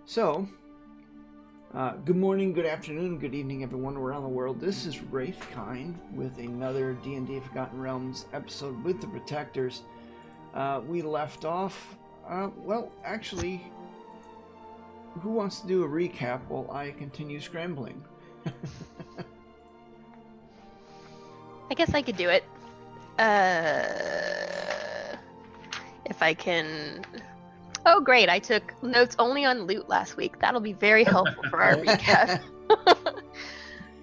So, good morning, good afternoon, good evening, everyone around the world. This is Wraithkind with another D&D Forgotten Realms episode with the Protectors. We left off, well, actually, who wants to do a recap while I continue scrambling? I guess I could do it. If I can... Oh, great. I took notes only on loot last week. That'll be very helpful for our recap.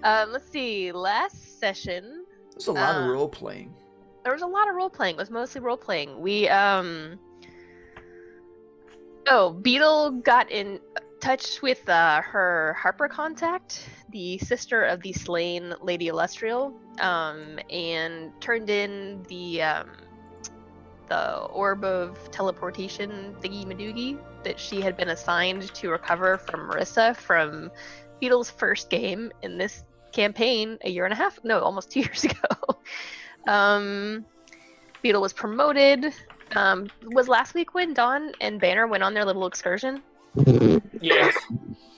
Let's see. Last session... There's a lot of role-playing. There was a lot of role-playing. It was mostly role-playing. Oh, Beetle got in touch with her Harper contact, the sister of the slain Lady Illustrial, and turned in the orb of teleportation thingy-madoogie that she had been assigned to recover from Marissa from Beetle's first game in this campaign almost 2 years ago. Beetle was promoted. Was last week when Dawn and Banner went on their little excursion? Yes.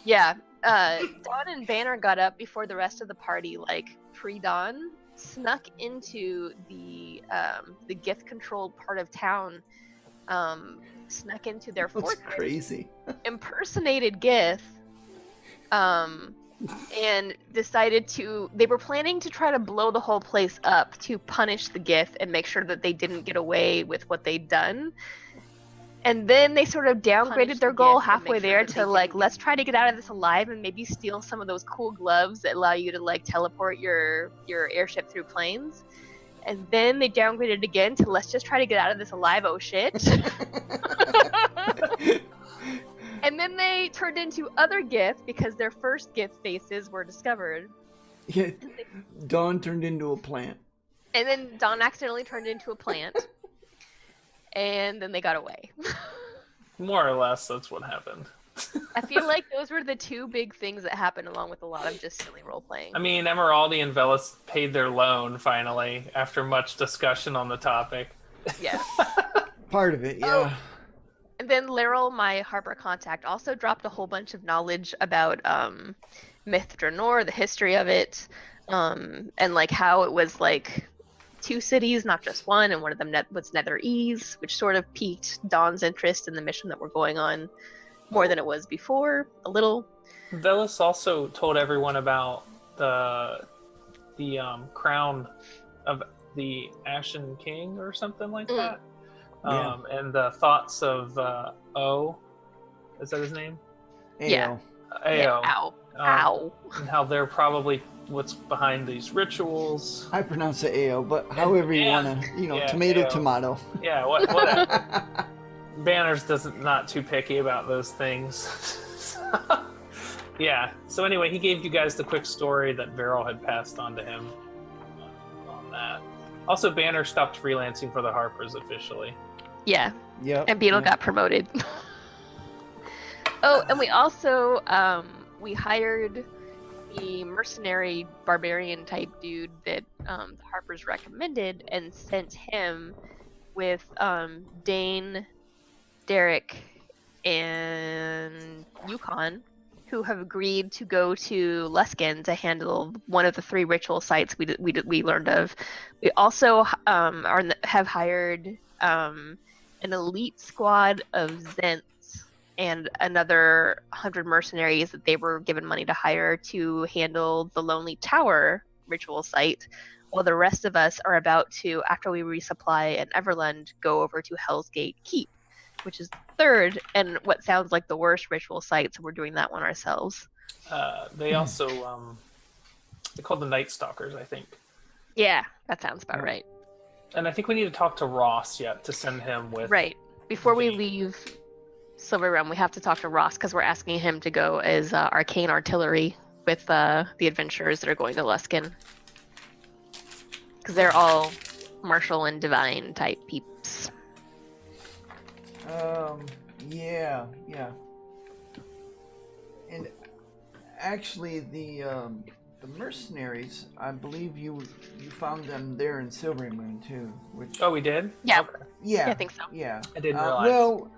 Yeah. Dawn and Banner got up before the rest of the party, like pre-dawn, snuck into the Gith-controlled part of town, snuck into their fortress. That's crazy. Impersonated Gith, and decided they were planning to try to blow the whole place up to punish the Gith and make sure that they didn't get away with what they'd done. And then they sort of downgraded their goal halfway there to let's try to get out of this alive and maybe steal some of those cool gloves that allow you to teleport your airship through planes. And then they downgraded again to let's just try to get out of this alive, oh shit. And then they turned into other Gith because their first Gith faces were discovered. Yeah, Dawn turned into a plant. And then Dawn accidentally turned into a plant. And then they got away. More or less, that's what happened. I feel like those were the two big things that happened, along with a lot of just silly role-playing. I mean, Emeraldi and Velis paid their loan, finally, after much discussion on the topic. Yeah. Part of it, yeah. Oh. And then Laryl, my Harper contact, also dropped a whole bunch of knowledge about Myth Dranor, the history of it, and how it was two cities, not just one, and one of them was Nether Ease, which sort of piqued Dawn's interest in the mission that we're going on more than it was before, a little. Velis also told everyone about the crown of the Ashen King or something like that. Yeah. And the thoughts of O, is that his name? Ayo. Yeah. Ao. Yeah, ow. And how they're probably what's behind these rituals. I pronounce it Ayo, but however you want to, tomato, Ao. tomato. Yeah, whatever. Banners not too picky about those things. Yeah. So anyway, he gave you guys the quick story that Beryl had passed on to him on that. Also, Banner stopped freelancing for the Harpers officially. Yeah. Yeah. And Beetle got promoted. Oh, and we also we hired the mercenary barbarian type dude that the Harpers recommended and sent him with Dane, Derek, and Yukon, who have agreed to go to Luskin to handle one of the 3 ritual sites we learned of. We also have hired an elite squad of Zents and another 100 mercenaries that they were given money to hire to handle the Lonely Tower ritual site, while the rest of us are about to, after we resupply in Everland, go over to Hellgate Keep, which is the 3rd and what sounds like the worst ritual site, so we're doing that one ourselves. They also they're called the Night Stalkers, I think. Yeah, that sounds about right. And I think we need to talk to Ross yet to send him with. Right. Before we leave Silver Realm, we have to talk to Ross because we're asking him to go as arcane artillery with the adventurers that are going to Luskin. Because they're all martial and divine type peeps. Yeah. And actually, the mercenaries, I believe you found them there in Silver Moon too. Which... Oh, we did? Yeah. Okay. Yeah. I think so. Yeah. I didn't realize. Well,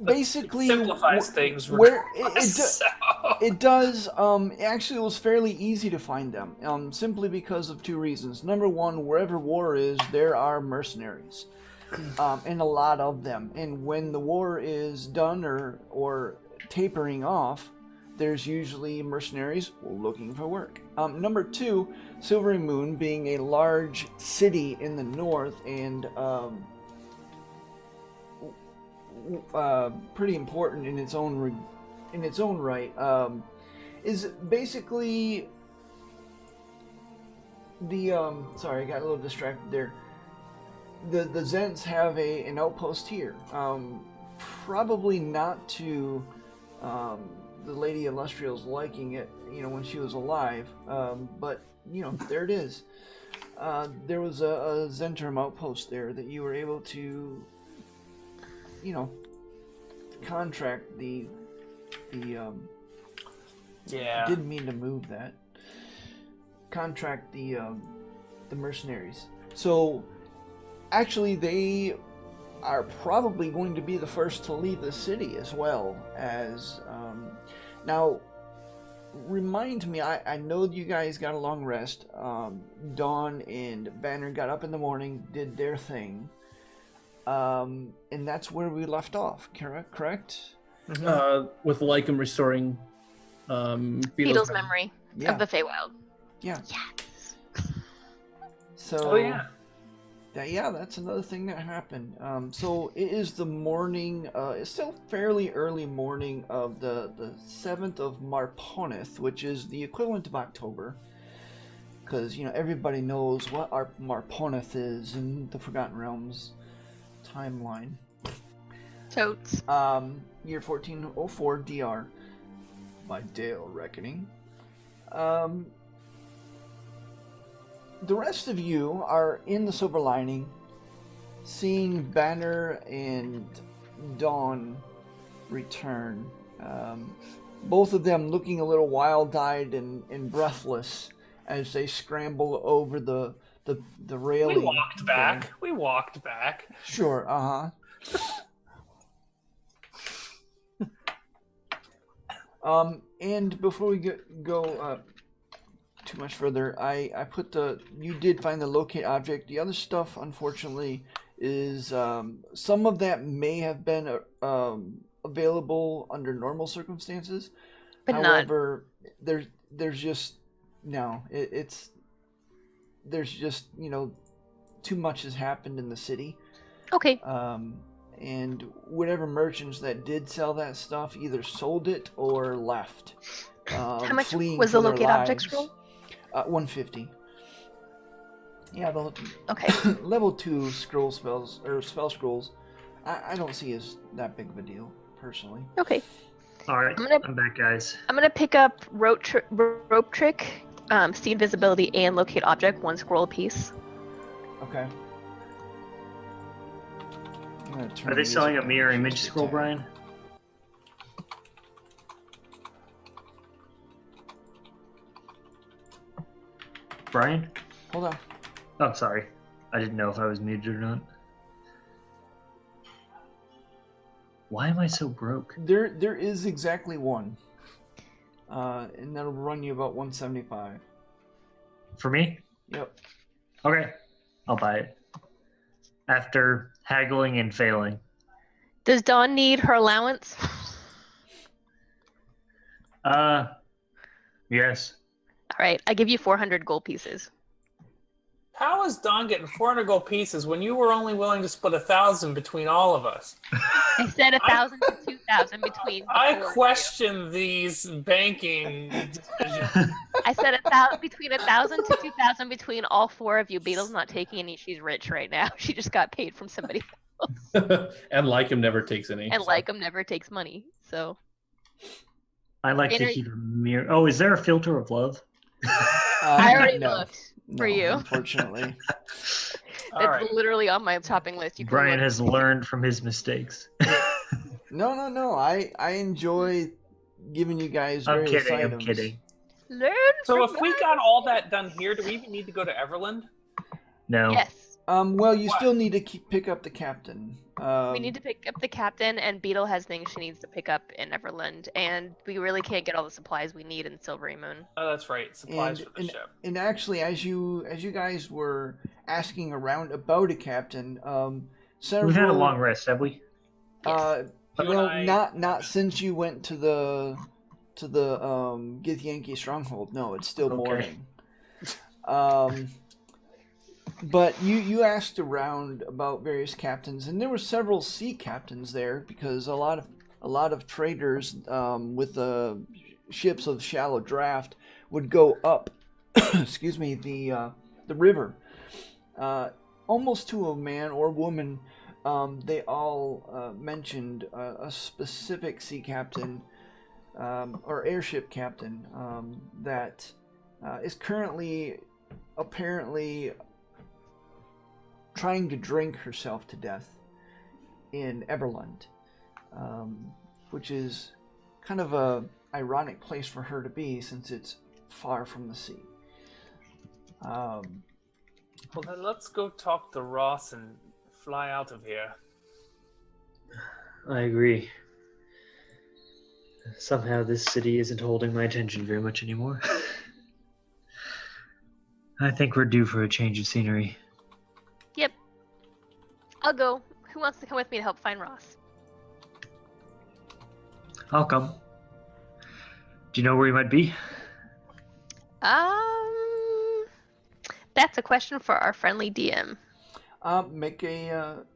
basically simplifies things. Where So. it does. Actually, it was fairly easy to find them. Simply because of two reasons. Number one, wherever war is, there are mercenaries, and a lot of them. And when the war is done or tapering off, there's usually mercenaries looking for work. Number two, Silvery Moon being a large city in the north and pretty important in its own right, is basically the sorry, I got a little distracted there. The Zents have an outpost here. Probably not to the Lady Illustrial's liking it, when she was alive, but there it is. There was a Zentrum outpost there that you were able to contract the Yeah. didn't mean to move that. Contract the mercenaries. So actually they are probably going to be the first to leave the city as well as now remind me, I know you guys got a long rest. Dawn and Banner got up in the morning, did their thing. And that's where we left off, correct? Mm-hmm. With Lycum restoring Beetle's memory Yeah. of the Feywild. Yeah. Yes. So Oh yeah. that's another thing that happened. So it is the morning, it's still fairly early morning of the 7th of Marponeth, which is the equivalent of October. Because, everybody knows what our Marponeth is in the Forgotten Realms timeline. Totes. Year 1404 DR by Dale reckoning. The rest of you are in the Silver Lining, seeing Banner and Dawn return. Both of them looking a little wild-eyed and breathless as they scramble over the railing. We walked back. Sure, and before we go too much further, I put you did find the locate object. The other stuff, unfortunately, is some of that may have been available under normal circumstances. But However, there's just there's just too much has happened in the city. Okay. And whatever merchants that did sell that stuff either sold it or left. How much fleeing was for the their locate object lives. scroll? 150. Yeah, Okay. level 2 scroll spells or spell scrolls, I don't see as that big of a deal personally. Okay. All right, I'm back, guys. I'm gonna pick up rope trick, see invisibility, and locate object, 1 scroll apiece. Okay. Are they selling a mirror image scroll, Brian? Brian? Hold on. Oh, sorry. I didn't know if I was muted or not. Why am I so broke? There is exactly one. And that'll run you about 175. For me? Yep. Okay. I'll buy it. After haggling and failing. Does Dawn need her allowance? Yes. All right, I give you 400 gold pieces. How is Don getting 400 gold pieces when you were only willing to split 1,000 between all of us? I said 1,000 to 2,000 between. I question these banking decisions. I said between 1,000 to 2,000 between all 4 of you. Beetle's not taking any. She's rich right now. She just got paid from somebody else. And Lycum never takes any. And Lycum never takes money. So. I like to keep a mirror. Oh, is there a filter of love? I already looked for you. Unfortunately. That's literally on my shopping list. Brian has learned from his mistakes. No. I enjoy giving you guys various items. I'm kidding. Learn So from if we got all that done here, do we even need to go to Everland? No. Yes. Well, you What? still need to pick up the captain. We need to pick up the captain, and Beetle has things she needs to pick up in Everland, and we really can't get all the supplies we need in Silvery Moon. Oh, that's right. Supplies for the ship. And actually, as you guys were asking around about a captain, several. We've had a long rest, have we? Yes. Well, not since you went to the Githyanki stronghold. No, it's still Okay. morning. But you asked around about various captains, and there were several sea captains there because a lot of traders with the ships of shallow draft would go up, excuse me, the river, almost to a man or woman. They all mentioned a specific sea captain or airship captain that is currently apparently trying to drink herself to death in Everland, which is kind of a ironic place for her to be since it's far from the sea. Well, then let's go talk to Ross and fly out of here. I agree. Somehow this city isn't holding my attention very much anymore. I think we're due for a change of scenery. Yep. I'll go. Who wants to come with me to help find Ross? I'll come. Do you know where he might be? That's a question for our friendly DM. Make a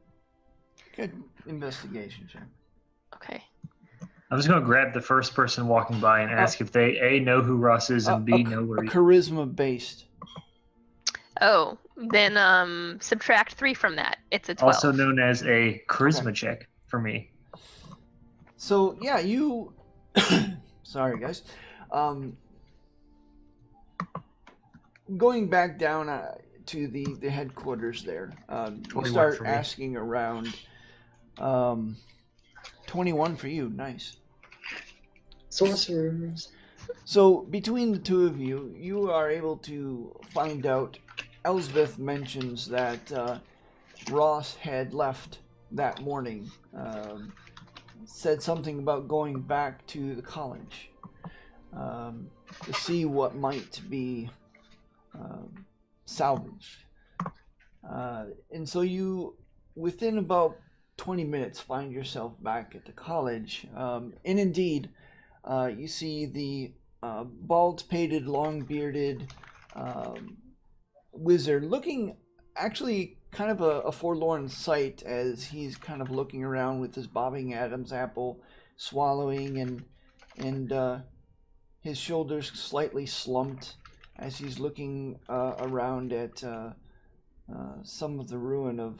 good investigation check. Okay. I'm just going to grab the first person walking by and ask if they A, know who Ross is, and B, know where he is. Charisma based. Oh, then subtract 3 from that. It's a 12. Also known as a charisma check for me. So yeah, you. Sorry, guys. Going back down to the headquarters there, you start asking around. 21 for you, nice. Sorcerers. So between the two of you, you are able to find out. Elsbeth mentions that Ross had left that morning. Said something about going back to the college to see what might be salvaged. And so you, within about 20 minutes, find yourself back at the college. And indeed, you see the bald-pated, long-bearded wizard looking actually kind of a forlorn sight as he's kind of looking around with his bobbing Adam's apple, swallowing, and his shoulders slightly slumped as he's looking around at some of the ruin of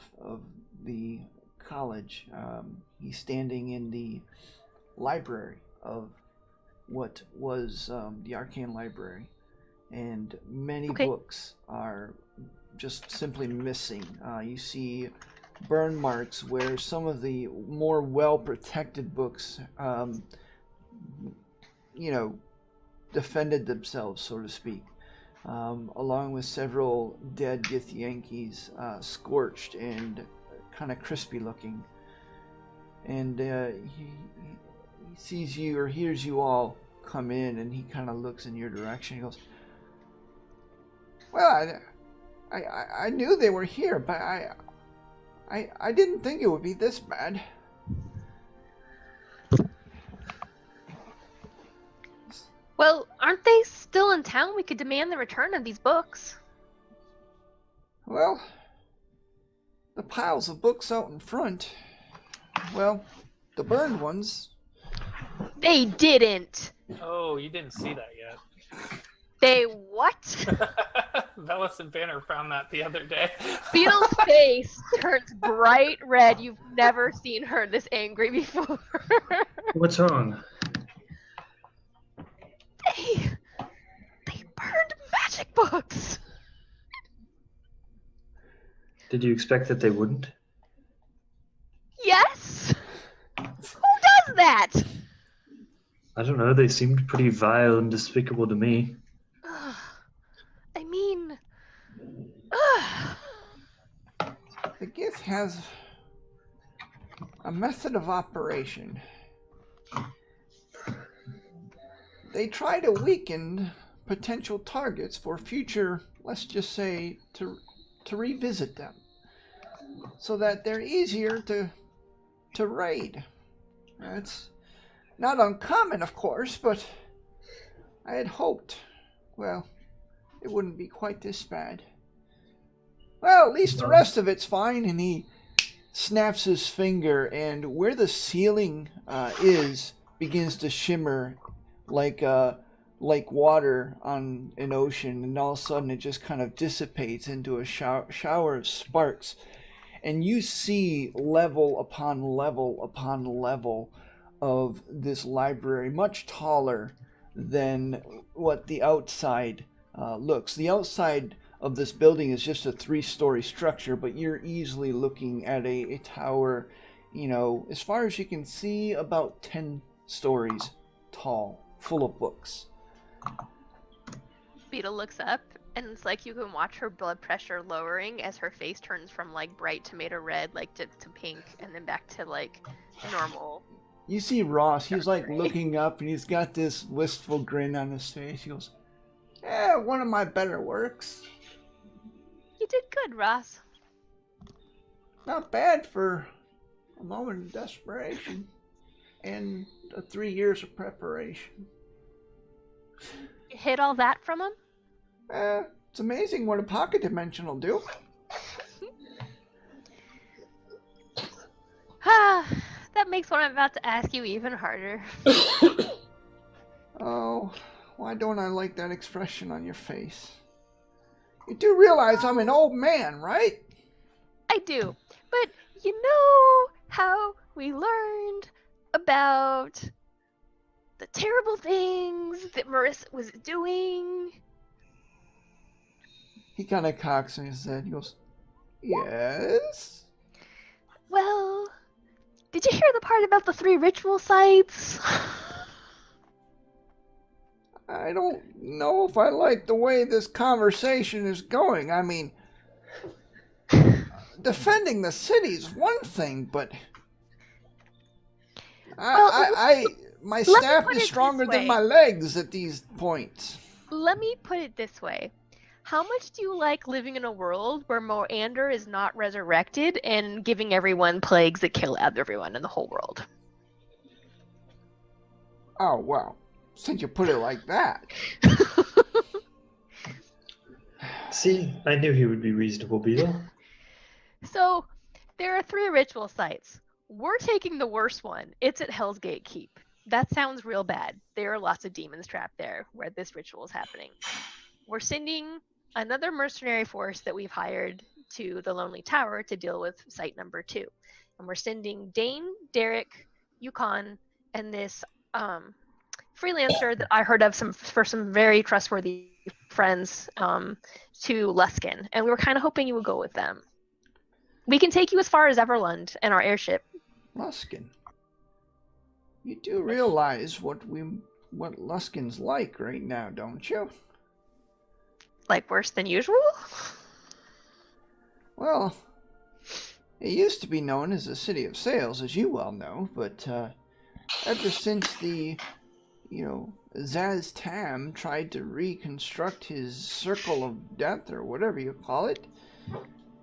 the college. He's standing in the library of what was the Arcane Library, and many books are just simply missing. You see burn marks where some of the more well-protected books, defended themselves, so to speak, along with several dead Githyanki's, scorched and kind of crispy looking. And he sees you or hears you all come in, and he kind of looks in your direction. He goes, "Well, I knew they were here, but I didn't think it would be this bad." Well, aren't they still in town? We could demand the return of these books. Well, the piles of books out in front, well, the burned ones. They didn't. Oh, you didn't see that yet. They what? Velis and Banner found that the other day. Beetle's face turns bright red. You've never seen her this angry before. What's wrong? They burned magic books. Did you expect that they wouldn't? Yes. Who does that? I don't know. They seemed pretty vile and despicable to me. I mean, has a method of operation. They try to weaken potential targets for future, let's just say, to revisit them, so that they're easier to raid. It's not uncommon, of course, but I had hoped, well, it wouldn't be quite this bad. Well, at least the rest of it's fine. And he snaps his finger, and where the ceiling is begins to shimmer like water on an ocean, and all of a sudden it just kind of dissipates into a shower of sparks, and you see level upon level upon level of this library, much taller than what the outside looks. The outside of this building is just a 3-story structure, but you're easily looking at a tower, as far as you can see, about 10 stories tall, full of books. Beetle looks up, and it's like you can watch her blood pressure lowering as her face turns from like bright tomato red, like to pink, and then back to like normal. You see Ross, he's like looking up, and he's got this wistful grin on his face. He goes, "Yeah, one of my better works. You did good, Ross. Not bad for a moment of desperation and 3 years of preparation." You hid all that from him? It's amazing what a pocket dimension will do. That makes what I'm about to ask you even harder. Oh, why don't I like that expression on your face? You do realize I'm an old man, right? I do. But you know how we learned about the terrible things that Marissa was doing? He kind of cocks in his head. He goes, "Yes?" Well, did you hear the part about the 3 ritual sites? I don't know if I like the way this conversation is going. I mean, defending the city's one thing, but my staff is stronger than my legs at these points. Let me put it this way. How much do you like living in a world where Moander is not resurrected and giving everyone plagues that kill everyone in the whole world? Oh, well, since you put it like that. See, I knew he would be reasonable, Beetle. So, there are 3 ritual sites. We're taking the worst one. It's at Hellgate Keep. That sounds real bad. There are lots of demons trapped there where this ritual is happening. We're sending another mercenary force that we've hired to the Lonely Tower to deal with site number 2. And we're sending Dane, Derek, Yukon, and this freelancer that I heard of for some very trustworthy friends to Luskin. And we were kind of hoping you would go with them. We can take you as far as Everlund in our airship. Luskin. You do realize what Luskin's like right now, don't you? Like worse than usual? Well, it used to be known as the City of Sails, as you well know, but ever since the, Zaz Tam tried to reconstruct his circle of death, or whatever you call it,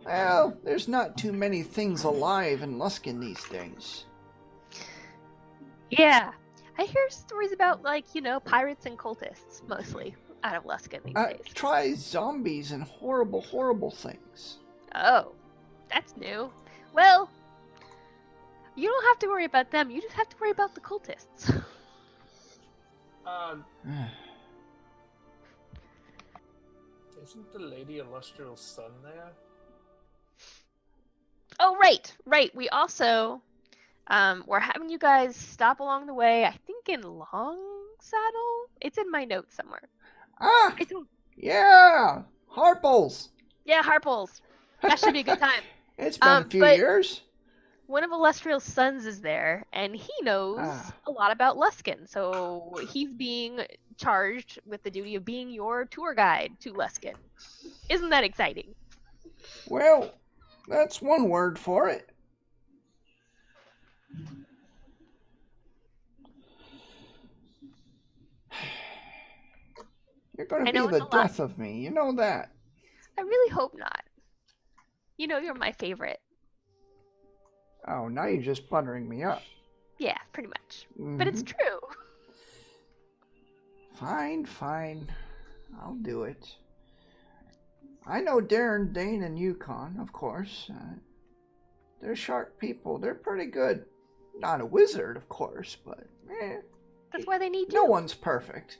well, there's not too many things alive in Luskin these days. Yeah. I hear stories about, pirates and cultists, mostly, out of Luskin these days. Try zombies and horrible, horrible things. Oh, that's new. Well, you don't have to worry about them. You just have to worry about the cultists. Isn't the Lady Illustrial's son there? Oh, right. We also, we're having you guys stop along the way, I think in Longsaddle? It's in my notes somewhere. Yeah! Harples! Yeah, Harples. That should be a good time. It's been a few years. One of Illustrial's sons is there, and he knows a lot about Luskin, so he's being charged with the duty of being your tour guide to Luskin. Isn't that exciting? Well, That's one word for it. You're going to be the death of me. You know that. I really hope not. You know you're my favorite. Oh, now you're just buttering me up. Yeah, pretty much. But it's true. Fine. I'll do it. I know Darren, Dane, and Yukon, of course. They're sharp people. They're pretty good. Not a wizard, of course, but that's why they need you. No one's perfect.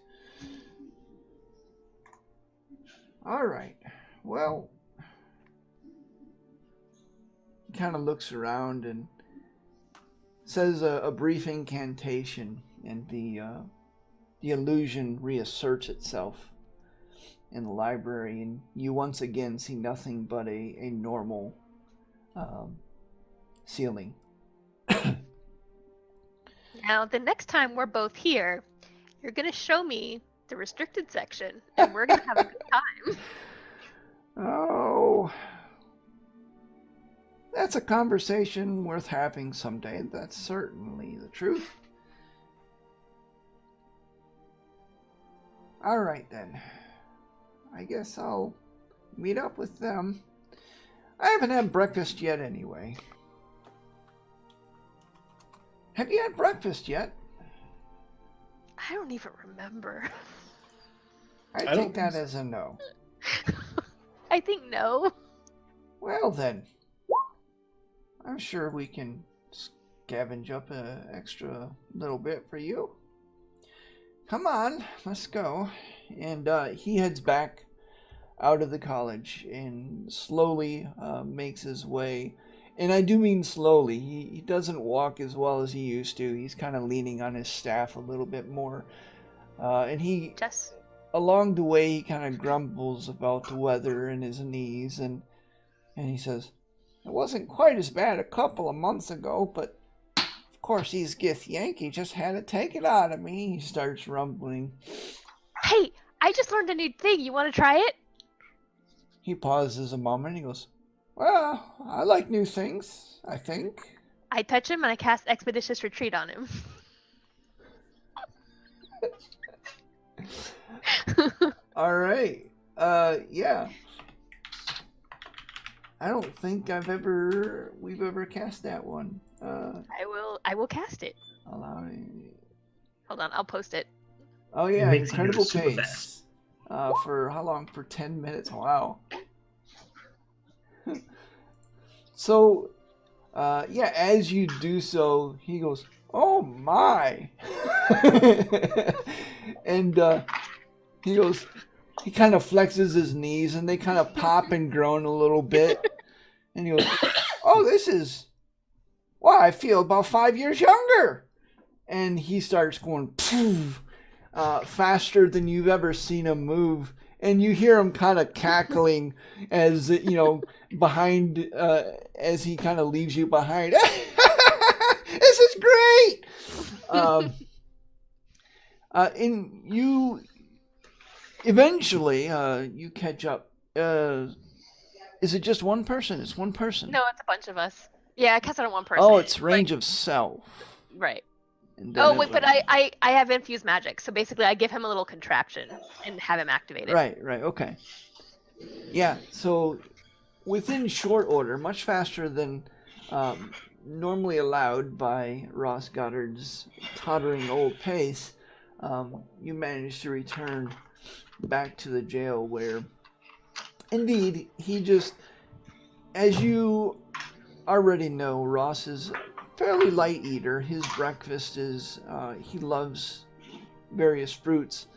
All right. Well, he kind of looks around and says a brief incantation, and the illusion reasserts itself in the library, and you once again see nothing but a normal ceiling. Now, the next time we're both here, you're going to show me the restricted section, and we're going to have a good time. Oh, that's a conversation worth having someday. That's certainly the truth. All right, then. I guess I'll meet up with them. I haven't had breakfast yet anyway. Have you had breakfast yet? I don't even remember. I take that as a no. I think no. Well then, I'm sure we can scavenge up an extra little bit for you. Come on, let's go. And he heads back out of the college and slowly makes his way. And I do mean slowly. He doesn't walk as well as he used to. He's kind of leaning on his staff a little bit more. And he, along the way, he kind of grumbles about the weather and his knees. And he says, it wasn't quite as bad a couple of months ago, but of course these Gith Yankee just had to take it out of me. He starts rumbling. Hey, I just learned a new thing. You want to try it? He pauses a moment. He goes, well, I like new things, I think. I touch him and I cast Expeditious Retreat on him. All right. Yeah. I don't think we've ever cast that one. I will cast it. Allow me. Hold on, I'll post it. Oh yeah, incredible pace. For how long? For 10 minutes. Wow. So, yeah, as you do so, he goes, oh my. And he goes, he kind of flexes his knees and they kind of pop and groan a little bit. And he goes, oh, this is, wow, I feel about 5 years younger. And he starts going, poof, faster than you've ever seen him move. And you hear him kind of cackling as, behind, as he kind of leaves you behind. This is great! And you, eventually, you catch up. Is it just one person? It's one person. No, it's a bunch of us. Yeah, I cast it on one person. Oh, it's range of self. Right. Oh, wait, but I have infused magic. So basically I give him a little contraption and have him activate it. Right, okay. Yeah, so within short order, much faster than normally allowed by Ross Goddard's tottering old pace, you managed to return back to the jail where, indeed, he just, as you already know, Ross is fairly light eater. His breakfast is, he loves various fruits.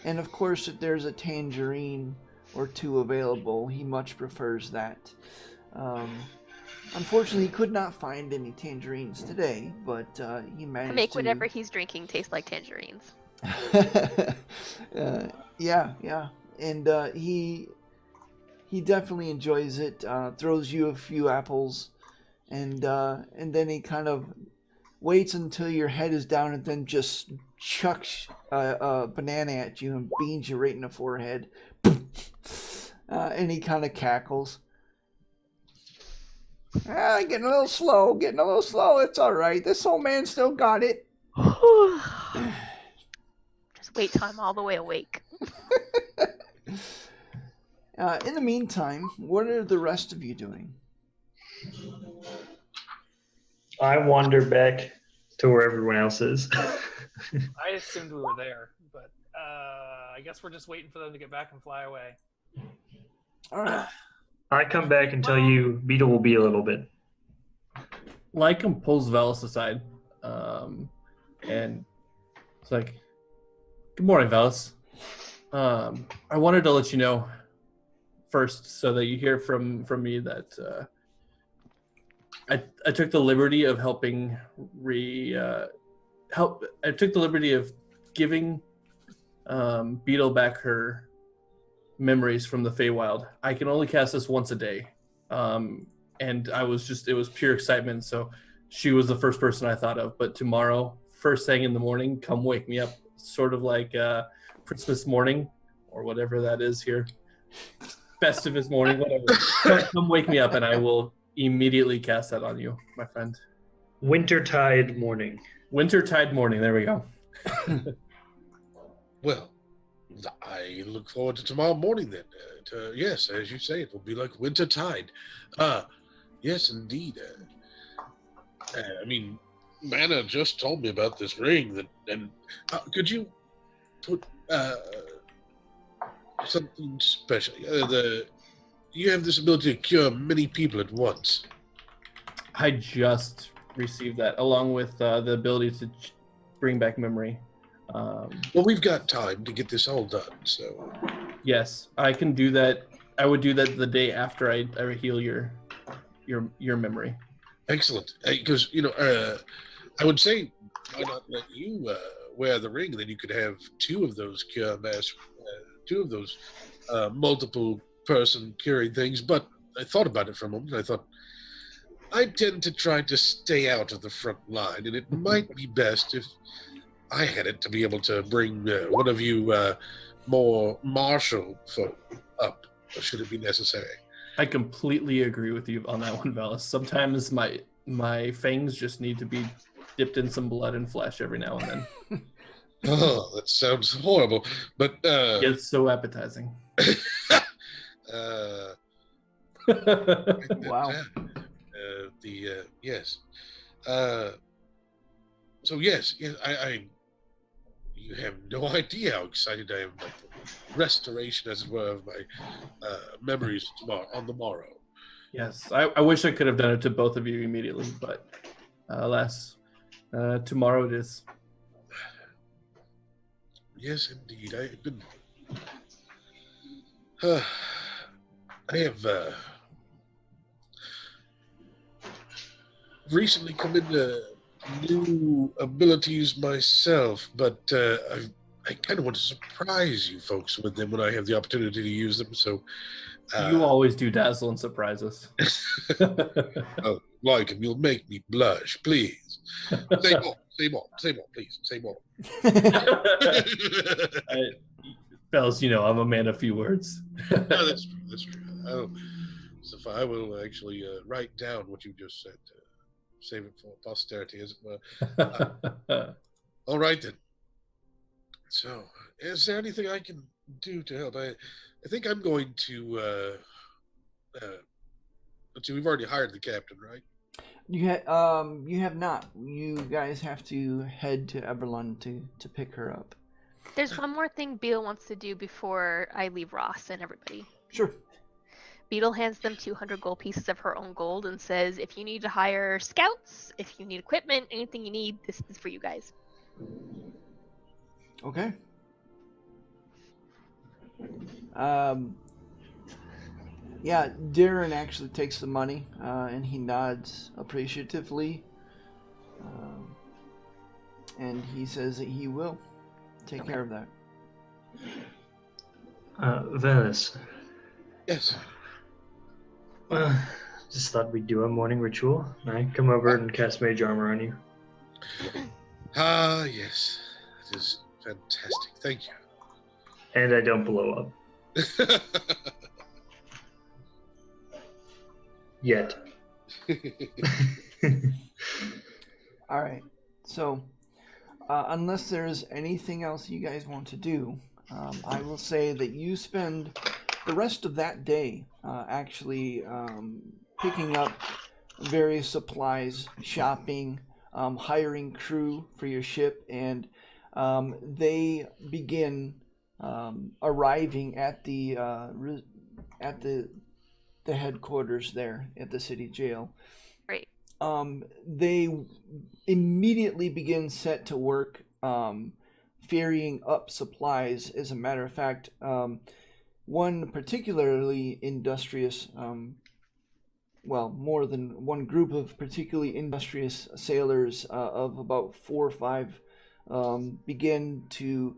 And of course, if there's a tangerine or two available, he much prefers that. Unfortunately, he could not find any tangerines today, but he managed to make whatever he's drinking taste like tangerines. Yeah. And he definitely enjoys it, throws you a few apples, and then he kind of waits until your head is down and then just chucks a banana at you and beans you right in the forehead. And he kind of cackles. Getting a little slow. It's all right. This old man still got it. Just wait till I'm all the way awake. In the meantime, what are the rest of you doing? I wander back to where everyone else is. I assumed we were there, but I guess we're just waiting for them to get back and fly away. All right. I come back and tell you Beetle will be a little bit. Lycum pulls Velis aside, and it's like, "Good morning, Velis. I wanted to let you know first, so that you hear from me that I took the liberty of helping I took the liberty of giving Beetle back her memories from the Feywild. I can only cast this once a day." And it was pure excitement. So she was the first person I thought of. But tomorrow, first thing in the morning, come wake me up, sort of like Christmas morning or whatever that is here. Festivus morning, whatever. Come wake me up and I will immediately cast that on you, my friend. Wintertide morning. Wintertide morning, there we go. Well, I look forward to tomorrow morning then. Yes, as you say, it will be like wintertide. Yes, indeed. I mean, Mana just told me about this ring. Could you put something special? You have this ability to cure many people at once. I just received that, along with the ability to bring back memory. Well, we've got time to get this all done, so... Yes, I can do that. I would do that the day after I heal your memory. Excellent. Because, I would say, why not let you wear the ring, then you could have two of those cure mass, two of those multiple person curing things. But I thought about it for a moment, and I thought, I tend to try to stay out of the front line, and it might be best if I had it to be able to bring one of you more martial folk up, should it be necessary. I completely agree with you on that one, Velis. Sometimes my fangs just need to be dipped in some blood and flesh every now and then. Oh, that sounds horrible, but it's so appetizing. Wow. Yes. So yes, I you have no idea how excited I am about the restoration, as it were, of my memories on the morrow. Yes, I wish I could have done it to both of you immediately, but alas, tomorrow it is. Yes, indeed. I've been. I have recently come into new abilities myself, but I kind of want to surprise you folks with them when I have the opportunity to use them. So you always do dazzle and surprise us. Oh, like, you'll make me blush, please. Say more, please. Say more. Fellas, I'm a man of few words. No, that's true. So I will actually write down what you just said. Save it for posterity, as it were. All right, then. So, is there anything I can do to help? I think I'm going to... let's see, we've already hired the captain, right? You have not. You guys have to head to Eberlund to pick her up. There's one more thing Beetle wants to do before I leave Ross and everybody. Sure. Beetle hands them 200 gold pieces of her own gold and says, if you need to hire scouts, if you need equipment, anything you need, this is for you guys. Okay. Yeah, Darren actually takes the money, and he nods appreciatively. And he says that he will take care of that. Velis. Yes. Just thought we'd do a morning ritual. I come over and cast mage armor on you. Yes. That is fantastic. Thank you. And I don't blow up. Yet. All right. So, unless there's anything else you guys want to do, I will say that you spend the rest of that day actually picking up various supplies, shopping, hiring crew for your ship, and they begin arriving at the headquarters there at the city jail. Great. They immediately begin set to work ferrying up supplies. As a matter of fact, one particularly industrious, more than one group of particularly industrious sailors of about 4 or 5 begin to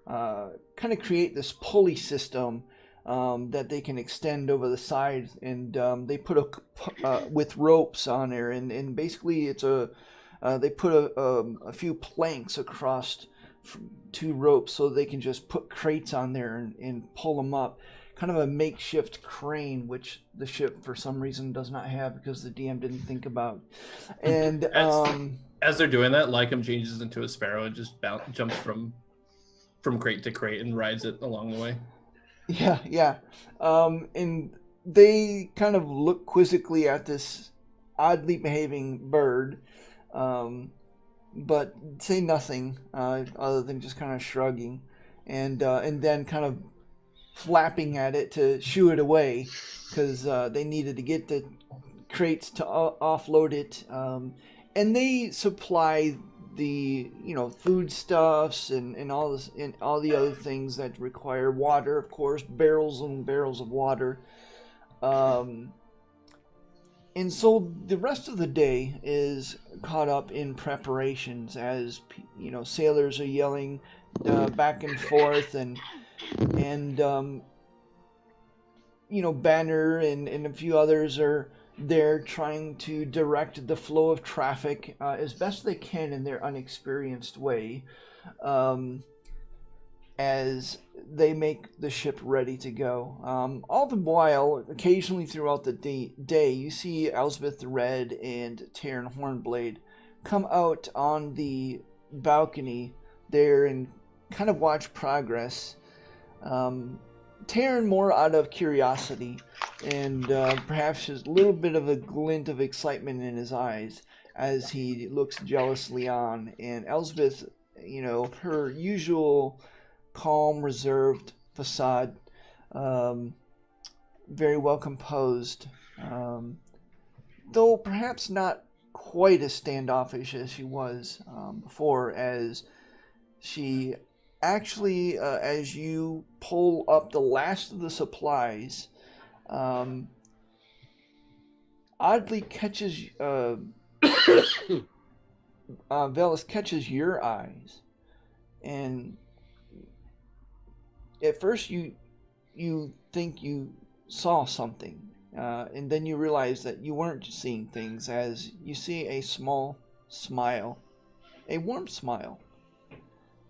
kind of create this pulley system that they can extend over the side, and they put with ropes on there, and basically it's they put a few planks across 2 ropes so they can just put crates on there and pull them up. Kind of a makeshift crane, which the ship for some reason does not have because the DM didn't think about. And as they're doing that, Lycum changes into a sparrow and just jumps from crate to crate and rides it along the way. Yeah. And they kind of look quizzically at this oddly behaving bird, but say nothing other than just kind of shrugging, and then kind of flapping at it to shoo it away because they needed to get the crates to offload it, and they supply the foodstuffs and all this and all the other things that require water, of course, barrels and barrels of water, and so the rest of the day is caught up in preparations as sailors are yelling back and forth, and Banner and a few others are there trying to direct the flow of traffic as best they can in their unexperienced way, as they make the ship ready to go. All the while, occasionally throughout the day, you see Elspeth the Red and Taryn Hornblade come out on the balcony there and kind of watch progress. Taryn more out of curiosity and perhaps just a little bit of a glint of excitement in his eyes as he looks jealously on, and Elspeth, her usual calm, reserved facade, very well composed, though perhaps not quite as standoffish as she was before, as she actually, as you pull up the last of the supplies, oddly catches Velis catches your eyes, and at first you think you saw something, and then you realize that you weren't seeing things, as you see a small smile, a warm smile,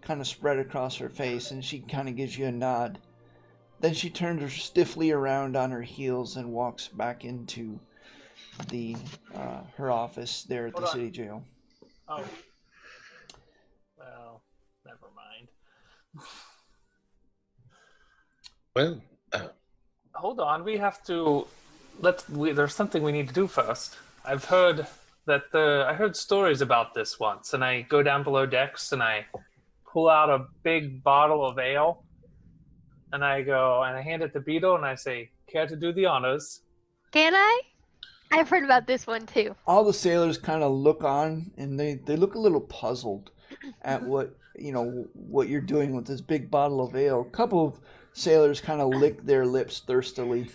kind of spread across her face, and she kind of gives you a nod. Then she turns her stiffly around on her heels and walks back into the her office there at the city jail. Oh. Well, never mind. Well, hold on. We have to. There's something we need to do first. I've heard that I heard stories about this once, and I go down below decks and I pull out a big bottle of ale, and I hand it to Beetle, and I say, "Care to do the honors?" Can I? I've heard about this one too. All the sailors kind of look on, and they look a little puzzled at what you're doing with this big bottle of ale. A couple of sailors kind of lick their lips thirstily.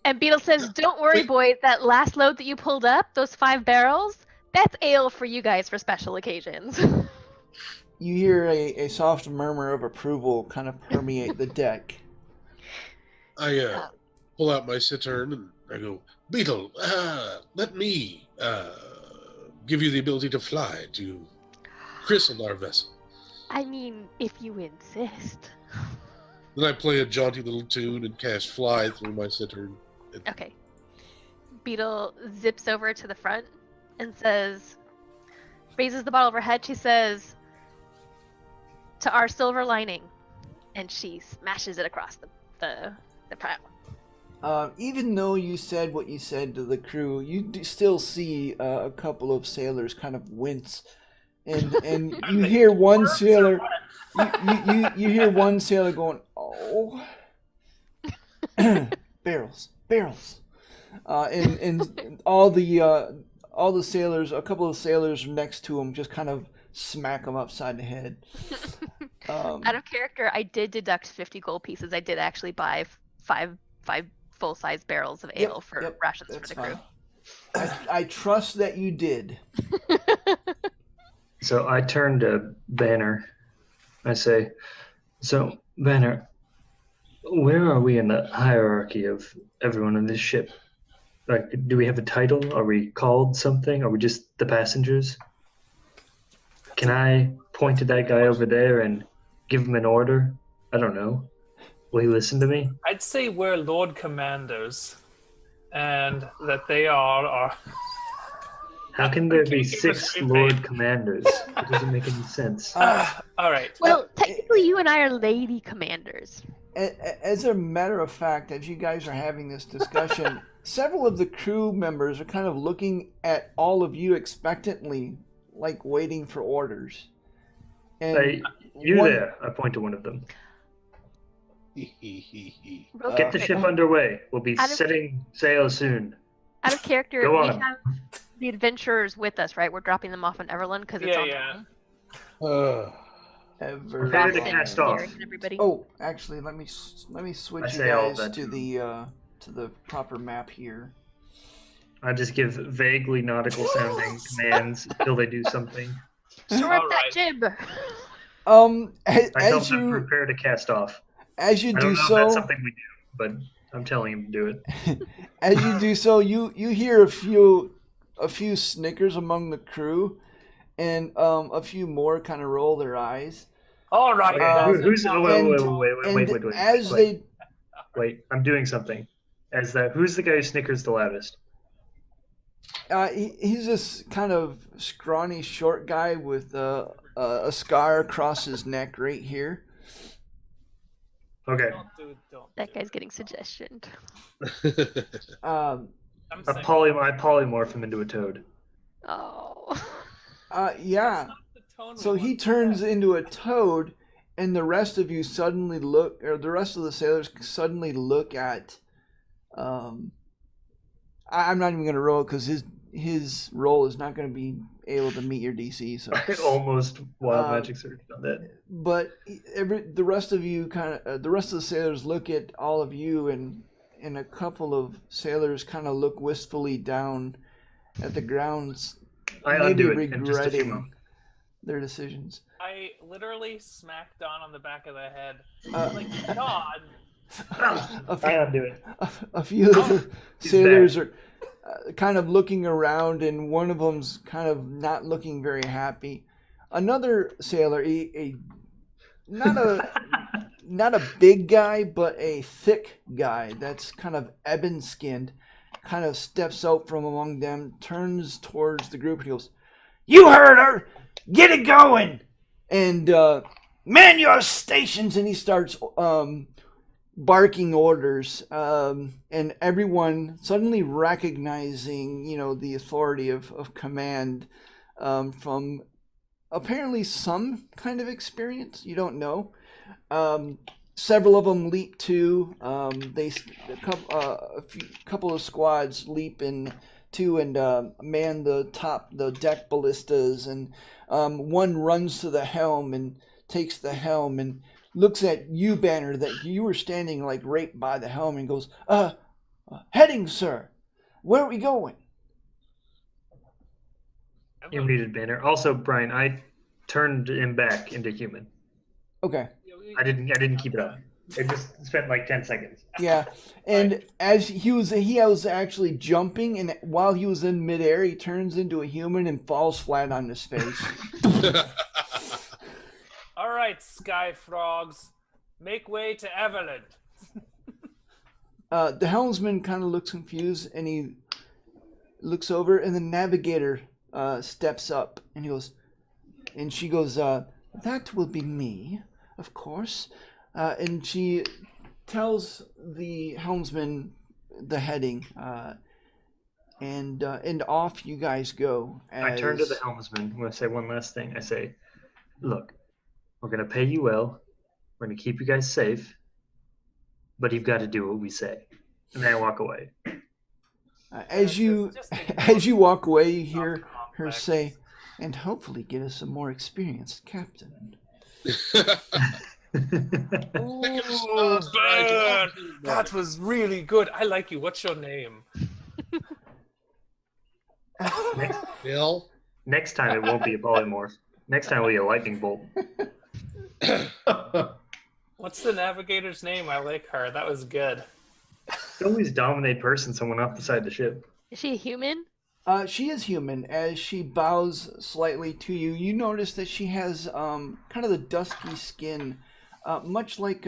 And Beetle says, "Don't worry, boys. That last load that you pulled up, those 5 barrels, that's ale for you guys for special occasions." You hear a soft murmur of approval kind of permeate the deck. I pull out my cittern and I go, Beetle, let me give you the ability to fly, to christen our vessel. I mean, if you insist. Then I play a jaunty little tune and cast fly through my cittern. Okay. Beetle zips over to the front and says, raises the bottle over her head. She says, "To our silver lining," and she smashes it across the pile. Even though you said what you said to the crew, you still see a couple of sailors kind of wince, and you hear one sailor, you hear one sailor going, "Oh, barrels, barrels," and all the sailors, a couple of sailors next to him, just kind of smack him upside the head. Out of character, I did deduct 50 gold pieces. I did actually buy five full-size barrels of ale for rations for the crew. I trust that you did. So I turn to Banner. I say, "So, Banner, where are we in the hierarchy of everyone on this ship? Like, do we have a title? Are we called something? Are we just the passengers? Can I point to that guy over there and give him an order? I don't know. Will he listen to me?" I'd say we're Lord Commanders, and that they are. How can there be Can't give us 6 any Lord faith. Commanders? It doesn't make any sense. All right. Well, technically, you and I are lady commanders. As a matter of fact, as you guys are having this discussion, several of the crew members are kind of looking at all of you expectantly, like waiting for orders. And Hey, you there. I point to one of them. Real Get the quick, ship underway. We'll be Out of- setting sail soon. out of character, Go we on. have the adventurers with us, right? We're dropping them off on Everland because it's Yeah, on yeah. Prepare to Ross cast and off. Derek and everybody. Oh, actually, let me switch I you say all guys that to too. the proper map here. I just give vaguely nautical sounding commands until they do something. Shore up All that right. jib. As, I tell as them to you prepare to cast off. as you I do don't know if so, that's something we do, but I'm telling him to do it. as you do so, you hear a few snickers among the crew, and a few more kind of roll their eyes. All right. Okay, guys. who's? Oh, wait, As wait. they Wait, I'm doing something. Who's the guy who snickers the loudest? he's this kind of scrawny, short guy with a scar across his neck right here. Okay, Don't. That guy's getting suggestioned. Um, I'm I saying. polymorph him into a toad. Oh. yeah. That's not the tone we So he want to turns set. into a toad, and the rest of you suddenly look, or the rest of the sailors suddenly look at. I'm not even going to roll because his roll is not going to be able to meet your DC. So, I almost wild Um, magic surge on that. but the rest of you the rest of the sailors look at all of you, and a couple of sailors kind of look wistfully down at the grounds, I maybe undo it in just a few regretting moments. their decisions. I literally smacked Don on the back of the head. Uh, Like, God. I undo it. A few of the He's sailors are kind of looking around, and one of them's kind of not looking very happy. Another sailor, not a big guy, but a thick guy that's kind of ebon skinned, kind of steps out from among them, turns towards the group, and he goes, "You heard her! Get it going! And man your stations!" And he starts barking orders, and everyone suddenly recognizing, the authority of command, from apparently some kind of experience. You don't know. Several of them leap to. A couple of squads leap in to and man the deck ballistas, and one runs to the helm and takes the helm and looks at you, Banner, that you were standing like right by the helm, and goes, heading, sir. Where are we going?" You muted Banner. Also, Brian, I turned him back into human. Okay. I didn't keep it up. It just spent like 10 seconds. Yeah, and as he was actually jumping, and while he was in midair, he turns into a human and falls flat on his face. All right, sky frogs, make way to Everland. The helmsman kind of looks confused, and looks over, and the navigator steps up, and she goes, that will be me, of course. And she tells the helmsman the heading, and off you guys go. I turn to the helmsman. I'm going to say one last thing. I say, look, we're going to pay you well. We're going to keep you guys safe. But you've got to do what we say. And then I walk away. As you walk away, you hear her say, and hopefully get us a more experienced captain. Ooh, Burn! That was really good. I like you. What's your name? Bill? Next time it won't be a polymorph. Next time it'll be a lightning bolt. What's the navigator's name? I like her. That was good. Always dominate person someone off the side of the ship. Is she a human? She is human. As she bows slightly to you, you notice that she has kind of the dusky skin, much like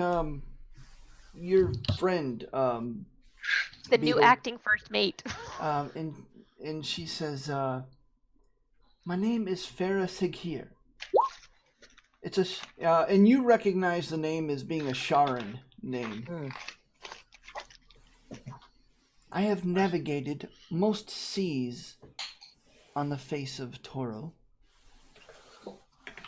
your friend. The new Beetle. acting first mate. And she says, "My name is Farah Sighir. It's and you recognize the name as being a Sharan name. I have navigated most seas on the face of Toro,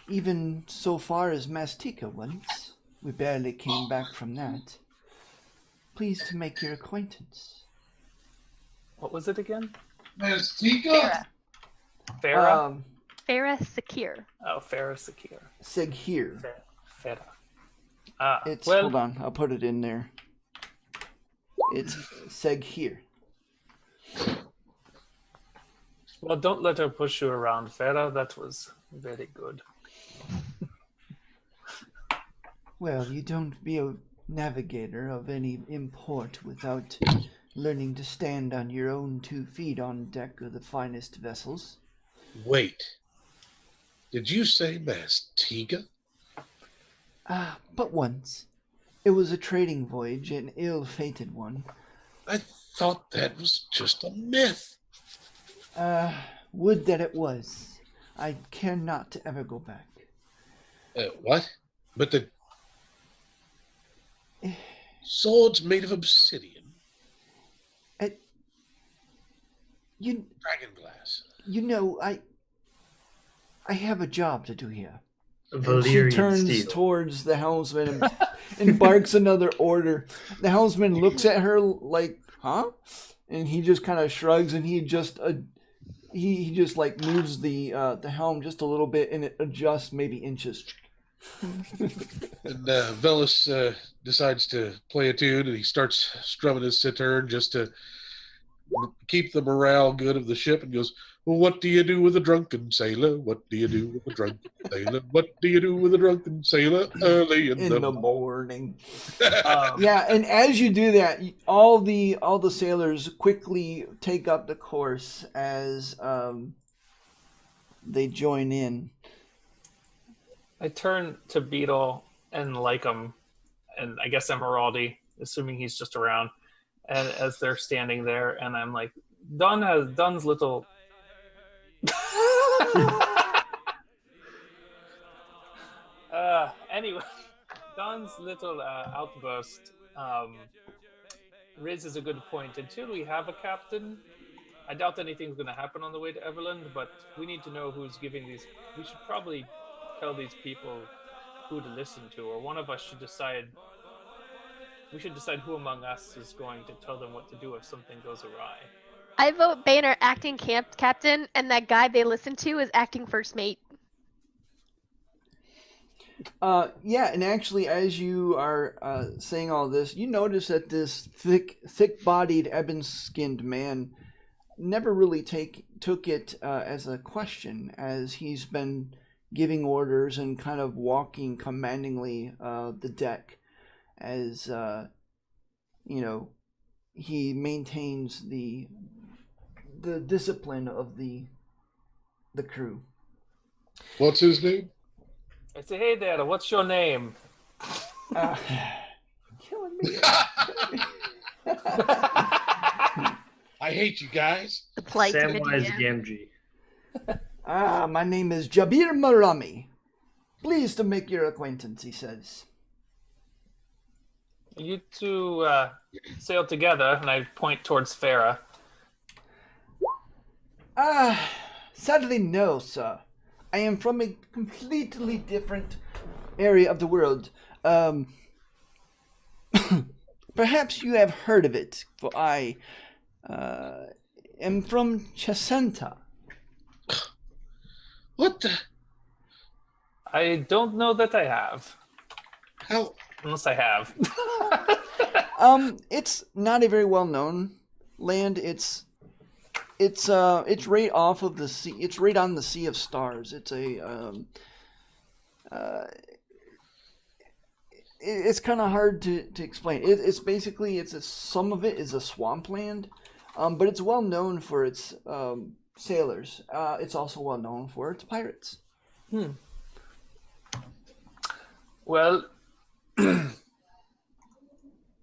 even so far as Mastika once. We barely came back from that. Pleased to make your acquaintance." What was it again? Mastika? Farah? Farah Sakir. Oh, Farah Sakir. Sighir. Farah. It's Well, hold on, I'll put it in there. It's Sighir. well, don't let her push you around, Farah. That was very good. Well, you don't be a navigator of any import without learning to stand on your own 2 feet on deck of the finest vessels. Wait. Did you say Mastika? But once. It was a trading voyage, an ill-fated one. I thought that was just a myth. Would that it was. I care not to ever go back. What? But the sword's made of obsidian. You Dragon glass. You know, I have a job to do here. And Valyrian she turns steel. towards the helmsman and barks another order. The helmsman looks at her like, huh? And he just kind of shrugs, and he just like moves the helm just a little bit, and it adjusts maybe inches. And Velis decides to play a tune, and he starts strumming his sitar just to keep the morale good of the ship, and goes, "Well, what do you do with a drunken sailor? What do you do with a drunken sailor? What do you do with a drunken sailor early in the morning?" Yeah, and as you do that, all the sailors quickly take up the course as they join in. I turn to Beetle and Lycum, and I guess Emeraldi, assuming he's just around, and as they're standing there, and I'm like, Don's little. Anyway, Don's little outburst raises a good point. Until we have a captain, I doubt anything's going to happen on the way to Everland, but we need to know who's giving these. We should probably tell these people who to listen to, or one of us should decide. We should decide who among us is going to tell them what to do if something goes awry. I vote Banner acting captain, and that guy they listen to is acting first mate. Yeah, and actually, as you are saying all this, you notice that this thick-bodied, ebon-skinned man never really took it as a question, as he's been giving orders and kind of walking commandingly the deck, as he maintains the discipline of the crew. What's his name? I say, hey there, what's your name? Killing me. I hate you guys. The plight of a Samwise DM. Gamgee. Ah, my name is Jabir Marami. Pleased to make your acquaintance, he says. You two sail together, and I point towards Farah. Ah, sadly no, sir. I am from a completely different area of the world. Perhaps you have heard of it, for I am from Chasenta. What the? I don't know that I have. How? Unless I have. It's not a very well-known land. It's right off of the sea. It's right on the Sea of Stars. It's it's kind of hard to explain. It's basically some of it is a swampland, but it's well known for its sailors. It's also well known for its pirates. Well,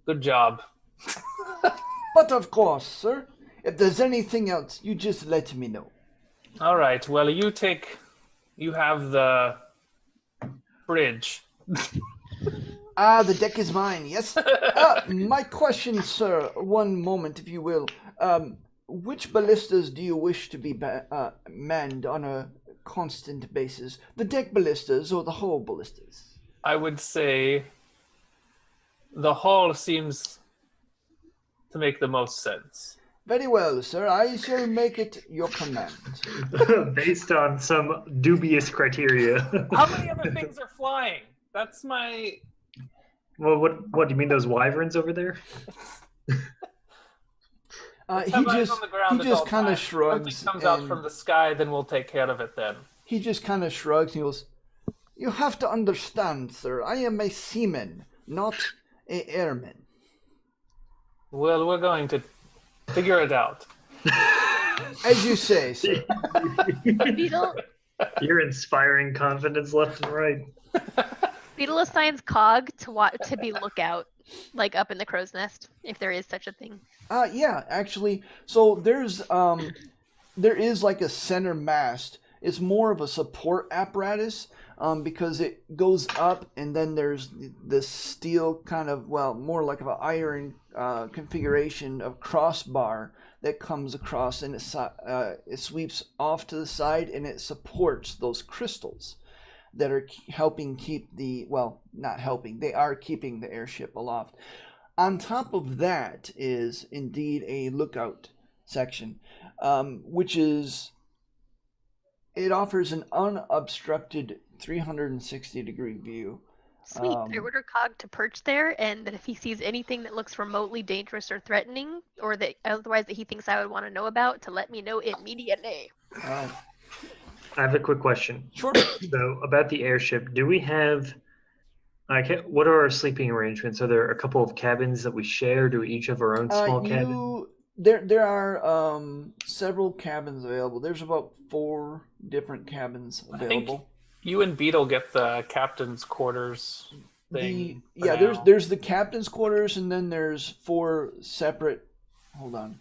good job. But of course, sir, if there's anything else, you just let me know. All right. Well, you have the bridge. Ah, the deck is mine, yes? My question, sir, one moment, if you will. Which ballistas do you wish to be manned on a constant basis? The deck ballistas or the hull ballistas? I would say the hull seems to make the most sense. Very well, sir. I shall make it your command. Based on some dubious criteria. How many other things are flying? That's my... Well, what do you mean, those wyverns over there? He just kind of shrugs. Something comes out from the sky, then we'll take care of it then. He just kind of shrugs and he goes, "You have to understand, sir. I am a seaman, not a airman." Well, we're going to figure it out. As you say, sir. Beetle, You're inspiring confidence left and right. Beetle assigns Cog to be lookout, like up in the crow's nest, if there is such a thing. Yeah, actually. So there is like a center mast. It's more of a support apparatus because it goes up and then there's this steel kind of, well, more like of an iron configuration of crossbar that comes across and it sweeps off to the side and it supports those crystals that are helping keep they are keeping the airship aloft. On top of that is indeed a lookout section, which it offers an unobstructed 360-degree view. Sweet. I order Cog to perch there, and that if he sees anything that looks remotely dangerous or threatening, or that otherwise that he thinks I would want to know about, to let me know immediately. I have a quick question. Sure. So, about the airship, do we have, what are our sleeping arrangements? Are there a couple of cabins that we share? Do we each have our own small cabin? There are several cabins available. There's about 4 different cabins available. I think you and Beetle get the captain's quarters thing. There's the captain's quarters, and then there's 4 separate. Hold on.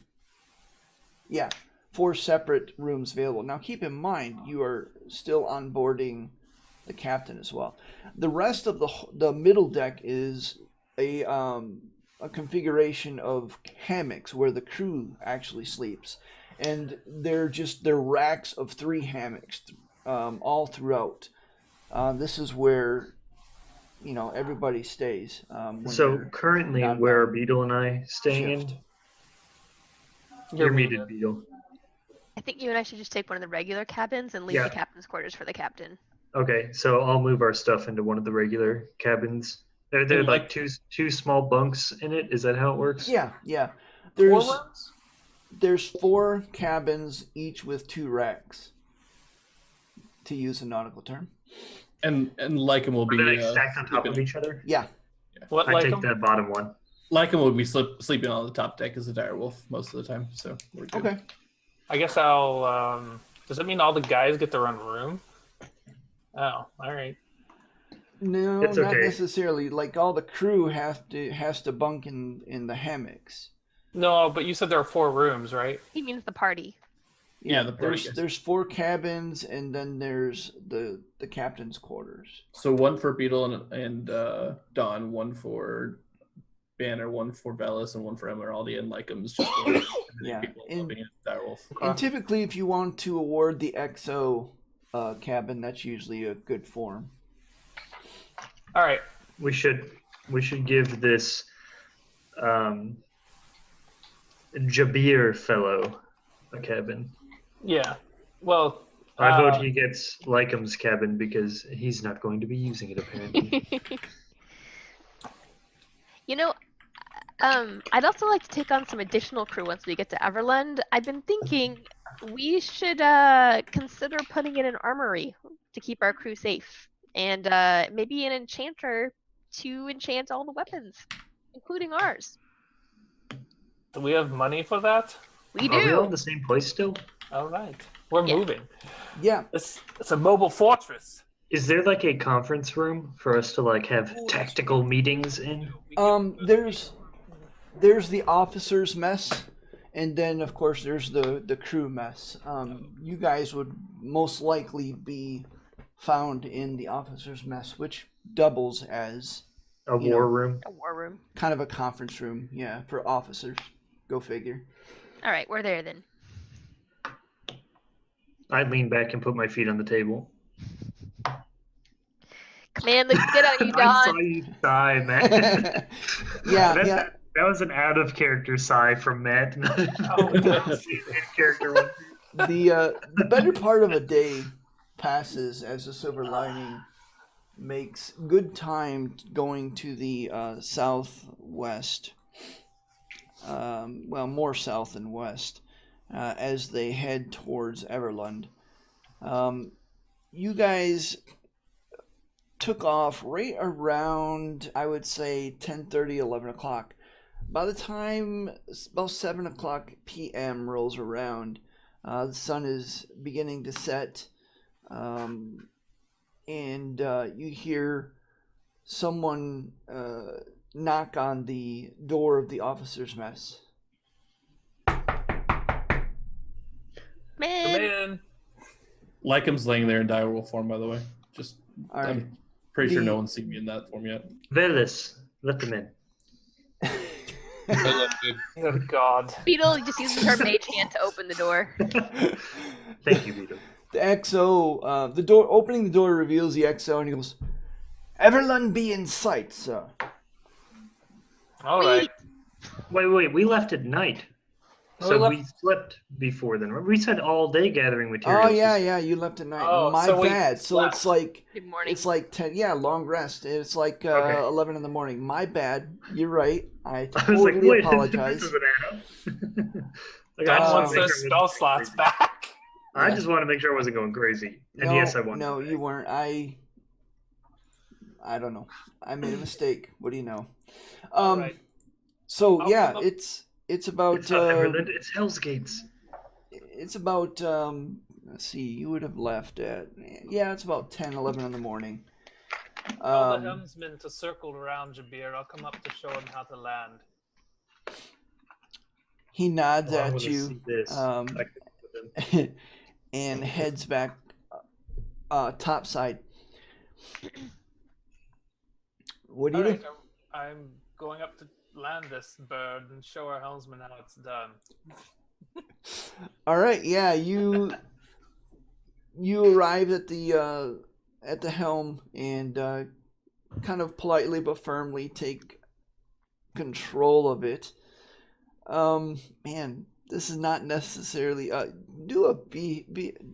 Yeah, 4 separate rooms available. Now, keep in mind you are still onboarding the captain as well. The rest of the middle deck is a configuration of hammocks where the crew actually sleeps, and they're racks of 3 hammocks all throughout. This is where everybody stays. So currently, where are Beetle and I staying shift. in? You're muted, Beetle. I think you and I should just take one of the regular cabins and leave the captain's quarters for the captain. Okay, so I'll move our stuff into one of the regular cabins. There are like two small bunks in it. Is that how it works? Yeah. 4 rooms? There's 4 cabins, each with 2 racks, to use a nautical term. And Lycan will be stacked on top of each other. Yeah. What, I take Lycan? that bottom one. Lycan will be sleeping on the top deck as a direwolf most of the time, so we're good. Okay. I guess I'll... does that mean all the guys get their own room? Oh, all right. No, It's not okay. necessarily. Like all the crew has to bunk in the hammocks. No, but you said there are 4 rooms, right? He means the party. Yeah, the party guys. there's 4 cabins, and then there's the captain's quarters. So one for Beetle and Dawn, one for Banner, one for Velis, and one for Emeraldi, and Lycom's just Yeah, people and- loving it. Direwolf. And typically, if you want to award the XO cabin, that's usually a good form. All right. We should give this Jabir fellow a cabin. Yeah. Well, I vote he gets Lycom's cabin because he's not going to be using it apparently. You know, I'd also like to take on some additional crew once we get to Everland. I've been thinking we should consider putting in an armory to keep our crew safe, and maybe an enchanter to enchant all the weapons, including ours. do we have money for that? We Are we all in do. the same place still? All right. We're Yeah. moving. Yeah. It's a mobile fortress. Is there like a conference room for us to like have tactical meetings in? There's the officers' mess, and then of course there's the crew mess. You guys would most likely be found in the officers' mess, which doubles as A war room? A war room. kind of a conference room, yeah, for officers. Go figure. All right, we're there then. I lean back and put my feet on the table. Command looks good on you, I saw Don. you sigh, Matt. Yeah, That- yeah. That was an out of character sigh from Matt. Oh, In character one. The better part of a day passes as the silver lining makes good time going to the southwest. Well, more south than west, as they head towards Everlund. You guys took off right around, I would say, 10:30, 11 o'clock. By the time about 7 o'clock p.m. rolls around, the sun is beginning to set, and you hear someone knock on the door of the officer's mess. Man, come in. Lycom's laying there in direwolf form, by the way. Just All right. I'm pretty sure The- no one's seen me in that form yet. Velis, let them in. Oh, God. Beetle just uses her mage hand to open the door. Thank you, Vito. The XO, the door, opening the door reveals the XO, and he goes, "Everlund be in sight, sir." All right. Wait, we left at night. No, So we left- we slept before then. We said all day gathering materials. Oh yeah, you left at night. Oh, My so we bad. So slept. it's like Good morning. it's like 10. Yeah, long rest. It's like Okay. 11 in the morning. My bad. You're right. I I was like, totally wait, apologize. this doesn't add up. Like, Don just wanna wants make those sure I spell wasn't going slots crazy. back. I just want to make sure I wasn't going crazy. And No, yes, I won. No, you weren't. I don't know. I made a mistake. What do you know? All right. So I'll yeah, come up- it's about It's not Everland, it's Hell's Gates. it's about let's see, you would have left at, yeah, it's about 10, 11 in the morning. Tell the helmsman to circle around Jabir. I'll come up to show him how to land. He nods Oh, I at wanna you, see this. um, I could put them. and heads back topside. What do All you right, do? I'm going up to land this bird and show our helmsman how it's done. All right, yeah, you arrive at the helm and kind of politely but firmly take control of it. Man, this is not necessarily do a you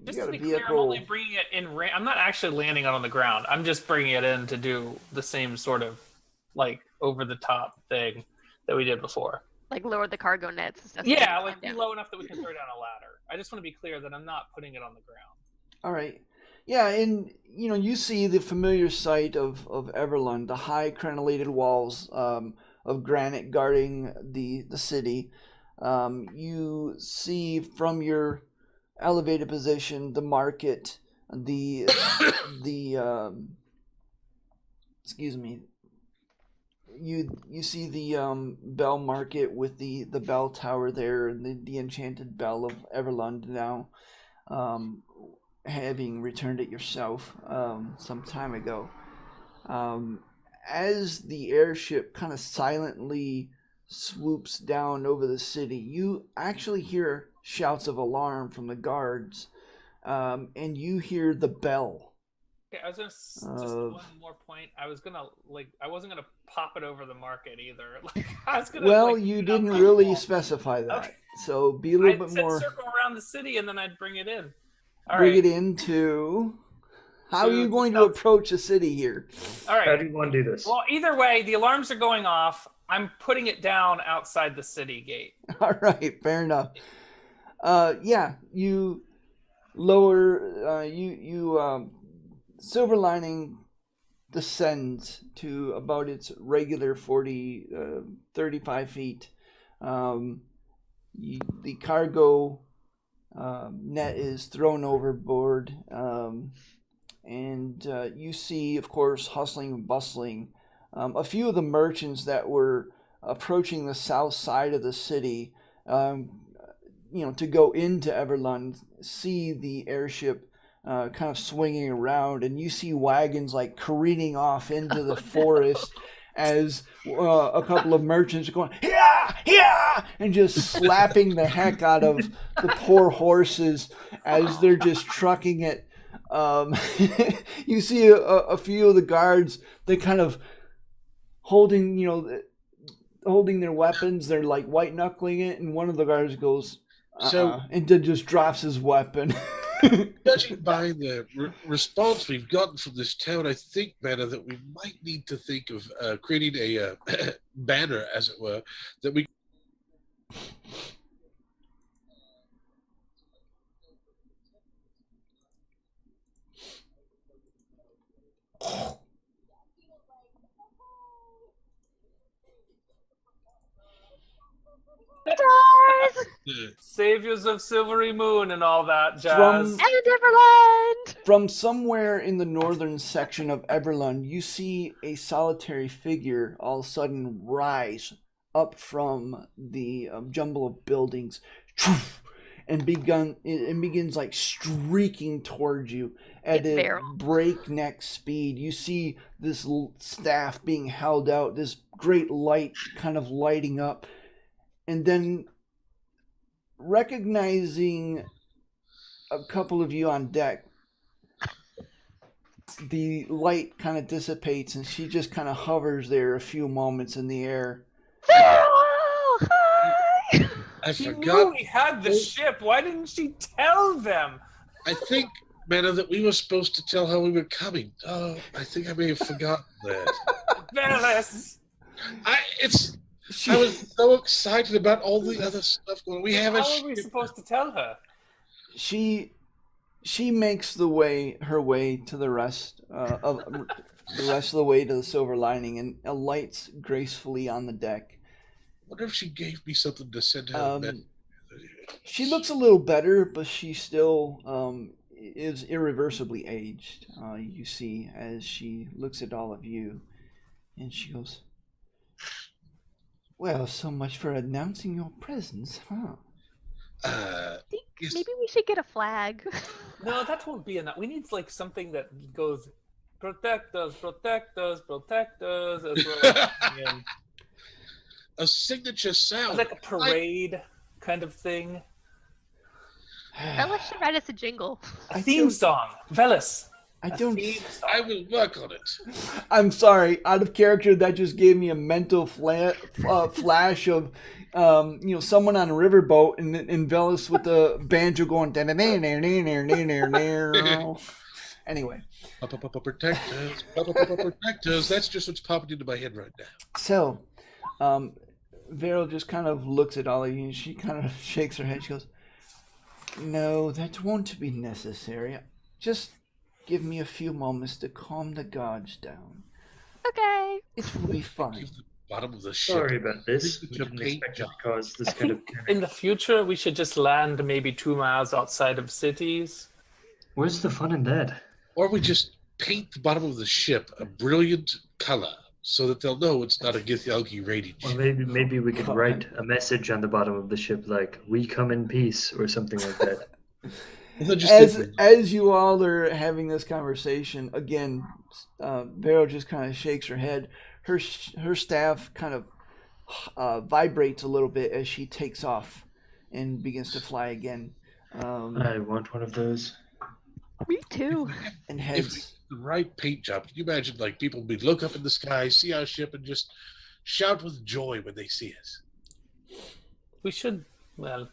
Just got to a be clear, I'm vehicle. only bringing it in. I'm not actually landing it on the ground. I'm just bringing it in to do the same sort of like over the top thing that we did before. Like lower the cargo nets and stuff. Yeah, so we like can be climb low enough that we can throw down a ladder. I just want to be clear that I'm not putting it on the ground. All right. Yeah, and you see the familiar sight of Everlund, the high crenellated walls of granite guarding the city. You see from your elevated position the market, the excuse me, you see the bell market with the bell tower there, and the enchanted bell of Everlund now, having returned it yourself some time ago. As the airship kind of silently swoops down over the city, you actually hear shouts of alarm from the guards, and you hear the bell. Okay, I was gonna just one more point. I wasn't gonna pop it over the market either. Like I was gonna. Well, like, you put it didn't outside the really wall. specify that, Okay. so be a little I bit said more. circle around the city and then I'd bring it in. All Bring right. it into. How are To you going the to south. approach a city here? All How right. do you want to do this? Well, either way, the alarms are going off. I'm putting it down outside the city gate. All right, fair enough. Yeah, you lower. Silver Lining descends to about its regular 35 feet. The cargo net is thrown overboard, and you see, of course, hustling and bustling. A few of the merchants that were approaching the south side of the city, to go into Everlund, see the airship kind of swinging around, and you see wagons like careening off into the forest as a couple of merchants are going, yeah, yeah, and just slapping the heck out of the poor horses as they're just trucking it. You see a few of the guards, they kind of holding their weapons. They're like white knuckling it, and one of the guards goes, So- and then just drops his weapon. Judging by the response we've gotten from this town, I think, Banner, that we might need to think of creating a banner, as it were, that we. Stars Saviors of Silvery Moon and all that jazz. From- and Everland. From somewhere in the northern section of Everlund, you see a solitary figure all of a sudden rise up from the jumble of buildings, and begins like streaking towards you at It's a Beryl. breakneck speed. You see this staff being held out, this great light kind of lighting up, and then recognizing a couple of you on deck, the light kind of dissipates and she just kind of hovers there a few moments in the air. Farewell! Hi! I She forgot. knew we had the ship. Why didn't she tell them? I think, Banner, that we were supposed to tell how we were coming. Oh, I think I may have forgotten that. Relentless. I was so excited about all the other stuff going on. We have a How are we ship. supposed to tell her? She makes her way to the rest of the way to the Silver Lining and alights gracefully on the deck. Wonder if she gave me something to send her. She looks a little better, but she still is irreversibly aged. You see, as she looks at all of you, and she goes, "Well, so much for announcing your presence, huh?" I think Yes. maybe we should get a flag. No, that won't be enough. We need like something that goes protect us, protect us, protect us. As well. And A signature sound. like a parade kind of thing. Ella should write us a jingle. A theme song. Velis. I A don't. theme song. I will work on it. I'm sorry. Out of character, that just gave me a mental flash of, someone on a riverboat and Velis with the banjo going. Anyway, Protectors. Protectors. That's just what's popping into my head right now. so, Vero just kind of looks at all of you and she kind of shakes her head. She goes, "No, that won't be necessary. Just give me a few moments to calm the gods down. Okay. It will be fine." Give the bottom of the ship. Sorry about this. We Signature didn't paint expect it job. to cause this I kind of think in the future we should just land maybe 2 miles outside of cities. Where's the fun in that? Or we just paint the bottom of the ship a brilliant color so that they'll know it's not a Githyanki raiding Or ship. maybe we could God. write a message on the bottom of the ship like "We come in peace" or something like that. Well, then just As you all are having this conversation, again, Vero just kind of shakes her head. Her staff kind of vibrates a little bit as she takes off and begins to fly again. I want one of those. Me too. And if we heads. get the right paint job, can you imagine like people would look up in the sky, see our ship, and just shout with joy when they see us? We should. Well,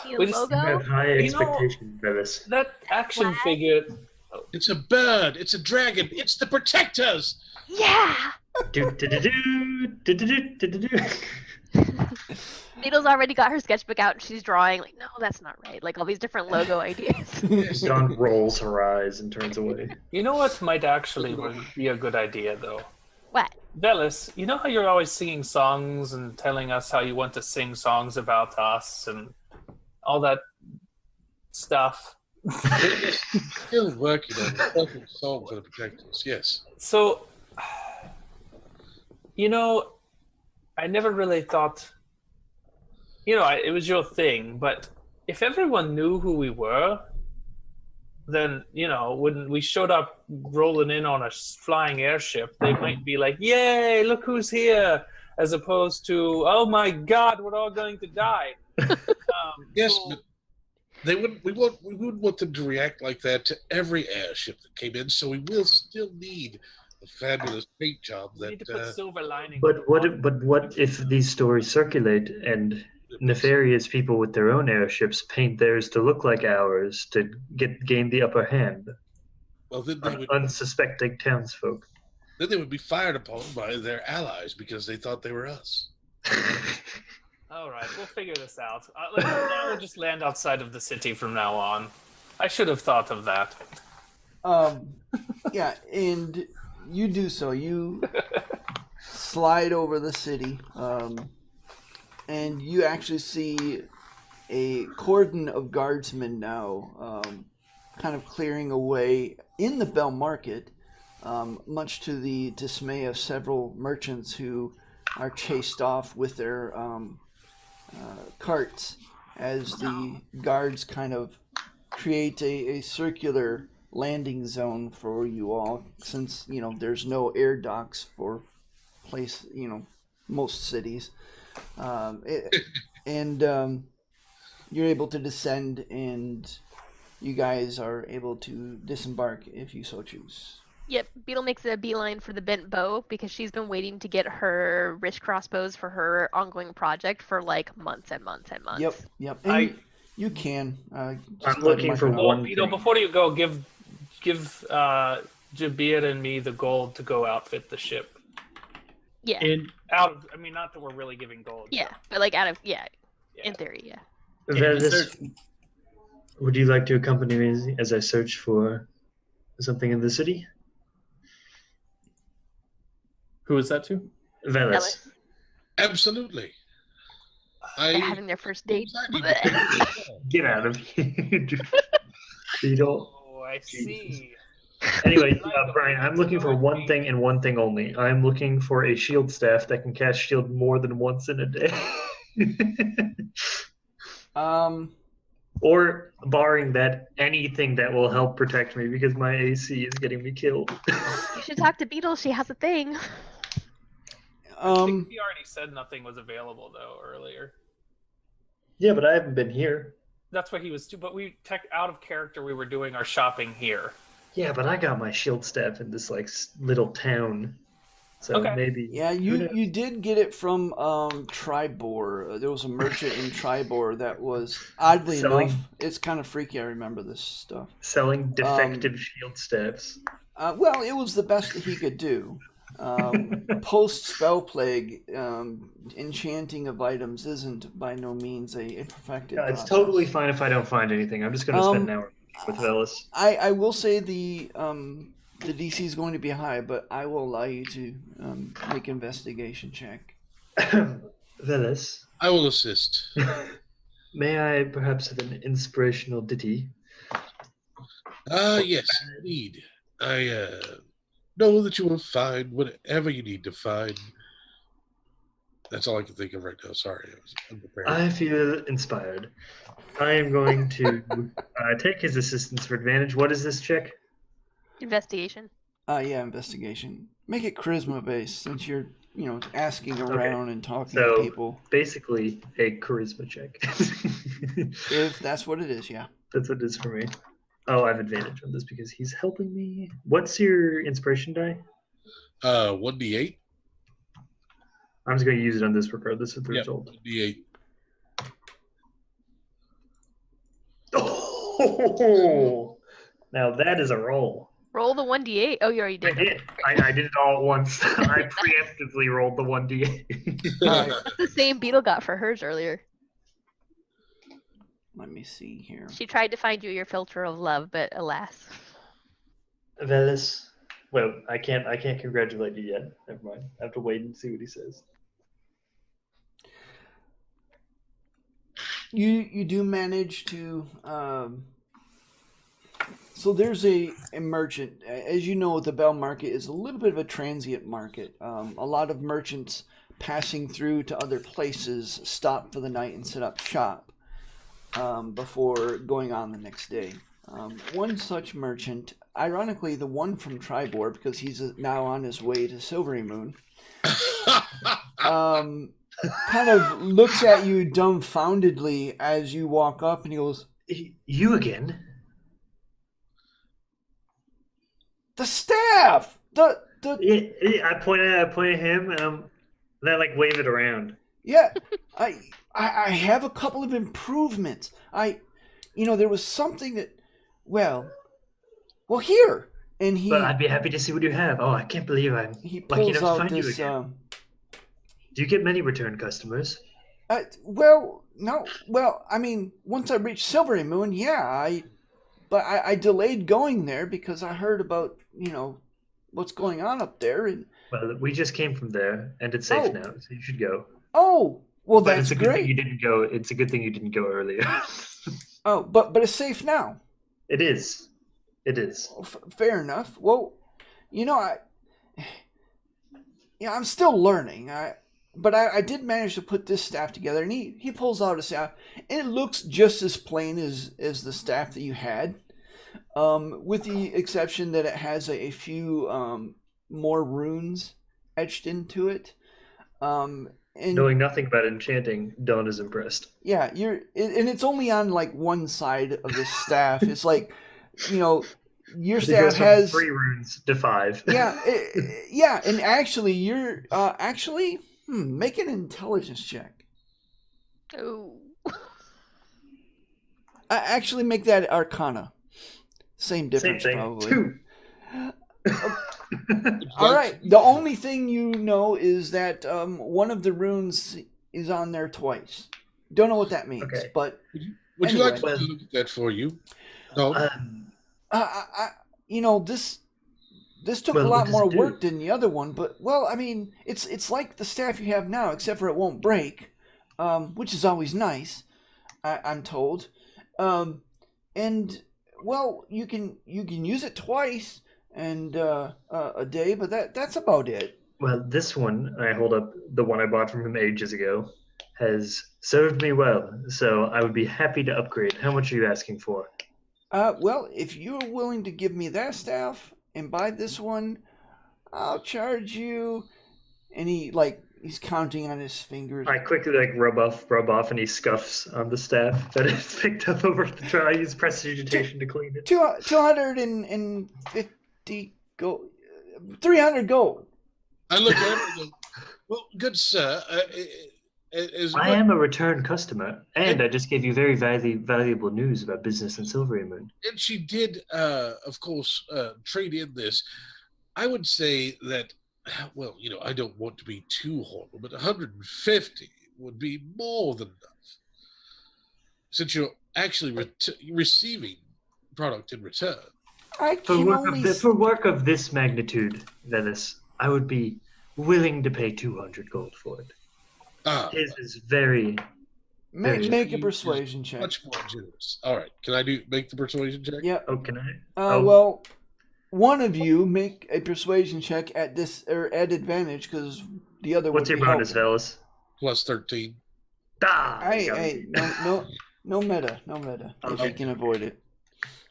See we a just- You have logo? high You know- expectations, Bevis. that action Flag? figure. It's a bird. It's a dragon. It's the protectors. Yeah. Do-do-do-do. Needle's already got her sketchbook out and she's drawing. Like, no, that's not right. Like all these different logo ideas. Yes. Dawn rolls her eyes and turns away. You know what might actually be a good idea, though? What? Velis, you know how you're always singing songs and telling us how you want to sing songs about us and all that stuff? Still working on a perfect song for the protectors. Yes. So, you know, I never really thought, it was your thing, but if everyone knew who we were, then, when we showed up rolling in on a flying airship, they might be like, yay, look who's here, as opposed to, oh my God, we're all going to die. Yes, so- but they wouldn't. We wouldn't want them to react like that to every airship that came in. So we will still need a fabulous paint job we need to that. put silver lining. But what if these stories circulate and nefarious people with their own airships paint theirs to look like ours to gain the upper hand Well, then they on would. unsuspecting townsfolk? Then they would be fired upon by their allies because they thought they were us. All right, we'll figure this out. We'll just land outside of the city from now on. I should have thought of that. Yeah, and you do so. You slide over the city, and you actually see a cordon of guardsmen now, kind of clearing away in the Bell Market, much to the dismay of several merchants who are chased off with their carts as the guards kind of create a circular landing zone for you all, since there's no air docks for most cities, and you're able to descend, and you guys are able to disembark if you so choose. Yep, Beetle makes a beeline for the bent bow because she's been waiting to get her wrist crossbows for her ongoing project for like months and months and months. Yep. And I- you can. I'm just looking for mark it Oh, one Beetle, thing. before you go, give Jabir and me the gold to go outfit the ship. Yeah, And Not that we're really giving gold. yeah, but like in Yeah. theory, yeah. Velis, would you like to accompany me as I search for something in the city? Who is that to? Velis. Ellis, Absolutely. they're having their first date. Get out of here. Beetle. Oh, I see. Anyway, Brian, I'm looking for one thing and one thing only. I'm looking for a shield staff that can cast shield more than once in a day. Or, barring that, anything that will help protect me because my AC is getting me killed. You should talk to Beetle. She has a thing. I think he already said nothing was available though earlier. Yeah, but I haven't been here. That's what he was. But out of character. We were doing our shopping here. Yeah, but I got my shield staff in this little town. So Okay. maybe. Yeah, who you knows? did get it from Tribor. There was a merchant in Tribor that was, oddly Selling- enough, it's kind of freaky. I remember this stuff. Selling defective shield staffs. Well, it was the best that he could do. Post spell plague, enchanting of items isn't by no means a perfected. Yeah, it's process. totally fine if I don't find anything. I'm just going to spend an hour with Velis. I will say the DC is going to be high, but I will allow you to make investigation check. Velis, I will assist. may I perhaps have an inspirational ditty? Yes, indeed. know that you will find whatever you need to find. That's all I can think of right now. Sorry, I was unprepared. I feel inspired. I am going to take his assistance for advantage. What is this check? Investigation. Yeah, investigation. Make it charisma based since you're, asking around and talking So to people. basically a charisma check. If that's what it is, yeah. That's what it is for me. Oh, I have advantage on this because he's helping me. What's your inspiration die? 1d8. I'm just going to use it on this regardless of the Yep, result. 1d8. Oh, now that is a roll. Roll the 1d8. Oh, you already I did. did. I did it all at once. I preemptively rolled the 1d8. All right, That's the same Beetle got for hers earlier. let me see here. She tried to find you your filter of love, but alas. Velis. Well, I can't congratulate you yet. Never mind. I have to wait and see what he says. You do manage to so there's a merchant. As you know, the Bell Market is a little bit of a transient market. A lot of merchants passing through to other places stop for the night and set up shop before going on the next day. One such merchant, ironically the one from Tribor, because he's now on his way to Silvery Moon, kind of looks at you dumbfoundedly as you walk up, and he goes, You again? "The staff! The Yeah, I point at him and I like wave it around. yeah, I have a couple of improvements. There was something that, well, here." And But I'd be happy to see what you have. Oh, I can't believe I'm he lucky pulls enough to out find you this. again. Do you get many return customers? Well, no. Well, I mean, once I reached Silvery Moon, yeah, but I delayed going there because I heard about, what's going on up there. And Well, we just came from there, and it's safe now, so you should go. oh, well, But that's it's a good thing great. you didn't go. It's a good thing you didn't go earlier. Oh, but it's safe now. It is. It is. Well, fair enough. Well, I'm still learning. But I did manage to put this staff together, and he pulls out a staff, and it looks just as plain as the staff that you had, with the exception that it has a few more runes etched into it. And Knowing nothing about enchanting, Dawn is impressed. yeah, and it's only on like one side of the staff. It's like, your It staff goes from has 3 runes to 5. yeah, yeah, and actually, you're make an intelligence check. Oh. Actually, make that Arcana. Same difference, Same thing. probably. 2. All right. The only thing you know is that one of the runes is on there twice. Don't know what that means, Okay. but Would you like Anyway. to look at that for you? No. this took Well, a what lot does more it do? work than the other one. But I mean, it's like the staff you have now, except for it won't break, which is always nice. I'm told, and well, you can use it twice and a day, but that's about it. Well, this one, I hold up the one I bought from him ages ago, has served me well, so I would be happy to upgrade. How much are you asking for? Well, if you're willing to give me that staff and buy this one, I'll charge you. And he's counting on his fingers. I quickly rub off, and he scuffs on the staff that is picked up over the try. I use prestidigitation to clean it. 250 gold, 300 gold. I look at it and go, well, good sir, I am a return customer, and I just gave you very valuable news about business in Silvery Moon. and she did, of course, trade in this. I would say that, well, I don't want to be too horrible, but 150 would be more than enough. Since you're actually receiving product in return. I can only. For work of this magnitude, Velis, I would be willing to pay 200 gold for it. His is very... Make a persuasion check. Much more generous. All right. Can I make the persuasion check? Yeah. Oh, can I? Well, one of you make a persuasion check at this or at advantage because the other What's would your be bonus, helping. Velas? Plus 13. Ah, you Hey, got hey, me. no meta, if you can avoid it.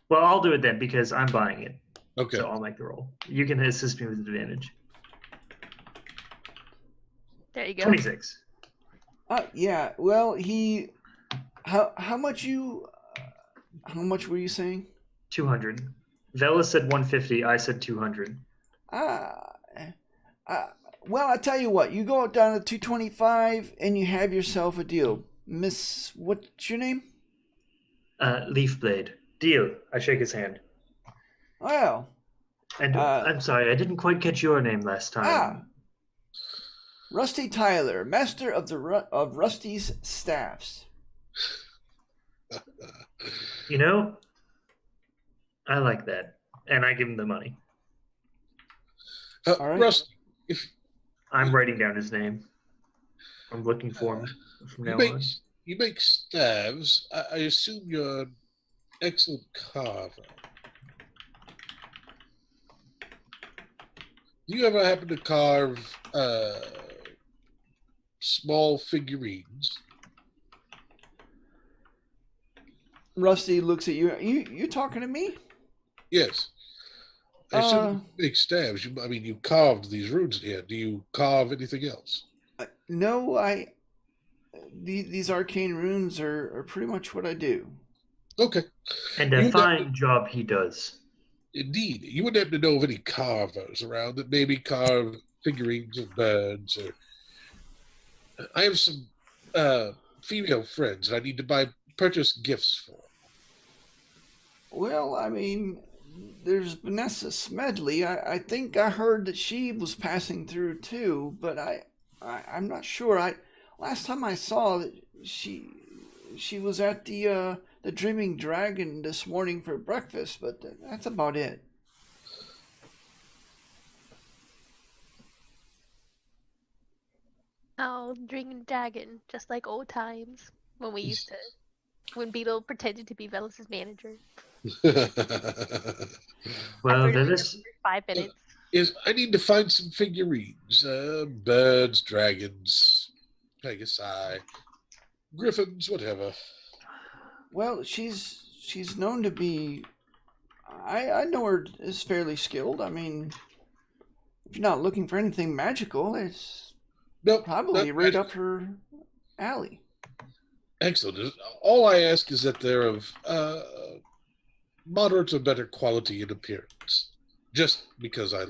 Well, I'll do it then because I'm buying it. Okay. So I'll make the roll. You can assist me with advantage. There you go. 26. Yeah. Well, how much were you saying? 200. Velas said 150. I said 200. Well, I tell you what. You go down to 225 and you have yourself a deal, Miss. What's your name? Leafblade. Deal. I shake his hand. Well. And I'm sorry, I didn't quite catch your name last time. Rusty Tyler, master of of Rusty's staffs. You know, I like that, and I give him the money. All right. Rusty, I'm writing down his name. I'm looking for him from now on. you make staves. I assume you're an excellent carver. Do you ever happen to carve small figurines? Rusty looks at you. You talking to me? Yes. I assume you make staves. You carved these runes here. Do you carve anything else? No, these arcane runes are pretty much what I do. Okay. And a fine job he does. Indeed. You wouldn't happen to know of any carvers around that maybe carve figurines of birds or... I have some female friends that I need to purchase gifts for. Well, there's Vanessa Smedley. I think I heard that she was passing through too, but I'm not sure. Last time I saw that she was at the Dreaming Dragon this morning for breakfast, but that's about it. Oh, Dreaming Dragon, just like old times when Beetle pretended to be Velas's manager. Well, After Velas... 5 minutes. I need to find some figurines. Birds, dragons, Pegasi, griffins, whatever. Well, she's known to be... I know her is fairly skilled. If you're not looking for anything magical, it's probably right up her alley. Excellent. All I ask is that they're of moderate or better quality in appearance. Just because I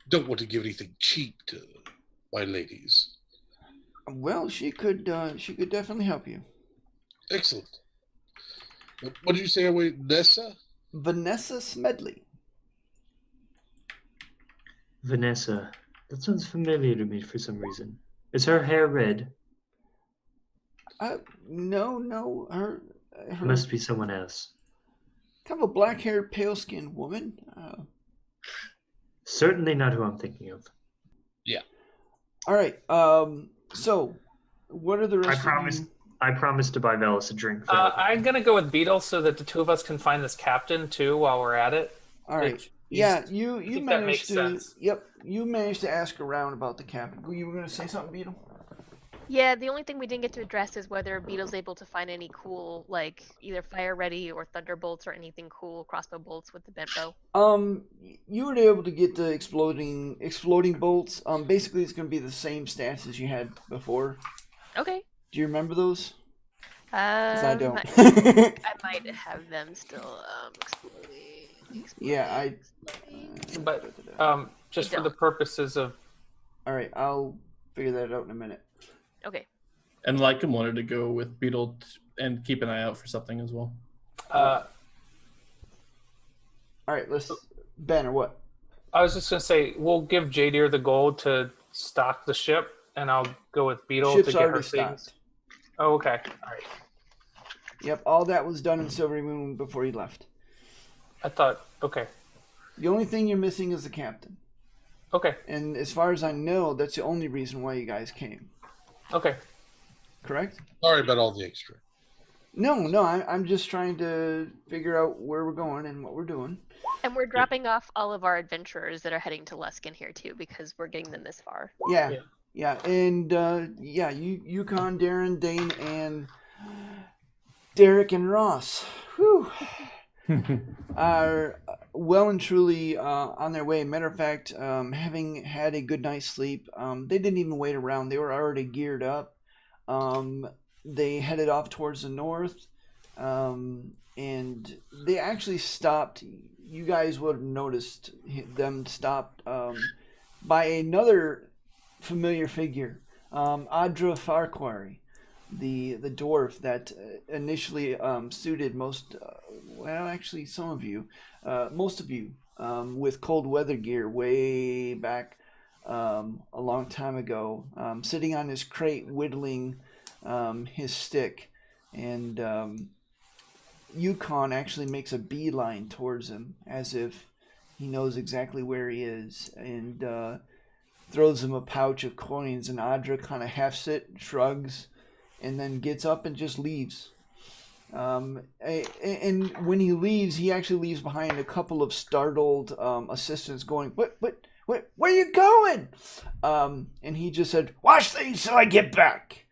don't want to give anything cheap to my ladies. Well, she could definitely help you. Excellent. What did you say? Vanessa Smedley. Vanessa. That sounds familiar to me for some reason. Is her hair red? No. Her Must be someone else. Kind of a black-haired, pale-skinned woman. Certainly not who I'm thinking of. Yeah. All right. So, what are the rest of you? I promised to buy Velas a drink. I'm gonna go with Beetle so that the two of us can find this captain too while we're at it. All right. Yeah, you managed to. Sense. Yep, you managed to ask around about the captain. You were gonna say something, Beetle? Yeah, the only thing we didn't get to address is whether Beetle's able to find any cool, like, either fire ready or thunderbolts or anything cool crossbow bolts with the bent bow. You were able to get the exploding bolts. Basically, it's gonna be the same stats as you had before. Okay. Do you remember those? 'Cause I don't. I might have them still exploding. Yeah, But just for the purposes of... All right, I'll figure that out in a minute. Okay. And Lycum wanted to go with Beetle and keep an eye out for something as well. All right, Banner, what? I was just gonna say we'll give Jadir the gold to stock the ship, and I'll go with Beetle Ship's to get her already things. stocked. Oh, okay. All right. Yep, all that was done in Silvery Moon before he left. I thought. Okay. The only thing you're missing is the captain. Okay. And as far as I know, that's the only reason why you guys came. Okay. Correct? Sorry about all the extra. No, I'm just trying to figure out where we're going and what we're doing. And we're dropping off all of our adventurers that are heading to Luskin here too, because we're getting them this far. Yeah, Yeah. yeah, and Yukon, Darren, Dane, and Derek and Ross, whew, are well and truly on their way. Matter of fact, having had a good night's sleep, they didn't even wait around. They were already geared up. They headed off towards the north, and they actually stopped. You guys would have noticed them stopped by another familiar figure, Adra Farquhar, the dwarf that initially suited most, well, actually, some of you, most of you, with cold weather gear way back a long time ago, sitting on his crate, whittling his stick, and Yukon actually makes a beeline towards him as if he knows exactly where he is, and throws him a pouch of coins, and Adra kind of hefts it, shrugs, and then gets up and just leaves. And when he leaves, he actually leaves behind a couple of startled assistants going, "What, where are you going?" And he just said, "Watch things till I get back."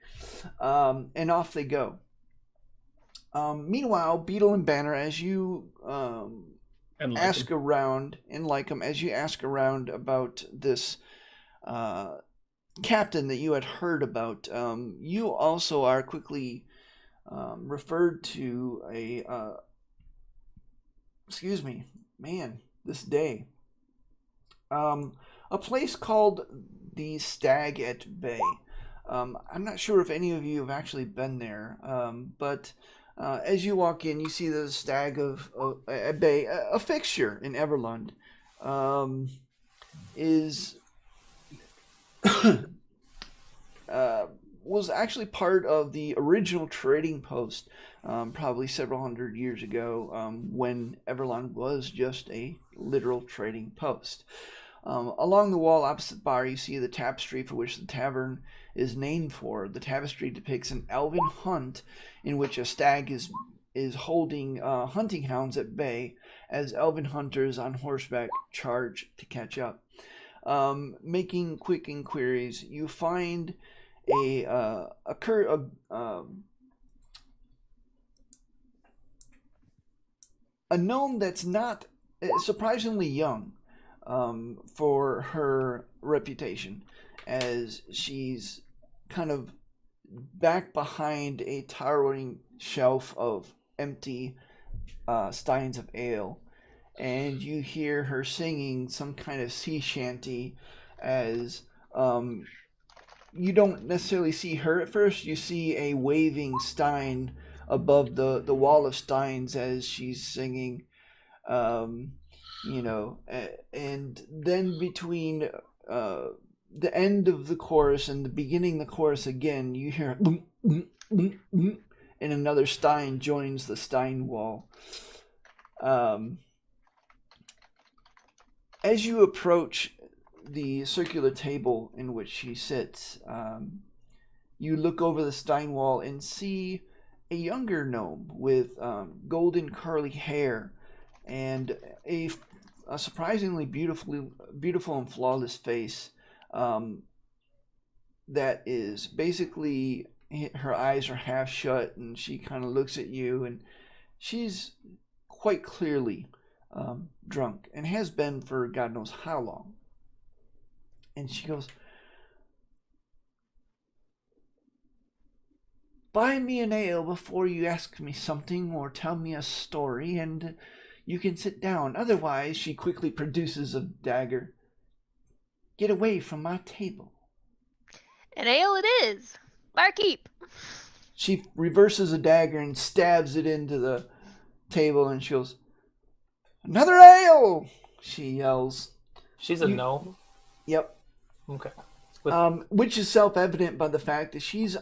And off they go. Meanwhile, Beetle and Banner, as you And like ask around, and like him, as you ask around about this captain that you had heard about, you also are quickly referred to excuse me, man, this day, a place called the Stag at Bay. I'm not sure if any of you have actually been there, but as you walk in, you see the Stag at Bay, a fixture in Everlund, is was actually part of the original trading post, probably several hundred years ago, when Everlund was just a literal trading post. Along the wall opposite the bar, you see the tapestry for which the tavern is named for. The tapestry depicts an elven hunt in which a stag is holding hunting hounds at bay as elven hunters on horseback charge to catch up. Making quick inquiries, you find a gnome that's not surprisingly young for her reputation, as she's kind of back behind a towering shelf of empty steins of ale, and you hear her singing some kind of sea shanty as you don't necessarily see her at first. You see a waving stein above the wall of steins as she's singing, and then between the end of the chorus and the beginning of the chorus again, you hear and another stein joins the stein wall. As you approach the circular table in which she sits, you look over the stein wall and see a younger gnome with golden curly hair and a surprisingly beautiful and flawless face, that is basically, her eyes are half shut, and she kind of looks at you, and she's quite clearly drunk, and has been for God knows how long. And she goes, "Buy me an ale before you ask me something or tell me a story, and you can sit down. Otherwise," she quickly produces a dagger, "get away from my table." An ale it is. Barkeep. She reverses a dagger and stabs it into the table, and she goes, "Another ale!" she yells. She's a gnome. Yep. Okay. Which is self-evident by the fact that she's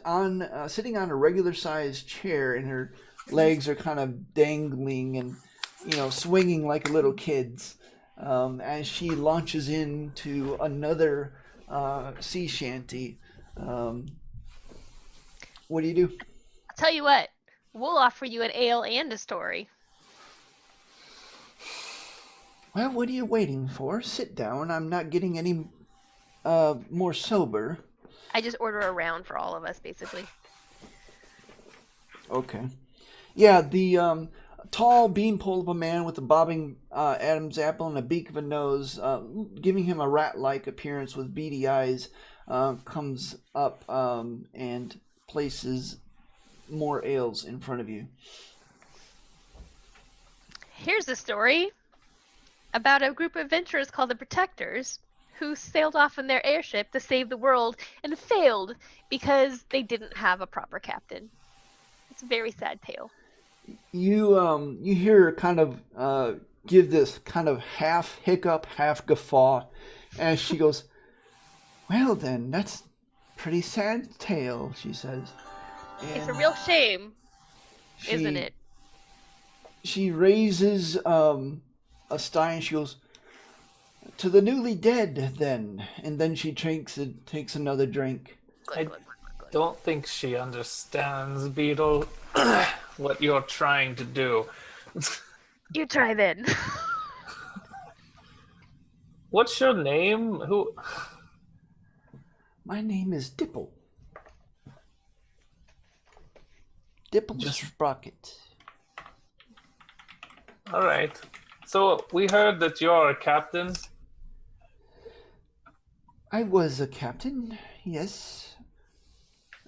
sitting on a regular-sized chair, and her legs are kind of dangling and, swinging like a little kid's, as she launches into another sea shanty. What do you do? I'll tell you what. We'll offer you an ale and a story. Well, what are you waiting for? Sit down. I'm not getting any more sober. I just order a round for all of us, basically. Okay. Yeah, the tall beanpole of a man with a bobbing Adam's apple and a beak of a nose, giving him a rat-like appearance with beady eyes, comes up and places more ales in front of you. Here's a story about a group of adventurers called the Protectors who sailed off in their airship to save the world and failed because they didn't have a proper captain. It's a very sad tale. You hear her kind of give this kind of half hiccup, half guffaw, as she goes, "Well then, that's pretty sad tale," she says. It's a real shame, isn't it? She raises a stein and she goes, "To the newly dead, then." And then she takes another drink. I don't think she understands, Beetle, what you're trying to do. You try then. What's your name? Who? My name is Dipple. Dipple Sprocket. All right. So we heard that you're a captain. I was a captain, yes,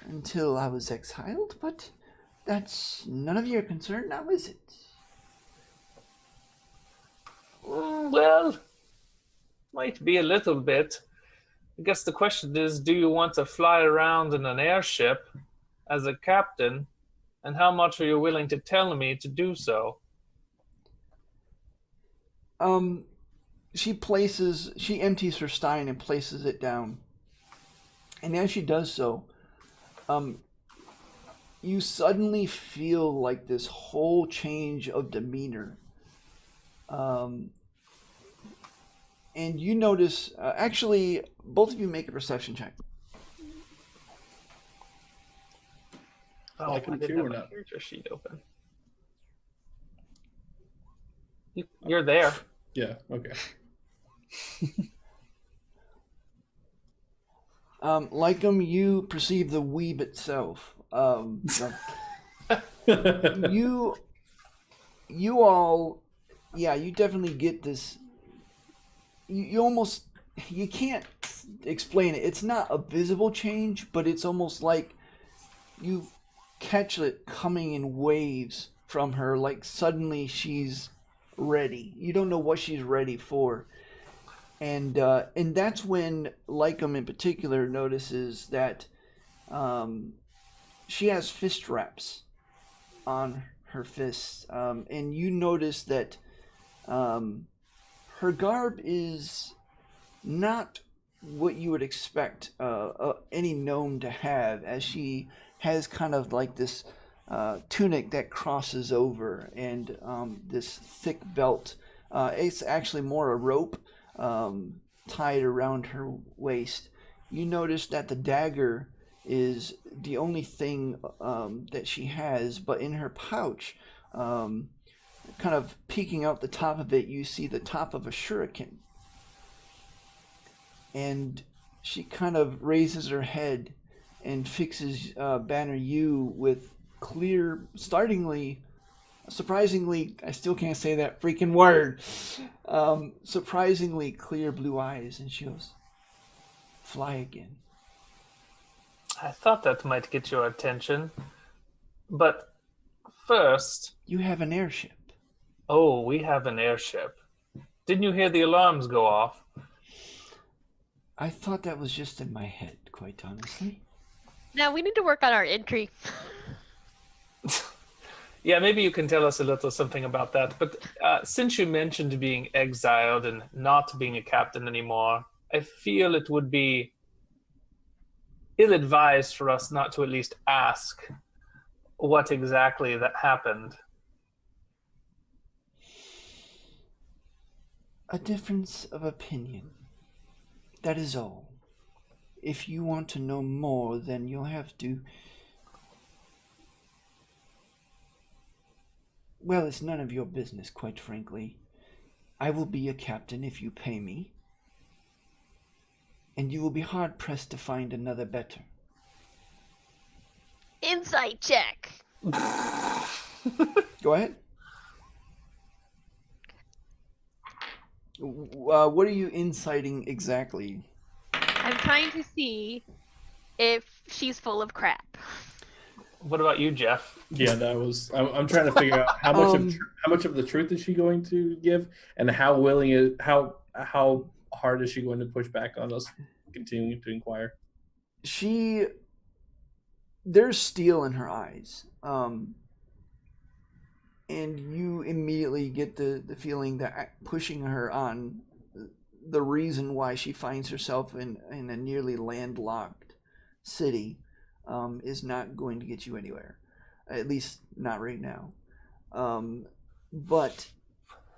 until I was exiled, but that's none of your concern now, is it? Well, might be a little bit. I guess the question is, do you want to fly around in an airship as a captain, and how much are you willing to tell me to do so? She empties her stein and places it down. And as she does so, you suddenly feel like this whole change of demeanor. And you notice, actually, both of you make a perception check. Oh, I can didn't too, have or my not? character sheet open. You're there. Yeah, okay. Like you perceive the weeb itself. You all, yeah, you definitely get this. You almost, you can't explain it. It's not a visible change, but it's almost like you catch it coming in waves from her. Like suddenly she's ready. You don't know what she's ready for. And that's when Lycum in particular notices that she has fist wraps on her fists, and you notice that her garb is not what you would expect any gnome to have, as she has kind of like this tunic that crosses over and this thick belt. It's actually more a rope tied around her waist. You notice that the dagger is the only thing that she has, but in her pouch, kind of peeking out the top of it, you see the top of a shuriken. And she kind of raises her head and fixes Banner you with clear, surprisingly, I still can't say that freaking word, surprisingly clear blue eyes, and she goes, "Fly again." I thought that might get your attention. But first... You have an airship. Oh, we have an airship. Didn't you hear the alarms go off? I thought that was just in my head, quite honestly. Now we need to work on our entry. Yeah, maybe you can tell us a little something about that. But since you mentioned being exiled and not being a captain anymore, I feel it would be ill-advised for us not to at least ask what exactly that happened. A difference of opinion. That is all. If you want to know more, then you'll have to... Well, it's none of your business, quite frankly. I will be a captain if you pay me, and you will be hard-pressed to find another better. Insight check. Go ahead. What are you inciting exactly? I'm trying to see if she's full of crap. What about you, Jeff? Yeah, that was. I'm trying to figure out how much of the truth is she going to give, and how hard is she going to push back on us, continuing to inquire. There's steel in her eyes, and you immediately get the feeling that pushing her on the reason why she finds herself in a nearly landlocked city is not going to get you anywhere, at least not right now. But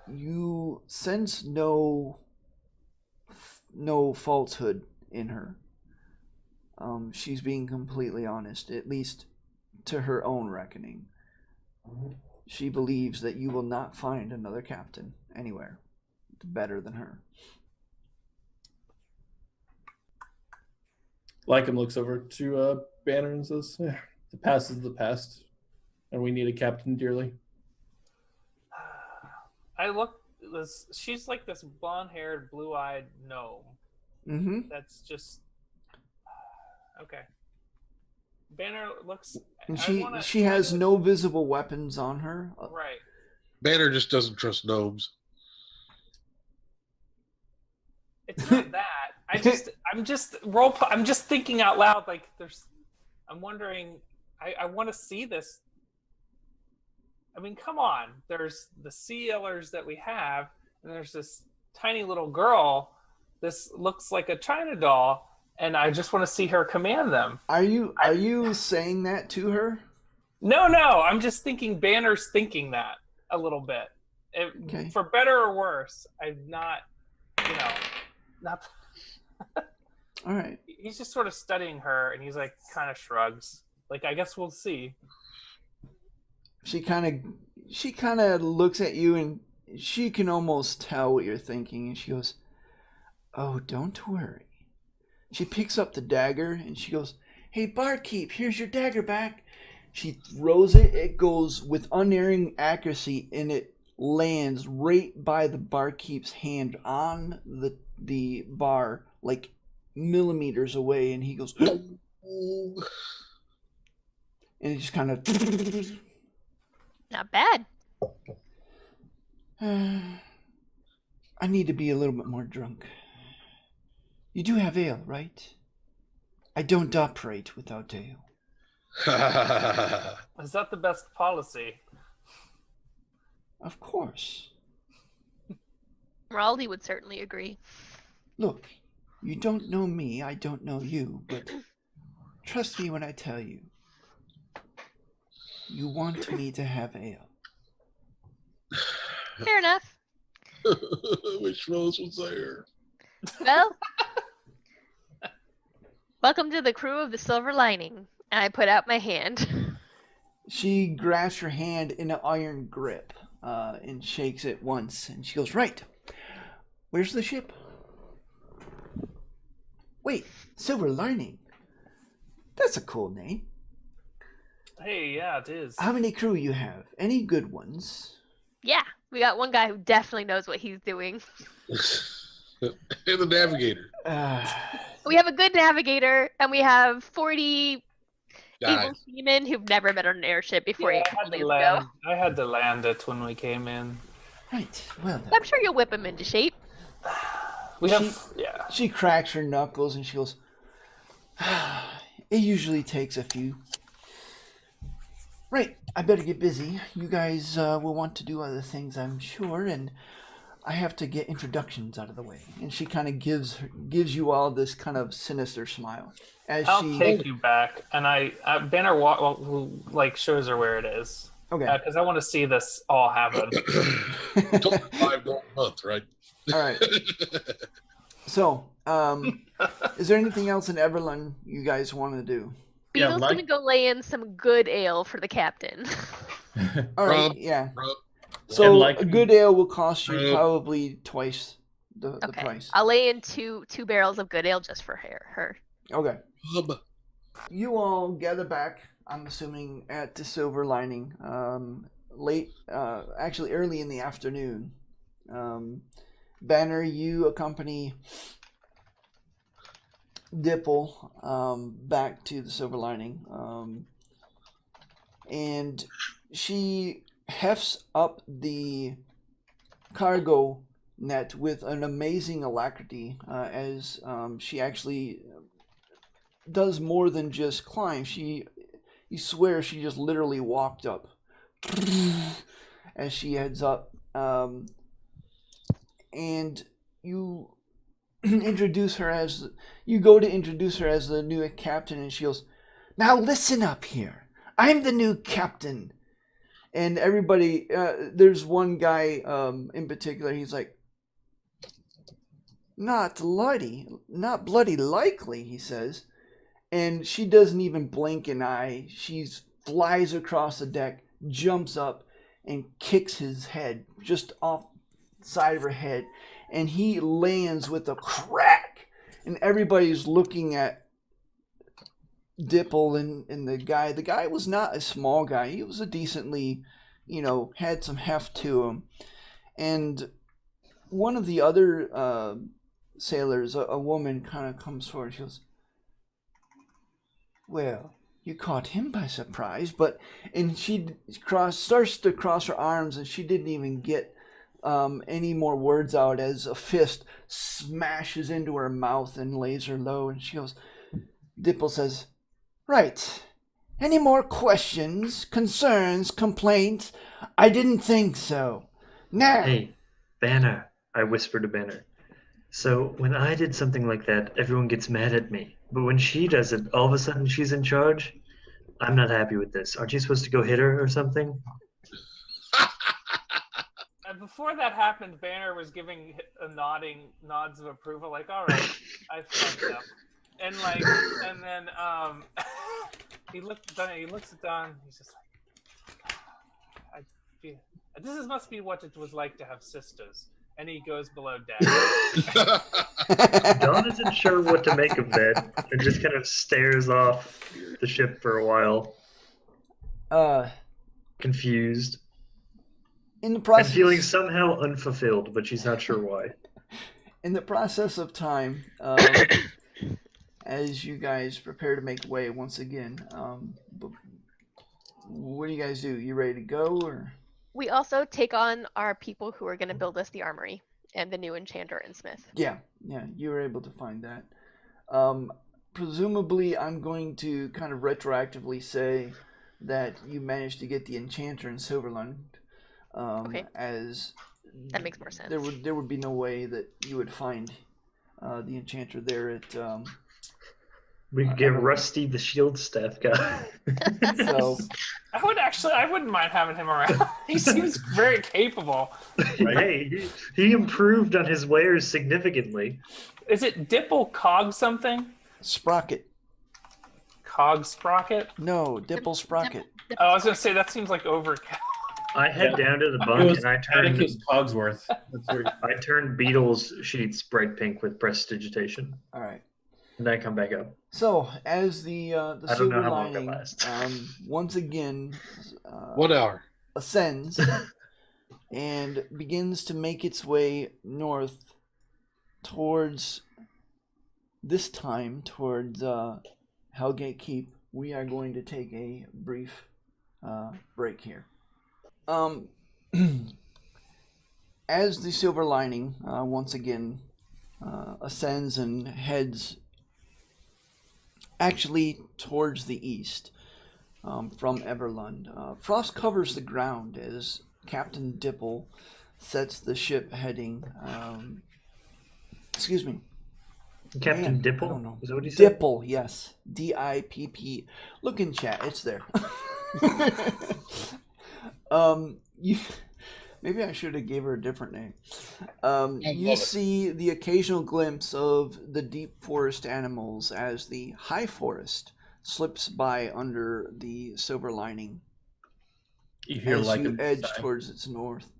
you sense no falsehood in her. She's being completely honest, at least to her own reckoning. She believes that you will not find another captain anywhere better than her. Lycum looks over to Banner and says, the past is the past, and we need a captain dearly. She's like this blonde-haired, blue-eyed gnome. Mm-hmm. That's just... Okay. Banner looks... And she has no visible weapons on her. Right. Banner just doesn't trust gnomes. It's not that. I'm just thinking out loud. Like I'm wondering. I want to see this. I mean, come on. There's the sealers that we have, and there's this tiny little girl. This looks like a China doll, and I just want to see her command them. Are you saying that to her? No. I'm just thinking Banner's thinking that a little bit. Okay. For better or worse, I'm not. Not. All right. He's just sort of studying her, and he's like, kind of shrugs. Like, I guess we'll see. She kind of looks at you, and she can almost tell what you're thinking, and she goes, "Oh, don't worry." She picks up the dagger, and she goes, "Hey, barkeep, here's your dagger back." She throws it. It goes with unerring accuracy, and it lands right by the barkeep's hand on the bar, like millimeters away, and he goes, and he just kind of... Not bad. I need to be a little bit more drunk. You do have ale, right? I don't operate without ale. Is that the best policy? Of course. Raleigh would certainly agree. Look, you don't know me, I don't know you, but trust me when I tell you. You want me to have ale. Fair enough. Which Rose was there? Well, welcome to the crew of the Silver Lining. And I put out my hand. She grasps your hand in an iron grip and shakes it once, and she goes, "Right. Where's the ship?" "Wait, Silver Lining? That's a cool name. Hey, yeah, it is. How many crew you have? Any good ones?" Yeah, we got one guy who definitely knows what he's doing. And the navigator. We have a good navigator, and we have 40 Die. evil seamen who've never been on an airship before Yeah, a couple days ago. I had to land it when we came in. Right, well then. I'm sure you'll whip him into shape. She cracks her knuckles and she goes, "It usually takes a few. Right, I better get busy. You guys will want to do other things, I'm sure, and I have to get introductions out of the way." And she kind of gives you all this kind of sinister smile. I'll take you back, and Banner shows her where it is. Okay. Because I want to see this all happen. It's only $5 a month, right? All right. So, is there anything else in Everland you guys want to do? Beetle's gonna go lay in some good ale for the captain. All right. Rob, Yeah. Rob, So like- a good ale will cost you Uh, probably twice the Okay. price. I'll lay in two barrels of good ale just for her. Okay. Hub. You all gather back, I'm assuming, at the Silver Lining, actually early in the afternoon. Banner, you accompany Dipple back to the Silver Lining, and she hefts up the cargo net with an amazing alacrity, as she actually does more than just climb. You swear she just literally walked up as she heads up, and you introduce her as the new captain, and she goes, "Now listen up here. I'm the new captain." And everybody, there's one guy in particular. He's like, not bloody likely," he says. And she doesn't even blink an eye. She flies across the deck, jumps up, and kicks his head just off the side of her head. And he lands with a crack. And everybody's looking at Dipple and the guy. The guy was not a small guy. He was a decently, had some heft to him. And one of the other sailors, a woman, kind of comes forward. She goes, "Well, you caught him by surprise," and she starts to cross her arms, and she didn't even get any more words out as a fist smashes into her mouth and lays her low. And she goes, Dipple says, "Right. Any more questions, concerns, complaints? I didn't think so. Now." Hey, Banner, I whisper to Banner. "So when I did something like that, everyone gets mad at me. But when she does it, all of a sudden she's in charge? I'm not happy with this. Aren't you supposed to go hit her or something?" Before that happened, Banner was giving nods of approval, like, "All right, I fucked up," and then he looks at Don. He's just like, "This must be what it was like to have sisters." And he goes below deck. Don isn't sure what to make of that and just kind of stares off the ship for a while, confused. In the And process, feeling somehow unfulfilled, but she's not sure why. in the process of time, as you guys prepare to make way once again, what do you guys do? You ready to go, or? We also take on our people who are going to build us the armory and the new enchanter and smith. Yeah, you were able to find that. Presumably, I'm going to kind of retroactively say that you managed to get the enchanter in Silverland. Okay. As That makes more sense. There would be no way that you would find the enchanter there at. We could get Rusty, the shield staff guy. So I wouldn't mind having him around. He seems very capable. Hey, he improved on his wares significantly. Is it Dipple Cog something? Sprocket. Cog Sprocket? No, Dipple Sprocket. Oh, I was gonna say that seems like overkill. I head down to the It bunk was and I turned Atticus Cogsworth. That's where I turned Beetle's sheets bright pink with prestidigitation, All right. and I come back up. So as the I don't know Silver how long that Lining lasts. once again 1 hour. ascends and begins to make its way north towards Hellgate Keep, we are going to take a brief break here. As the Silver Lining once again ascends and heads actually towards the east from Everlund, frost covers the ground as Captain Dipple sets the ship heading. Excuse me. Captain Man, Dipple? I don't know. Is that what he said? Dipple, yes. D-I-P-P. Look in chat, it's there. Maybe I should have gave her a different name. You see the occasional glimpse of the deep forest animals as the high forest slips by under the Silver Lining. You hear as you Lycum edge sigh. towards its north.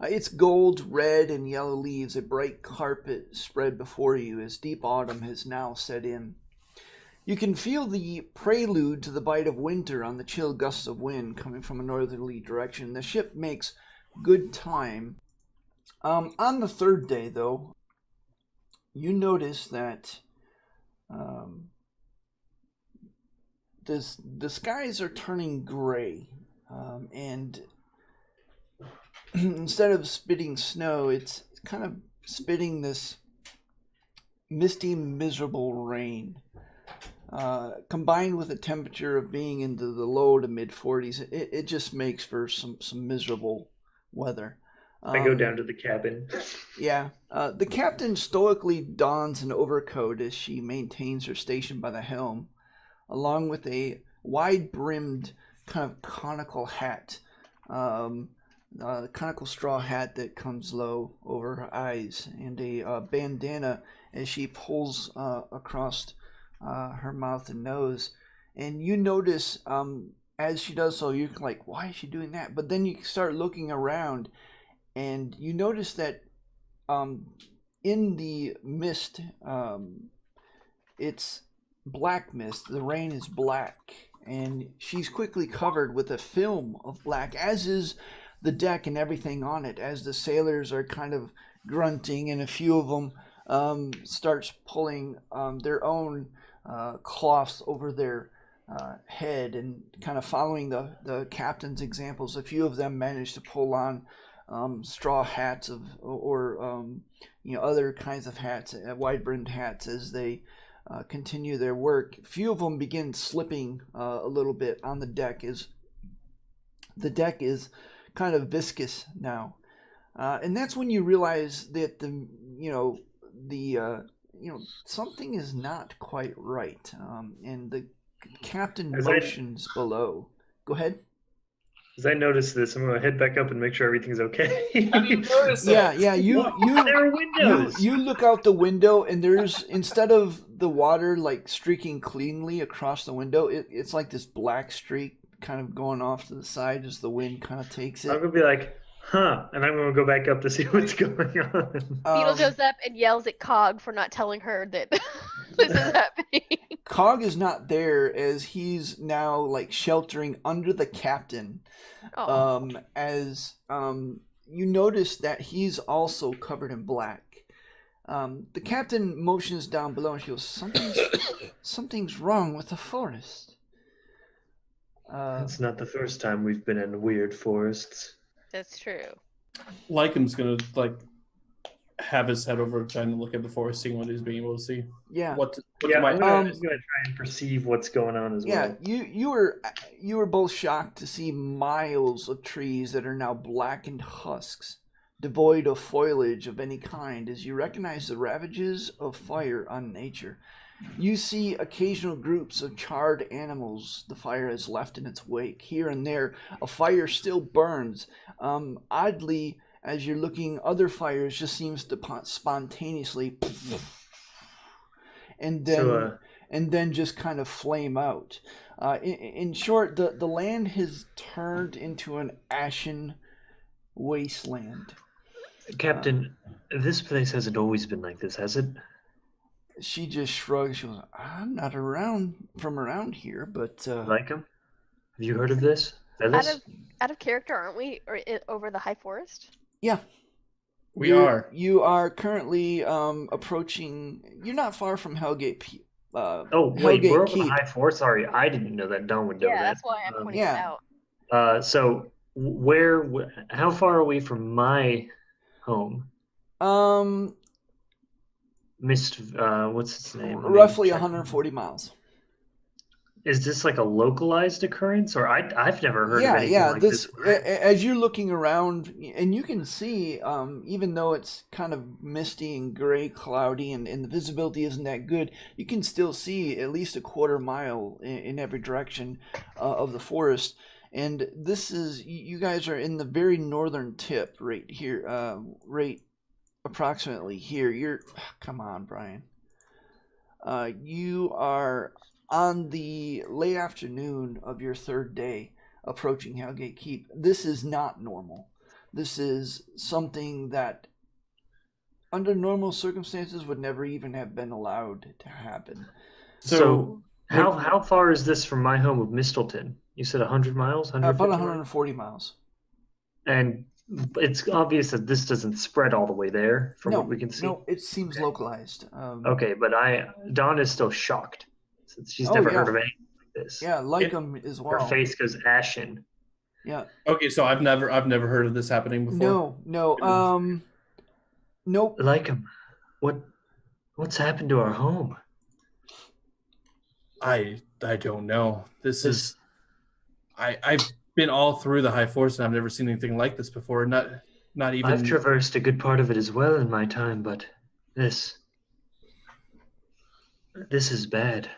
Its gold, red, and yellow leaves, a bright carpet spread before you as deep autumn has now set in. You can feel the prelude to the bite of winter on the chill gusts of wind coming from a northerly direction. The ship makes good time. On the third day, though, you notice that the skies are turning gray, and instead of spitting snow, it's kind of spitting this misty, miserable rain. Combined with a temperature of being into the low to mid 40s, it just makes for some miserable weather. I go down to the cabin. Yeah. The captain stoically dons an overcoat as she maintains her station by the helm, along with a wide-brimmed kind of conical hat, conical straw hat that comes low over her eyes, and a bandana as she pulls across her mouth and nose. And you notice as she does so, you're like, why is she doing that? But then you start looking around, and you notice that in the mist, it's black mist. The rain is black, and she's quickly covered with a film of black, as is the deck and everything on it, as the sailors are kind of grunting, and a few of them starts pulling their own cloths over their head and kind of following the captain's examples. A few of them manage to pull on straw hats or other kinds of hats, wide-brimmed hats, as they continue their work. A few of them begin slipping a little bit on the deck, as the deck is kind of viscous now, and that's when you realize that something is not quite right, and the captain motions below. Go ahead. As I notice this, I'm gonna head back up and make sure everything's okay. How do you notice it? Yeah. There are windows. You look out the window, and there's, instead of the water like streaking cleanly across the window, it's like this black streak kind of going off to the side as the wind kind of takes it. I'm gonna be like, huh, and I'm gonna go back up to see what's going on. Beetle goes up and yells at Cog for not telling her that this is happening. Cog is not there, as he's now like sheltering under the captain. As you notice that he's also covered in black. The captain motions down below, and she goes, something's wrong with the forest. It's not the first time we've been in weird forests. That's true. Lycum's gonna have his head over, trying to look at the forest, seeing what he's being able to see. Yeah. I'm gonna try and perceive what's going on as well. Yeah, you were both shocked to see miles of trees that are now blackened husks, devoid of foliage of any kind, as you recognize the ravages of fire on nature. You see occasional groups of charred animals the fire has left in its wake. Here and there, a fire still burns. Oddly, as you're looking, other fires just seems to spontaneously and then just kind of flame out. In short, the land has turned into an ashen wasteland. Captain, this place hasn't always been like this, has it? She just shrugs. She goes, I'm not from around here, but... Lycum? Have you heard of this? Out of character, aren't we over the high forest? Yeah. We are. You are currently approaching... You're not far from Hellgate. Hellgate we're over the high forest? Sorry, I didn't know that. Dawn would know that. Yeah, that's why I'm pointing it out. So, how far away from my home? What's its name? Roughly 140 miles. Is this like a localized occurrence, or I've never heard of anything like this? As you're looking around, and you can see, even though it's kind of misty and gray, cloudy, and the visibility isn't that good, you can still see at least a quarter mile in every direction of the forest. And this is, you guys are in the very northern tip right here, right approximately here. Come on, Brian. You are on the late afternoon of your third day. approaching Hellgate Keep. This is not normal. This is something that, under normal circumstances, would never even have been allowed to happen. So how far is this from my home of Mistleton? You said 100 miles? About 150 140 miles. And it's obvious that this doesn't spread all the way there from what we can see. No, it seems localized. Okay, but Dawn is still shocked since she's never heard of anything like this. Yeah, like him as well. Her face goes ashen. Yeah. Okay, so I've never heard of this happening before. No. Nope. Like him. What's happened to our home? I don't know. This is I've been all through the High Force and I've never seen anything like this before. Not even. I've traversed a good part of it as well in my time, but this is bad.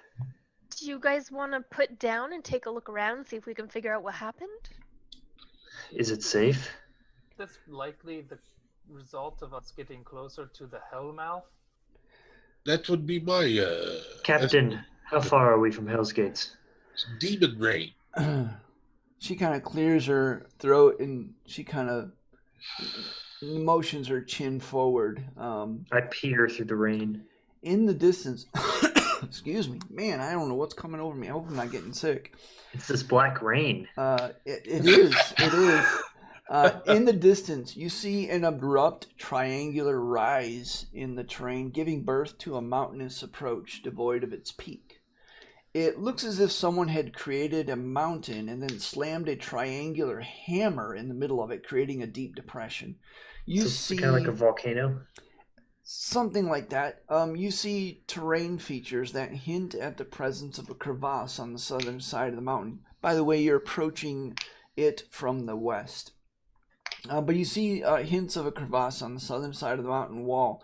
Do you guys want to put down and take a look around and see if we can figure out what happened? Is it safe? That's likely the result of us getting closer to the Hellmouth. That would be my Captain, how far are we from Hell's Gates? demon rain. She kind of clears her throat and she kind of motions her chin forward. I peer through the rain. In the distance, excuse me, man, I don't know what's coming over me. I hope I'm not getting sick. It's this black rain. It is. In the distance, you see an abrupt triangular rise in the terrain, giving birth to a mountainous approach devoid of its peak. It looks as if someone had created a mountain and then slammed a triangular hammer in the middle of it, creating a deep depression. You see kind of like a volcano? Something like that. You see terrain features that hint at the presence of a crevasse on the southern side of the mountain. By the way, you're approaching it from the west. But you see hints of a crevasse on the southern side of the mountain wall.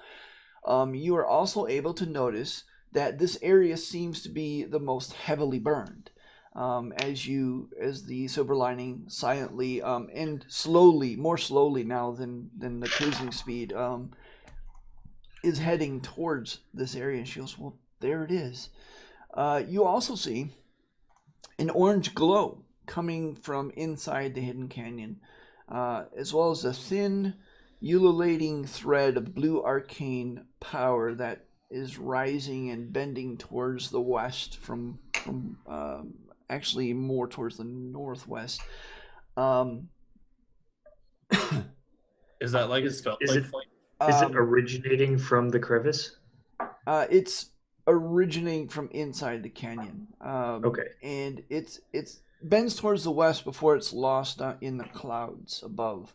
You are also able to notice that this area seems to be the most heavily burned. As the silver lining silently and slowly, more slowly now than the cruising speed, is heading towards this area. And she goes, well, there it is. You also see an orange glow coming from inside the hidden canyon, as well as a thin, ululating thread of blue arcane power that is rising and bending towards the west from actually more towards the northwest. Is that like it's felt Is like? Is it originating from the crevice? It's originating from inside the canyon. Okay. And it's bends towards the west before it's lost in the clouds above.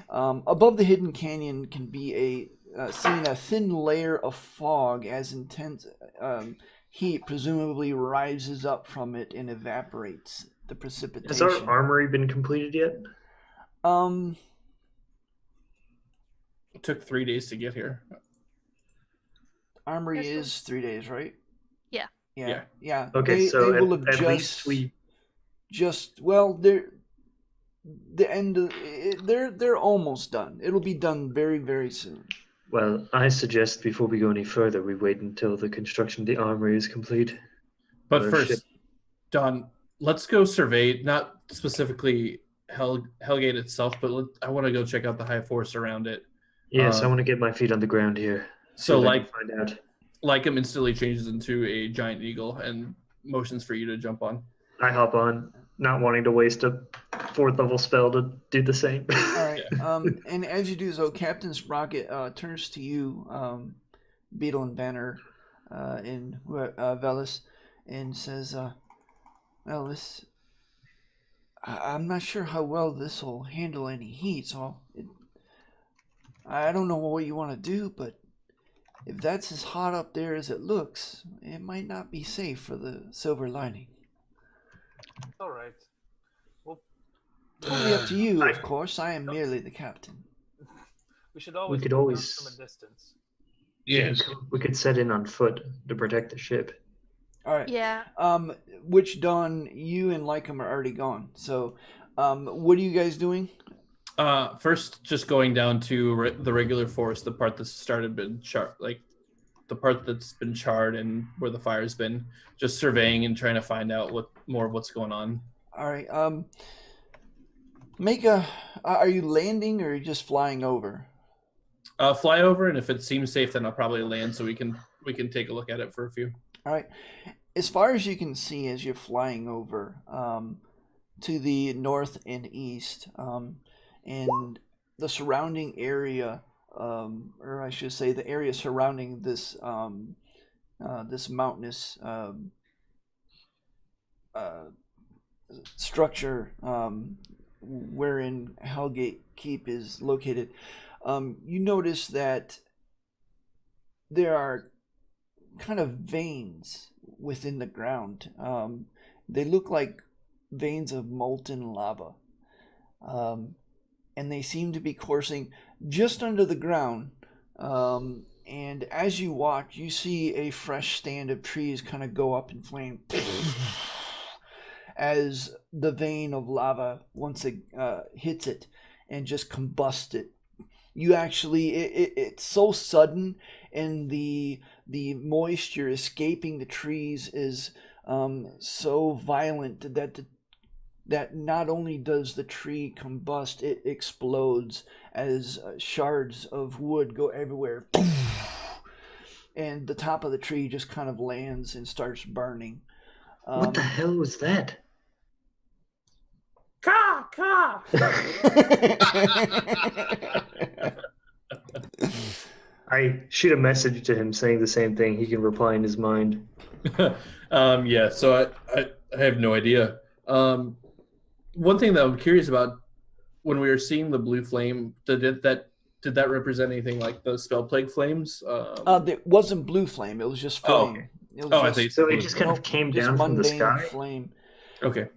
Above the hidden canyon can be seen a thin layer of fog as intense heat presumably rises up from it and evaporates the precipitation. Has our armory been completed yet? It took 3 days to get here. Armory is 3 days, right? Yeah. Yeah. Okay, they will have at least we. They're almost done. It'll be done very, very soon. Well, I suggest before we go any further, we wait until the construction of the armory is complete. But first, Don, let's go survey, not specifically Hellgate itself, but I want to go check out the High Force around it. Yes, I want to get my feet on the ground here. So find out. Lycum instantly changes into a giant eagle and motions for you to jump on. I hop on, not wanting to waste a 4th level spell to do the same. All right. And as you do so, Captain Sprocket turns to you, Beetle and Banner, and Velis, and says, "Well, I'm not sure how well this will handle any heat, so I don't know what you want to do, but if that's as hot up there as it looks, it might not be safe for the silver lining." All right. Well, Totally up to you, of course. I am merely the captain. we should always could look always- from a distance. Yes. We could set in on foot to protect the ship. All right. Yeah. Which Dawn, you and Lycum are already gone. So, what are you guys doing? First, just going down to the regular forest, the part that's been charred, like the part that's been charred and where the fire's been, just surveying and trying to find out more of what's going on. All right. Make a. Are you landing or are you just flying over? Fly over, and if it seems safe, then I'll probably land so we can take a look at it for a few. All right. As far as you can see, as you're flying over to the north and east, and the surrounding area, or I should say, the area surrounding this this mountainous structure, wherein Hellgate Keep is located, you notice that there are kind of veins within the ground. They look like veins of molten lava. And they seem to be coursing just under the ground. And as you watch, you see a fresh stand of trees kind of go up in flame as the vein of lava, once it hits it and just combusts it. You actually, it's so sudden, and the moisture escaping the trees is so violent that not only does the tree combust, it explodes as shards of wood go everywhere, and the top of the tree just kind of lands and starts burning. What the hell was that? Ka ka. I shoot a message to him saying the same thing. He can reply in his mind. Yeah. So I have no idea. One thing that I'm curious about, when we were seeing the blue flame, did that represent anything like the spell plague flames? It wasn't blue flame; it was just flame. Oh, okay. It was I just, think So it just kind of came just down from the mundane sky? flame. Okay.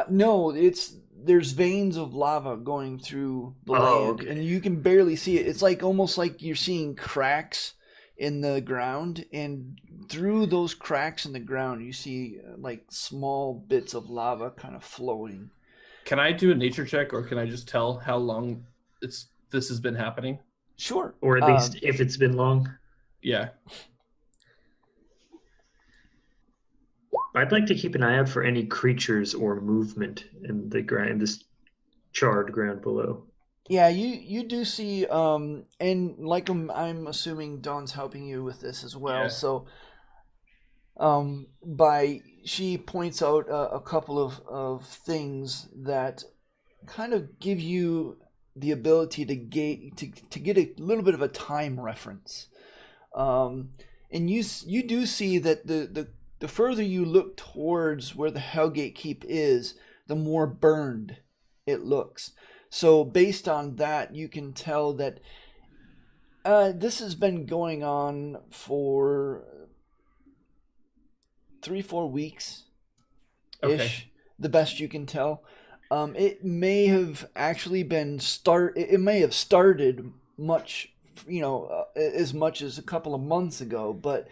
No, there's veins of lava going through the land, okay. and you can barely see it. It's like almost like you're seeing cracks in the ground, and through those cracks in the ground, you see like small bits of lava kind of floating. Can I do a nature check, or can I just tell how long this has been happening? Sure. Or at least if it's been long. Yeah. I'd like to keep an eye out for any creatures or movement in the ground, this charred ground below. Yeah, you do see, and like I'm assuming Dawn's helping you with this as well. Yeah. So, she points out a couple of things that kind of give you the ability to get a little bit of a time reference, and you do see that the further you look towards where the Hellgate Keep is, the more burned it looks. So based on that, you can tell that this has been going on for 3-4 weeks ish, Okay. the best you can tell. It may have actually it may have started much, as much as a couple of months ago, but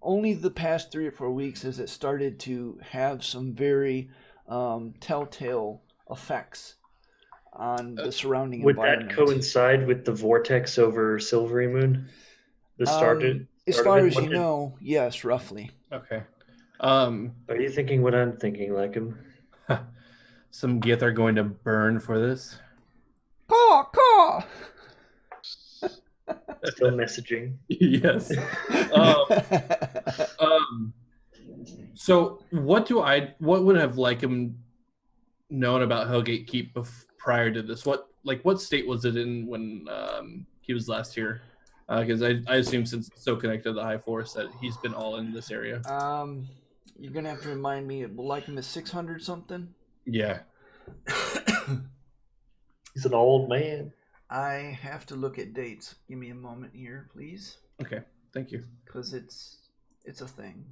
only the past 3 or 4 weeks has it started to have some very telltale effects on the surrounding Would environment. that coincide with the vortex over Silvery Moon? As start far of it? as you know, yes, roughly. Okay. Are you thinking what I'm thinking, like him? Some Gith are going to burn for this. Caw, caw! Still messaging. Yes. So what would have Lycum known about Hellgate Keep prior to this? What state was it in when he was last here? Because I assume, since it's so connected to the High Forest, that he's been all in this area. You're gonna have to remind me. Lycum is 600 something. Yeah. He's an old man. I have to look at dates. Give me a moment here, please. Okay. Thank you. Because it's a thing.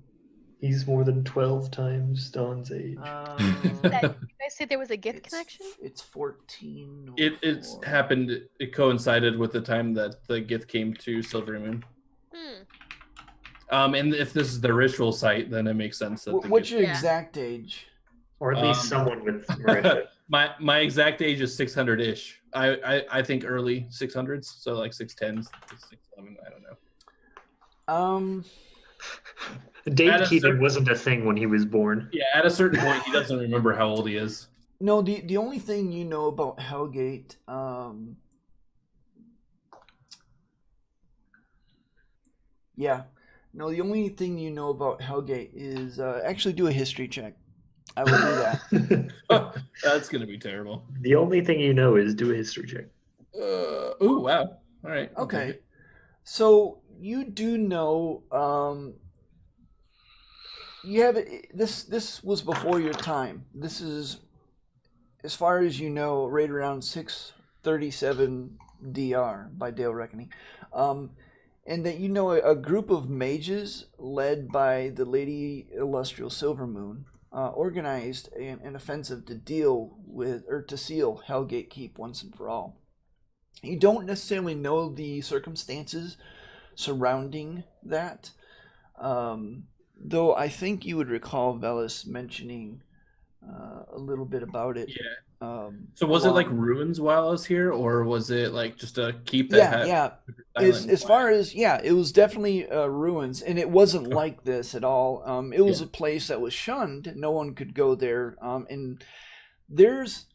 He's more than 12 times Dawn's age. You guys say there was a gift connection? It's 14. It's happened. It coincided with the time that the Gith came to Silvery Moon. And if this is the ritual site, then it makes sense that. What's your exact age? Or at least someone with Marisha. My exact age is 600-ish. I think early 600s, so like 610s, 611. I don't know. Date keeping wasn't a thing when he was born. Yeah, at a certain point, he doesn't remember how old he is. No, the only thing you know about Hellgate, yeah, no, the only thing you know about Hellgate is actually do a history check. I will do that. That's gonna be terrible. The only thing you know is do a history check. Ooh, wow. All right, I'll take Okay, it. so you do know, you have this. This was before your time. This is, as far as you know, right around 637 DR by Dale reckoning. And that you know a group of mages led by the Lady Illustrial Silvermoon organized an offensive to deal with, or to seal Hellgate Keep once and for all. You don't necessarily know the circumstances surrounding that, though I think you would recall Velis mentioning a little bit about it. Yeah. Um, So was it like along- ruins while I was here, or was it like just a keep that Yeah, had yeah. silent As far as, yeah, it was definitely ruins, and it wasn't like this at all. It was Yeah. a place that was shunned. No one could go there. And there's,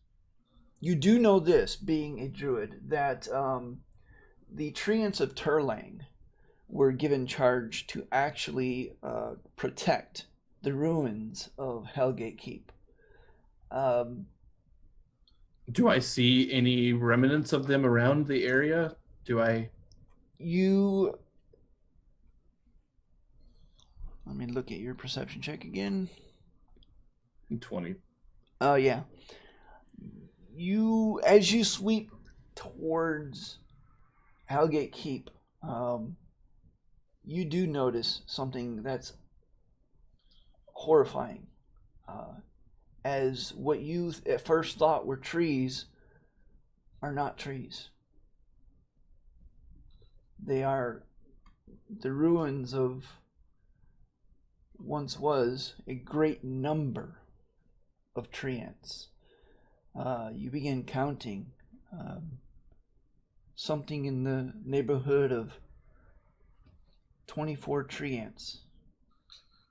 you do know this, being a druid, that the treants of Turlang were given charge to actually protect the ruins of Hellgate Keep. Do I see any remnants of them around the area? Do I? You, let me look at your perception check again. 20. Oh yeah. You, as you sweep towards Hellgate Keep, you do notice something that's horrifying. As what you at first thought were trees are not trees. They are the ruins of once was a great number of treants. You begin counting something in the neighborhood of 24 treants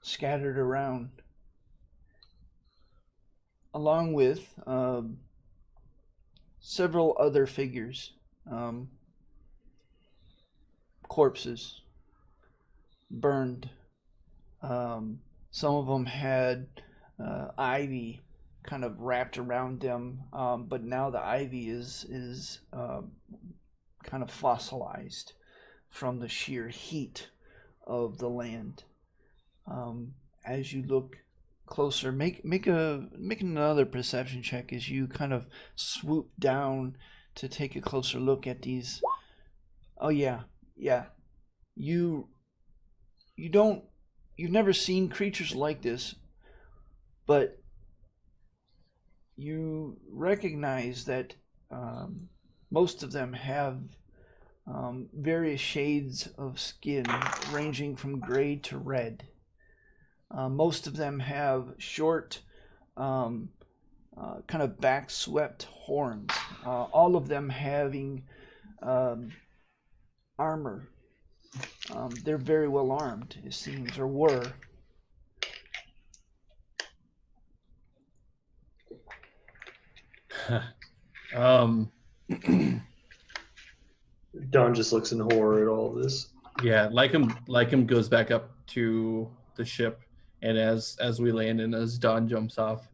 scattered around, along with several other figures, corpses, burned. Some of them had ivy kind of wrapped around them, but now the ivy is kind of fossilized from the sheer heat of the land. As you look closer, make another perception check as you kind of swoop down to take a closer look at these. Oh yeah. You've never seen creatures like this, but you recognize that most of them have various shades of skin ranging from gray to red. Most of them have short, kind of back-swept horns, all of them having armor. They're very well armed, it seems, or were. Don just looks in horror at all of this. Yeah, Lycum goes back up to the ship, and as we land and as Don jumps off,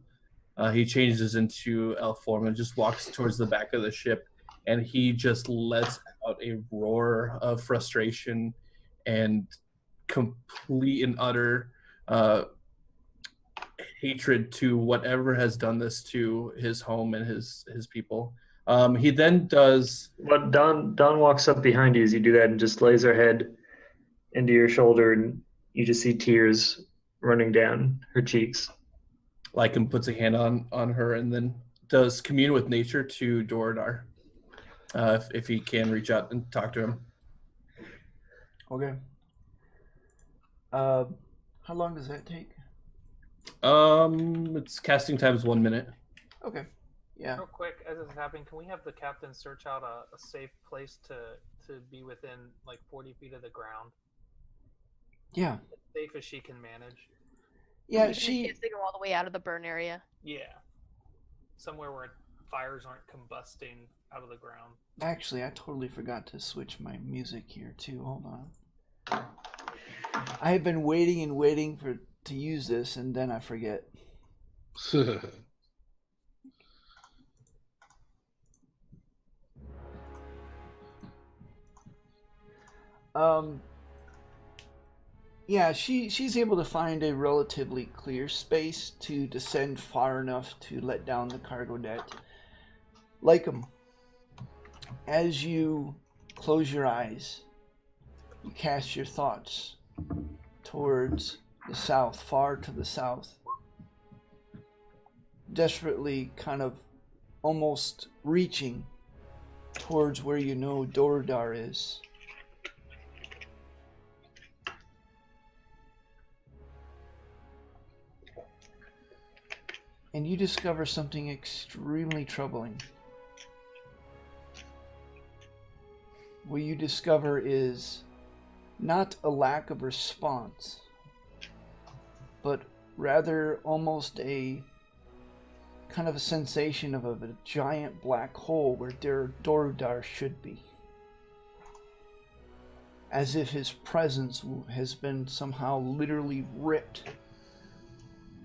he changes into elf form and just walks towards the back of the ship, and he just lets out a roar of frustration and complete and utter hatred to whatever has done this to his home and his people. He then does. But Don walks up behind you as you do that and just lays her head into your shoulder, and you just see tears running down her cheeks. Lycum puts a hand on her and then does commune with nature to Doradar, if he can reach out and talk to him. Okay. How long does that take? It's casting time is 1 minute. Okay. Yeah. Real quick, as it's happening, can we have the captain search out a safe place to be within like 40 feet of the ground? Yeah. As safe as she can manage. Yeah, Even if she has to go all the way out of the burn area. Yeah. somewhere where fires aren't combusting out of the ground. Actually, I totally forgot to switch my music here too. Hold on. I have been waiting to use this, and then I forget. Yeah, she's able to find a relatively clear space to descend far enough to let down the cargo net. Lycum, as you close your eyes, you cast your thoughts towards the south, far to the south, desperately kind of almost reaching towards where you know Doradar is. And you discover something extremely troubling. What you discover is not a lack of response, but rather almost a kind of a sensation of a giant black hole where Dorudar should be. As if his presence has been somehow literally ripped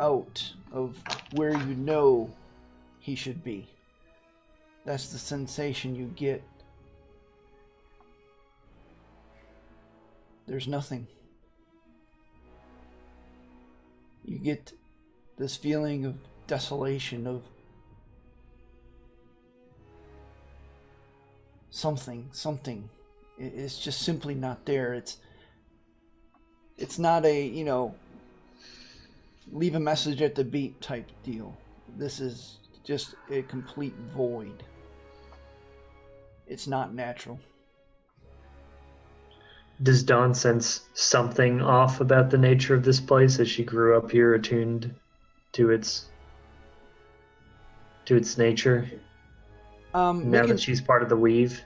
out of where you know he should be. That's the sensation you get. There's nothing. You get this feeling of desolation, of something. It's just simply not there. It's not a, leave a message at the beep type deal. This is just a complete void. It's not natural. Does Dawn sense something off about the nature of this place as she grew up here, attuned to its nature? Now that she's part of the weave?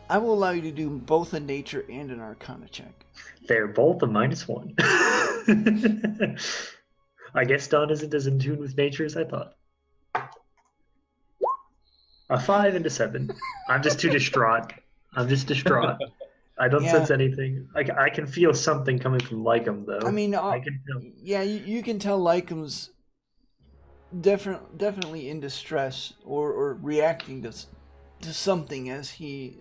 I will allow you to do both a nature and an arcana check. They're both a -1. I guess Dawn isn't as in tune with nature as I thought. A 5 and a 7. I'm just too distraught. I don't sense anything. I can feel something coming from Lycum, though. I mean, I can feel. Yeah, you can tell Lycum's definitely in distress or reacting to something, as he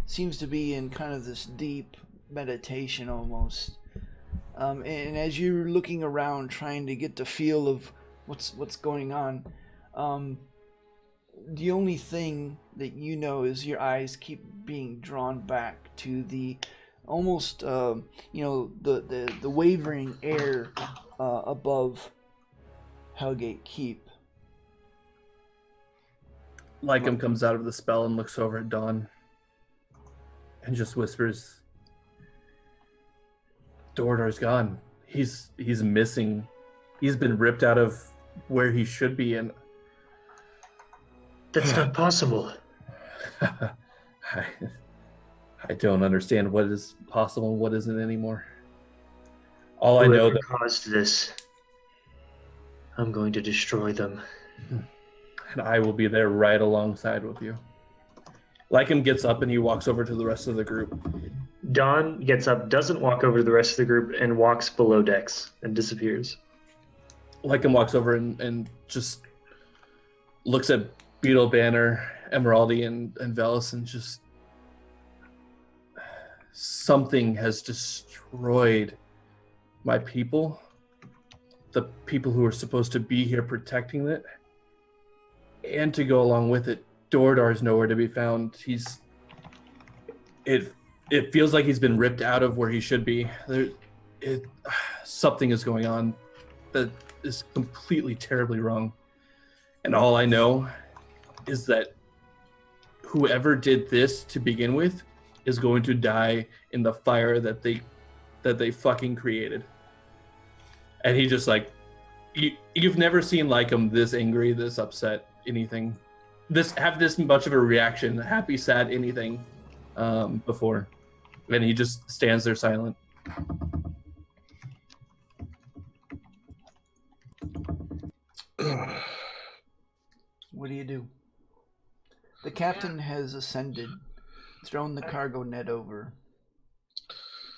seems to be in kind of this deep meditation almost. And as you're looking around trying to get the feel of what's going on, the only thing that you know is your eyes keep being drawn back to the almost the wavering air above Hellgate Keep. Lycum comes out of the spell and looks over at Dawn and just whispers, Doradar's gone. He's missing. He's been ripped out of where he should be, and that's not possible. I don't understand what is possible and what isn't anymore. All I know that caused this, I'm going to destroy them. And I will be there right alongside with you. Lycum gets up and he walks over to the rest of the group. Dawn gets up, doesn't walk over to the rest of the group, and walks below decks and disappears. Lycum walks over and just looks at Beetle, Banner, Emeraldi, and Velis, and just something has destroyed my people, the people who are supposed to be here protecting it, and to go along with it, Dordar's nowhere to be found. It feels like he's been ripped out of where he should be. Something is going on that is completely terribly wrong. And all I know is that whoever did this to begin with is going to die in the fire that they fucking created. And he just you've never seen Lycum this angry, this upset, anything. Have this much of a reaction, happy, sad, anything before. And he just stands there silent. What do you do? The captain has ascended, thrown the cargo net over.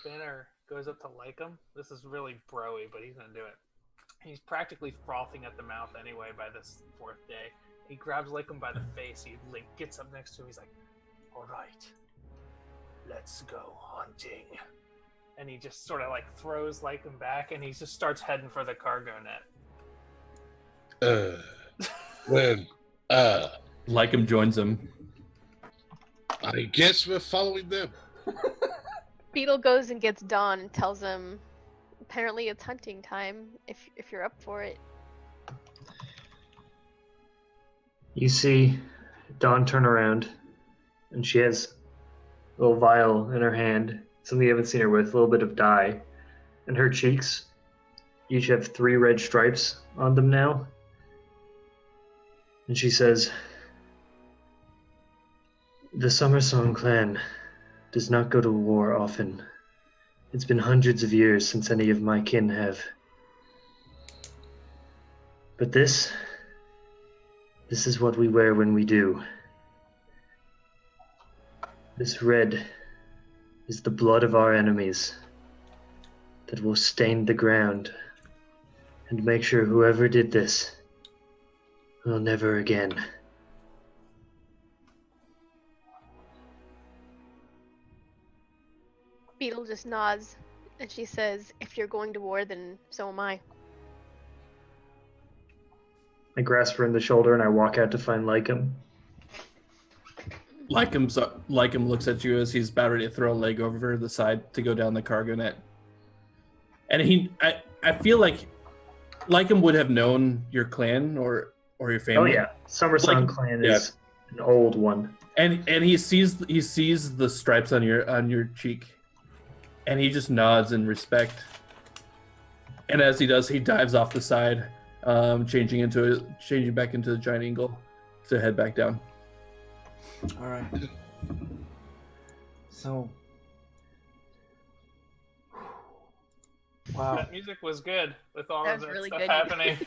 Banner goes up to like him. This is really bro-y, but he's gonna do it. He's practically frothing at the mouth anyway by this 4th day. He grabs Lakem by the face. He gets up next to him. He's like, "All right, let's go hunting." And he just sort of like throws Lakem back, and he just starts heading for the cargo net. Lycum joins him. I guess we're following them. Beetle goes and gets Dawn and tells him, apparently it's hunting time, if you're up for it. You see Dawn turn around, and she has a little vial in her hand, something you haven't seen her with, a little bit of dye. And her cheeks each have 3 red stripes on them now. And she says, "The Summersong clan does not go to war often. It's been hundreds of years since any of my kin have. But this is what we wear when we do. This red is the blood of our enemies that will stain the ground and make sure whoever did this will never again." Beetle just nods, and she says, "If you're going to war, then so am I." I grasp her in the shoulder and I walk out to find Lycum. Lycum looks at you as he's about ready to throw a leg over the side to go down the cargo net. And I feel like Lycum would have known your clan or your family. Oh yeah, Summersong clan is an old one. And he sees the stripes on your cheek, and he just nods in respect. And as he does, he dives off the side, changing back into the giant eagle to head back down. All right. So, wow. That music was good with all That of was that really stuff good. happening.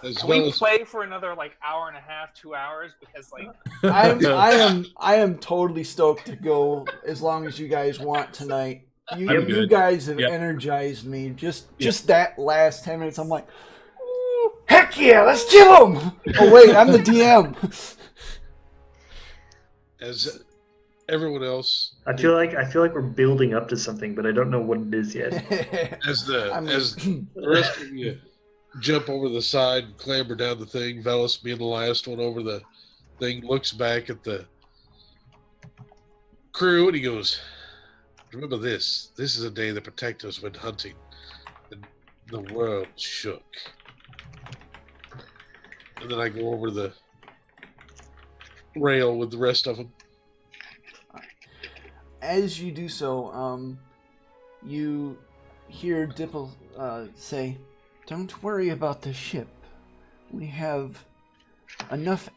As Can well we as play for another like hour and a half, 2 hours? Because like I am totally stoked to go as long as you guys want tonight. You guys have energized me. Just that last 10 minutes, I'm like, heck yeah, let's kill him! Oh wait, I'm the DM. as everyone else, I feel like we're building up to something, but I don't know what it is yet. as the rest of you jump over the side and clamber down the thing, Velas being the last one over the thing, looks back at the crew and he goes, "Remember this. This is a day that protect us when hunting." And the world shook. And then I go over the rail with the rest of them. As you do so, you hear Dipple say, "Don't worry about the ship. We have enough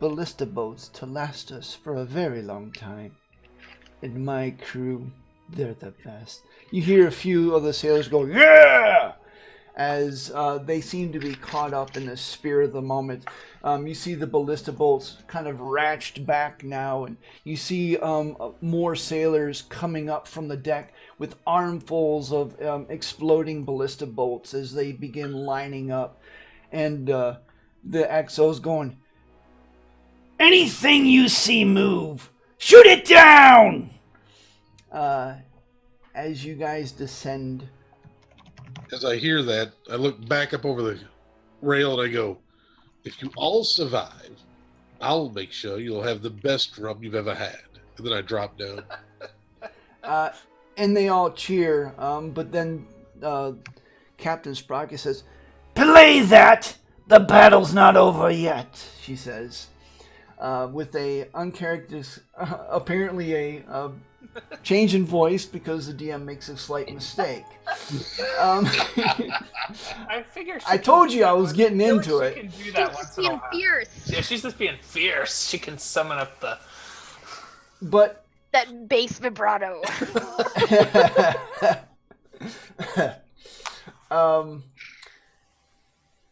ballista boats to last us for a very long time. And my crew, they're the best." You hear a few of the sailors go, "Yeah!" as they seem to be caught up in the spirit of the moment. You see the ballista bolts kind of ratched back now, and you see more sailors coming up from the deck with armfuls of exploding ballista bolts as they begin lining up. And the XO's going, "Anything you see move, shoot it down!" As you guys descend. As I hear that, I look back up over the rail and I go, "If you all survive, I'll make sure you'll have the best rum you've ever had." And then I drop down. And they all cheer, but then Captain Sprocket says, "Belay that! The battle's not over yet," she says, with a uncharacteristic, apparently a change in voice because the DM makes a slight mistake. I figure I told you I was getting into she it. can do that once in a Being while. fierce. Yeah, she's just being fierce. She can summon up the. But That bass vibrato. Um,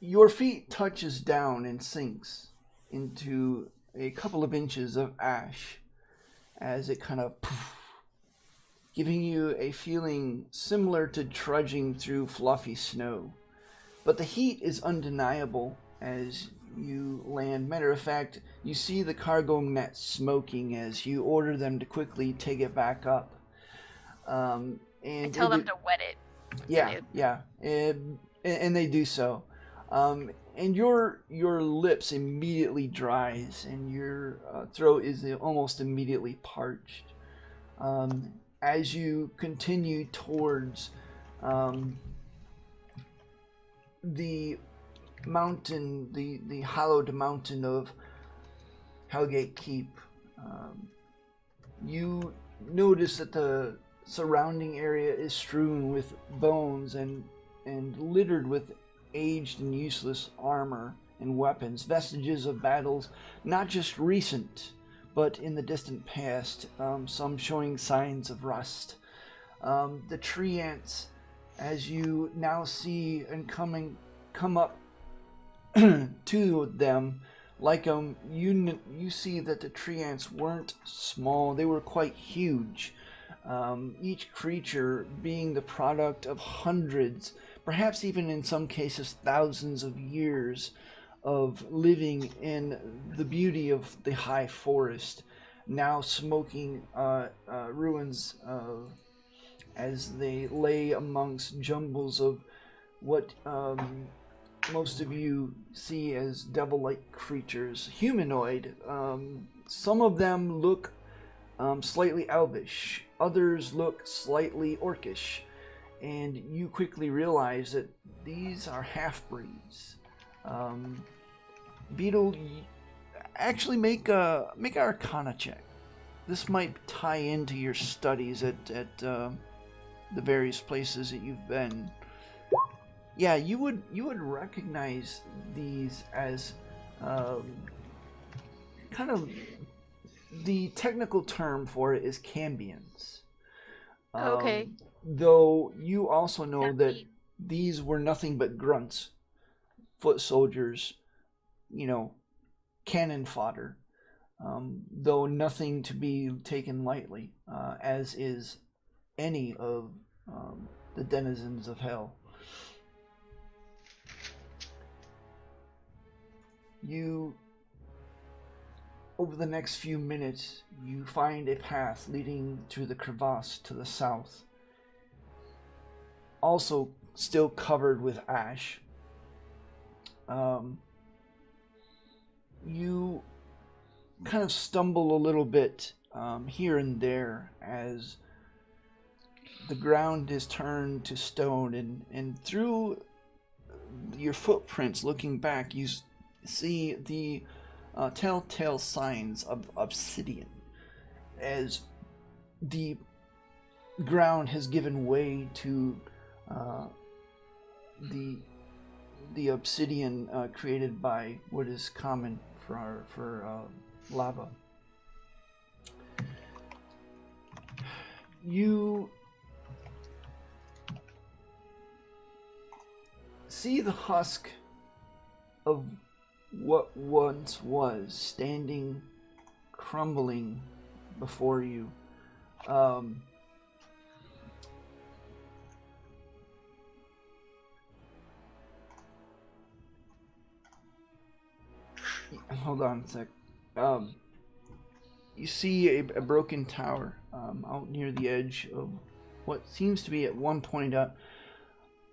your feet touches down and sinks into a couple of inches of ash as it kind of giving you a feeling similar to trudging through fluffy snow. But the heat is undeniable as you land. Matter of fact, you see the cargo net smoking as you order them to quickly take it back up. And I tell them to wet it. Yeah, and they do so. And your lips immediately dries, and your throat is almost immediately parched. As you continue towards the mountain, the hollowed mountain of Hellgate Keep, you notice that the surrounding area is strewn with bones and littered with aged and useless armor and weapons, vestiges of battles not just recent, but in the distant past, some showing signs of rust. The tree ants, as you now see and come up to them, like you see that the tree ants weren't small; they were quite huge. Each creature being the product of hundreds, perhaps even in some cases thousands of years of living in the beauty of the high forest, now smoking ruins as they lay amongst jumbles of what most of you see as devil-like creatures, humanoid. Some of them look slightly elvish, others look slightly orcish, and you quickly realize that these are half-breeds. Beetle, actually make an Arcana check. This might tie into your studies at the various places that you've been. Yeah, you would recognize these as kind of, the technical term for it is cambions. Okay. Though you also know that these were nothing but grunts, foot soldiers, cannon fodder. Though nothing to be taken lightly, as is any of the denizens of hell. Over the next few minutes, you find a path leading to the crevasse to the south, also still covered with ash. You kind of stumble a little bit here and there as the ground is turned to stone, and through your footprints looking back, you see the telltale signs of obsidian, as the ground has given way to the obsidian created by what is common for lava. You see the husk of what once was standing, crumbling before you. Hold on a sec. You see a broken tower out near the edge of what seems to be at one point a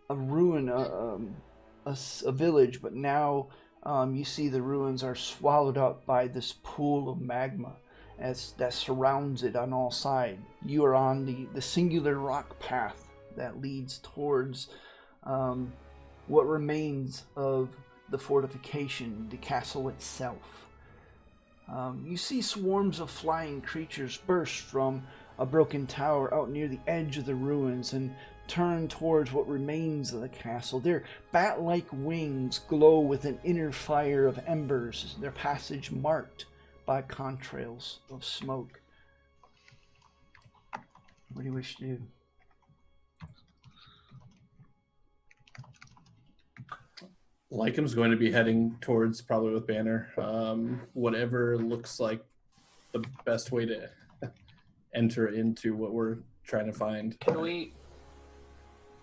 ruin, a village, but now you see the ruins are swallowed up by this pool of magma that surrounds it on all sides. You are on the singular rock path that leads towards what remains of the fortification, the castle itself. You see swarms of flying creatures burst from a broken tower out near the edge of the ruins and turn towards what remains of the castle. Their bat-like wings glow with an inner fire of embers, their passage marked by contrails of smoke. What do you wish to do? Lycom's going to be heading towards, probably with Banner, whatever looks like the best way to enter into what we're trying to find. Can we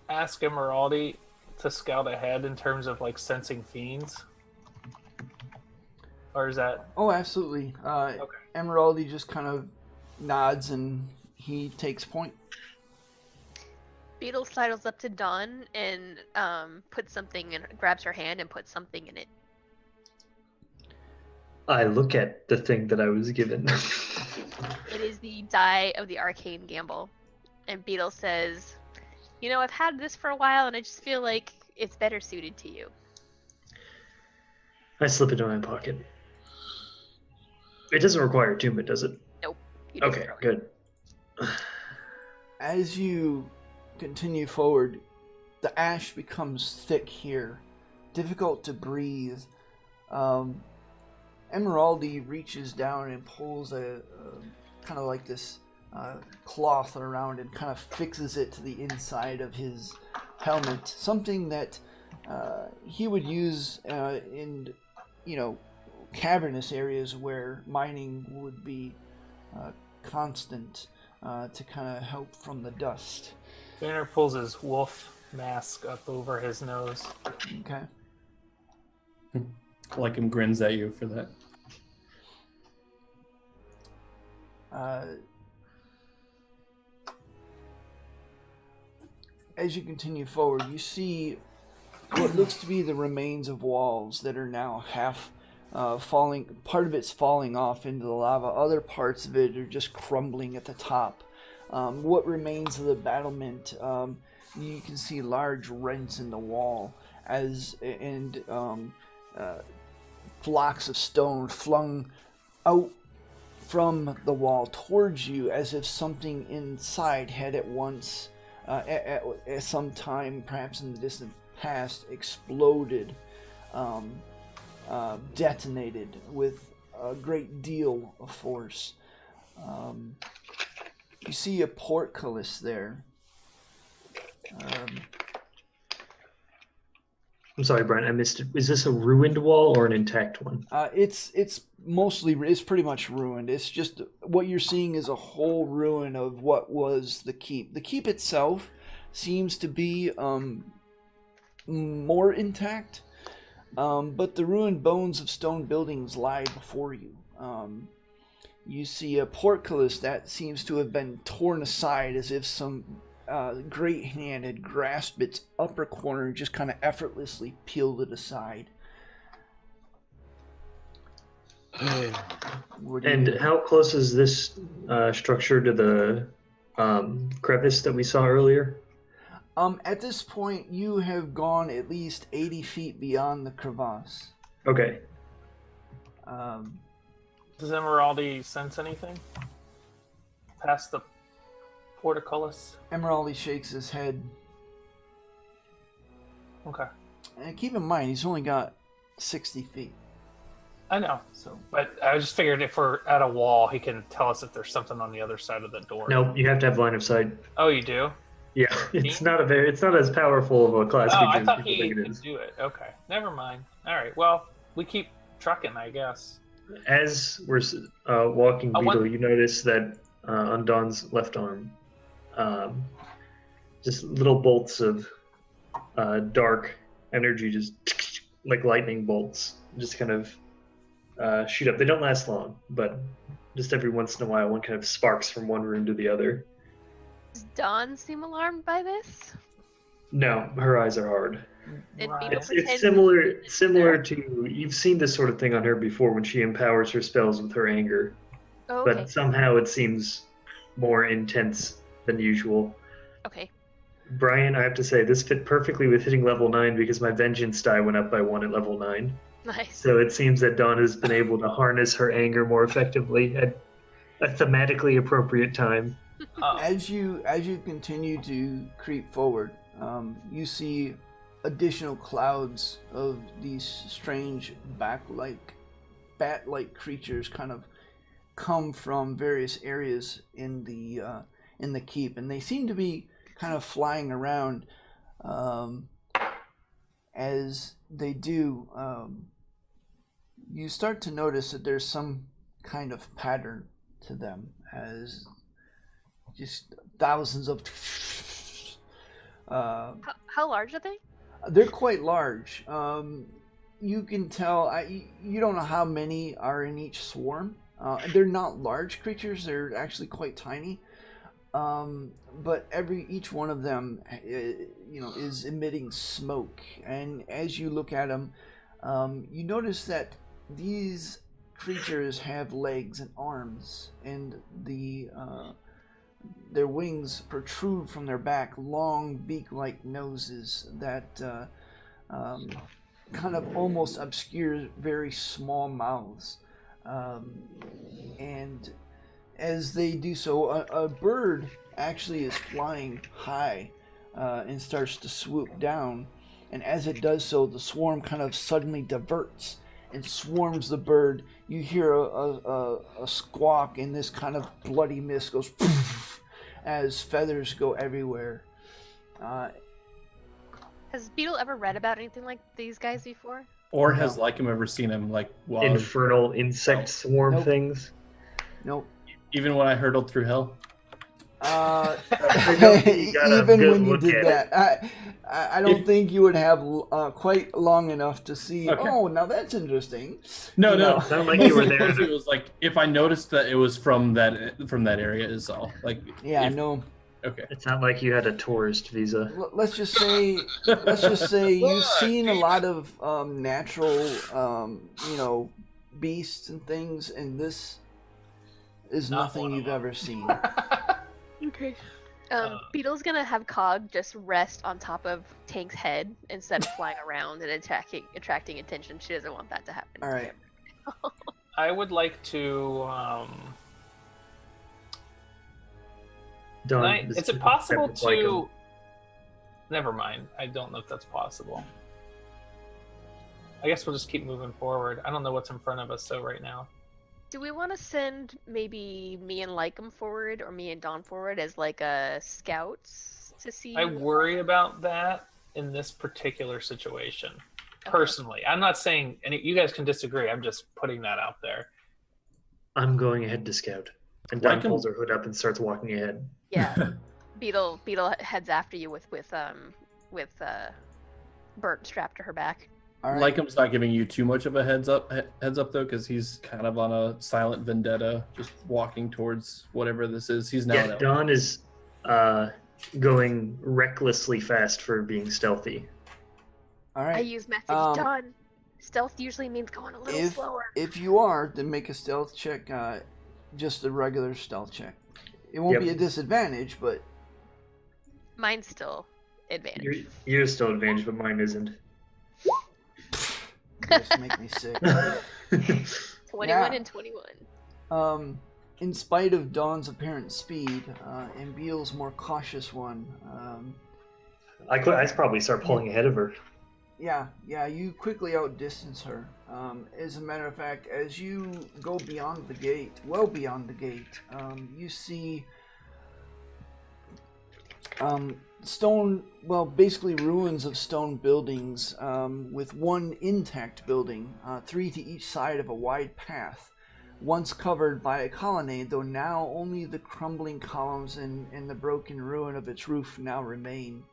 ask Emeraldi to scout ahead in terms of like sensing fiends? Or is that... Oh, absolutely. Okay. Emeraldi just kind of nods and he takes point. Beetle sidles up to Dawn and puts something and grabs her hand and puts something in it. I look at the thing that I was given. It is the die of the arcane gamble. And Beetle says, "You know, I've had this for a while and I just feel like it's better suited to you." I slip it in my pocket. It doesn't require attunement, does it? Nope. You just Okay, throw it. good. As you continue forward, the ash becomes thick here, difficult to breathe. Emeraldi reaches down and pulls a kind of like this cloth around and kind of fixes it to the inside of his helmet, something that he would use in, cavernous areas where mining would be constant to kind of help from the dust. Banner pulls his wolf mask up over his nose. Okay. Lycom grins at you for that. As you continue forward, you see what looks to be the remains of walls that are now half falling. Part of it's falling off into the lava. Other parts of it are just crumbling at the top. What remains of the battlement, you can see large rents in the wall and blocks of stone flung out from the wall towards you, as if something inside had at once, at some time, perhaps in the distant past, exploded, detonated with a great deal of force. You see a portcullis there. I'm sorry, Brian, I missed it. Is this a ruined wall or an intact one? It's pretty much ruined. It's just what you're seeing is a whole ruin of what was the keep. The keep itself seems to be more intact, but the ruined bones of stone buildings lie before you. You see a portcullis that seems to have been torn aside, as if some great hand had grasped its upper corner and just kind of effortlessly peeled it aside. And how close is this structure to the crevice that we saw earlier? At this point, you have gone at least 80 feet beyond the crevasse. Okay. Does Emeraldi sense anything past the portcullis? Emeraldi shakes his head. Okay. And keep in mind, he's only got 60 feet. I know. So, But I just figured if we're at a wall, he can tell us if there's something on the other side of the door. No, you have to have line of sight. Oh, you do? Yeah, it's not as powerful of a class Oh, I feature thought as he people think it could is. do it. Okay. Never mind. All right. Well, we keep trucking, I guess. As we're walking, I want- Beetle, you notice that on Dawn's left arm, just little bolts of dark energy, just like lightning bolts, just kind of shoot up. They don't last long, but just every once in a while, one kind of sparks from one room to the other. Does Dawn seem alarmed by this? No, her eyes are hard. And Right. Beetle It's pretends similar to, you've seen this sort of thing on her before when she empowers her spells with her anger, Oh, okay. but somehow it seems more intense than usual. Okay. Brian, I have to say, this fit perfectly with hitting level 9 because my vengeance die went up by 1 at level 9. Nice. So it seems that Dawn has been able to harness her anger more effectively at a thematically appropriate time. as you continue to creep forward, you see additional clouds of these strange bat-like creatures kind of come from various areas in the keep, and they seem to be kind of flying around as they do, you start to notice that there's some kind of pattern to them, as just thousands of How large are they? they're quite large. You can tell, you don't know how many are in each swarm. They're not large creatures, they're actually quite tiny. But each one of them, is emitting smoke. And as you look at them, you notice that these creatures have legs and arms, and their wings protrude from their back, long beak-like noses that kind of almost obscure very small mouths. And as they do so, a bird actually is flying high and starts to swoop down. And as it does so, the swarm kind of suddenly diverts and swarms the bird. You hear a squawk, and this kind of bloody mist goes poof, as feathers go everywhere. Has Beetle ever read about anything like these guys before? Or has Lycum ever seen him while Infernal insect swarm Nope. things? Nope. even when I hurtled through hell? Even when you did that, I don't think you would have quite long enough to see. Okay. Oh, now that's interesting. No. Sound like you were there. It was like if I noticed that it was from that area is all. Like No. Okay. It's not like you had a tourist visa. Let's just say you've seen a lot of natural, beasts and things, and this is Not nothing one of you've them. ever seen. Okay. Beetle's gonna have Cog just rest on top of Tank's head instead of flying around and attracting attention. She doesn't want that to happen. All right. I would like to. Done. Is it possible to? Never mind. I don't know if that's possible. I guess we'll just keep moving forward. I don't know what's in front of us though right now. Do we want to send maybe me and Lycum forward, or me and Dawn forward as like a scouts to see? I worry about that in this particular situation. Personally, I'm not saying, and you guys can disagree. I'm just putting that out there. I'm going ahead to scout. And Dawn Like him- pulls her hood up and starts walking ahead. Yeah. Beetle heads after you with Bert strapped to her back. All right. Lycum's not giving you too much of a heads up though, because he's kind of on a silent vendetta, just walking towards whatever this is. He's now Yeah, an elf. Dawn is going recklessly fast for being stealthy. All I right. use message done. Stealth usually means going a little slower. If you are, then make a stealth check. Just a regular stealth check. It won't Yep. be a disadvantage, but Mine's still advantage. You're still advantaged, but mine isn't. you just make me sick. 21 Yeah. and 21. In spite of Dawn's apparent speed, and Beale's more cautious one, I probably start pulling ahead of her. you quickly outdistance her. As a matter of fact, as you go beyond the gate, well beyond the gate, you see basically ruins of stone buildings, with one intact building, 3 to each side of a wide path, once covered by a colonnade, though now only the crumbling columns and the broken ruin of its roof now remain.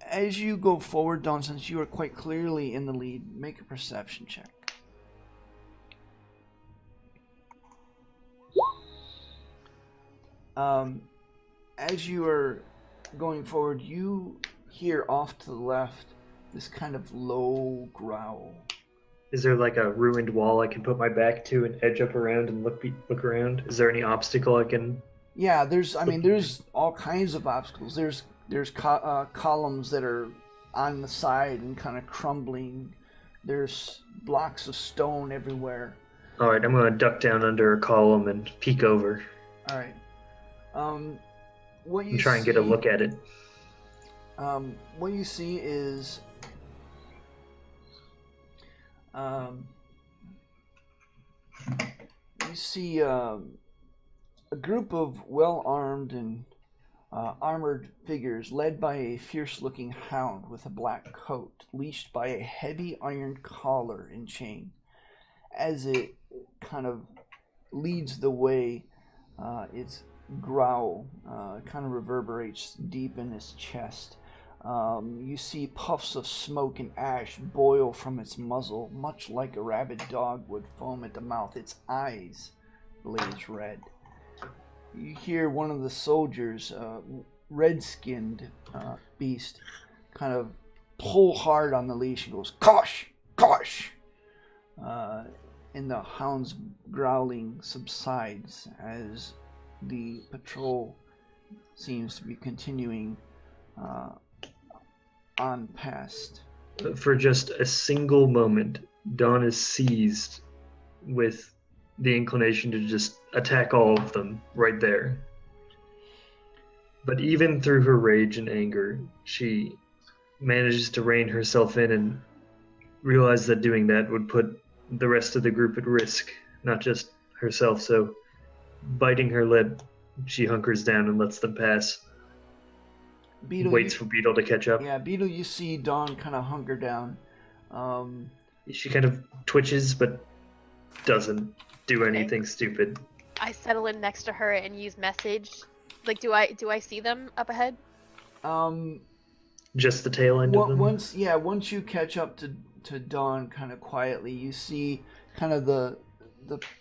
As you go forward, Dawn, since you are quite clearly in the lead, make a perception check. As you are going forward, you hear off to the left this kind of low growl. Is there like a ruined wall I can put my back to and edge up around and look around? Is there any obstacle I can? Yeah, there's all kinds of obstacles. There's columns that are on the side and kind of crumbling. There's blocks of stone everywhere. All right, I'm gonna duck down under a column and peek over All right. What you and try and get a see- look at it. What you see is you see a group of well-armed and armored figures led by a fierce-looking hound with a black coat, leashed by a heavy iron collar and chain. As it kind of leads the way, its growl kind of reverberates deep in its chest. You see puffs of smoke and ash boil from its muzzle, much like a rabid dog would foam at the mouth. Its eyes blaze red. You hear one of the soldiers, red-skinned beast, kind of pull hard on the leash and goes, "Kosh! Kosh!" And the hound's growling subsides as the patrol seems to be continuing on past. For just a single moment, Dawn is seized with the inclination to just attack all of them right there. But even through her rage and anger, she manages to rein herself in and realize that doing that would put the rest of the group at risk, not just herself. So, biting her lip, she hunkers down and lets them pass. Beetle, Waits for Beetle to catch up. Yeah, Beetle, you see Dawn kind of hunker down. She kind of twitches, but doesn't do anything stupid. I settle in next to her and use message. Like, do I see them up ahead? Just the tail end of them? Once you catch up to Dawn kind of quietly, you see kind of the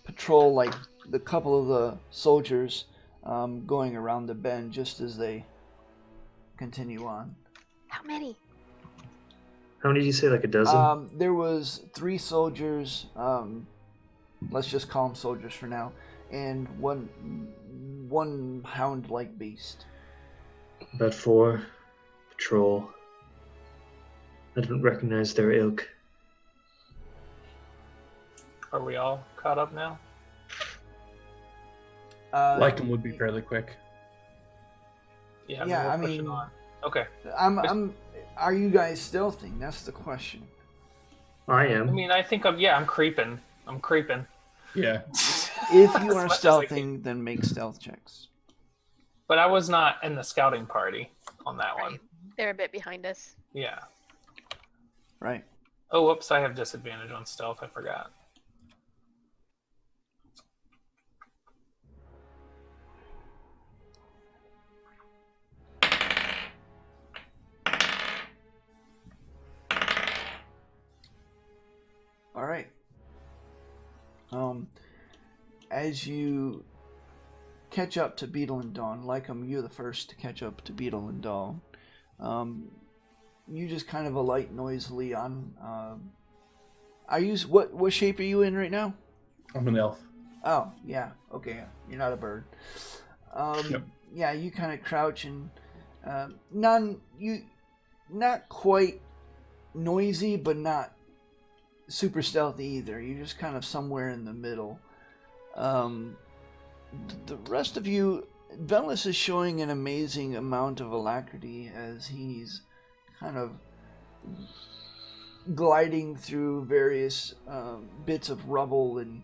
patrol, like the couple of the soldiers going around the bend just as they continue on. How many? How many did you say, like a dozen? There was 3 soldiers, let's just call them soldiers for now, and one hound-like beast. About 4. Patrol. I don't recognize their ilk. Are we all caught up now? Lycan would be fairly quick. Yeah, Yeah, we're pushing on. Okay. Are you guys stealthing? That's the question. I am. I mean, I think I'm creeping. I'm creeping. Yeah. If you are As much as I stealthing, then make stealth checks. But I was not in the scouting party on that one. Right. They're a bit behind us. Yeah. Right. Oh, whoops, I have disadvantage on stealth. I forgot. All right. As you catch up to Beetle and Dawn, you're the first to catch up to Beetle and Dawn. You just kind of alight noisily on. What shape are you in right now? I'm an elf. Oh yeah, okay. You're not a bird. Yep. Yeah, you kind of crouch and not quite noisy, but not super stealthy either. You're just kind of somewhere in the middle. The rest of you, Relentless is showing an amazing amount of alacrity as he's kind of gliding through various bits of rubble, and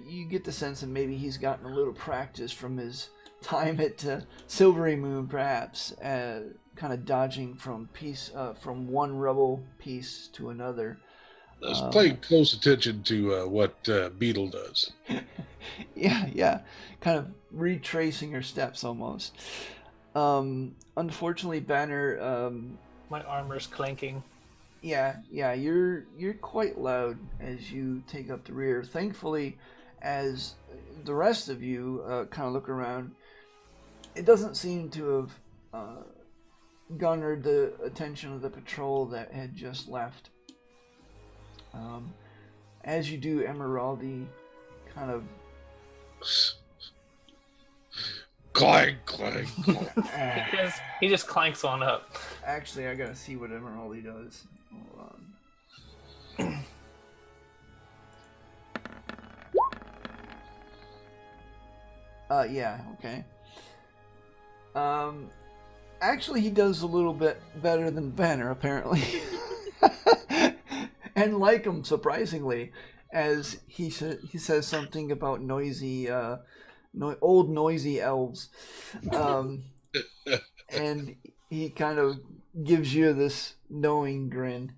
you get the sense that maybe he's gotten a little practice from his time at Silvery Moon, perhaps, kind of dodging from one rubble piece to another. Let's pay close attention to what Beetle does. Yeah, kind of retracing her steps almost. Unfortunately, Banner. My armor's clanking. Yeah, you're quite loud as you take up the rear. Thankfully, as the rest of you kind of look around, it doesn't seem to have garnered the attention of the patrol that had just left. As you do, Emeraldi kind of Clank, clank, clank. He just clanks on up. Actually, I gotta see what Emeraldi does. Hold on. Yeah, okay. Actually, he does a little bit better than Banner, apparently. And like him, surprisingly, as he says something about noisy old noisy elves. And he kind of gives you this knowing grin.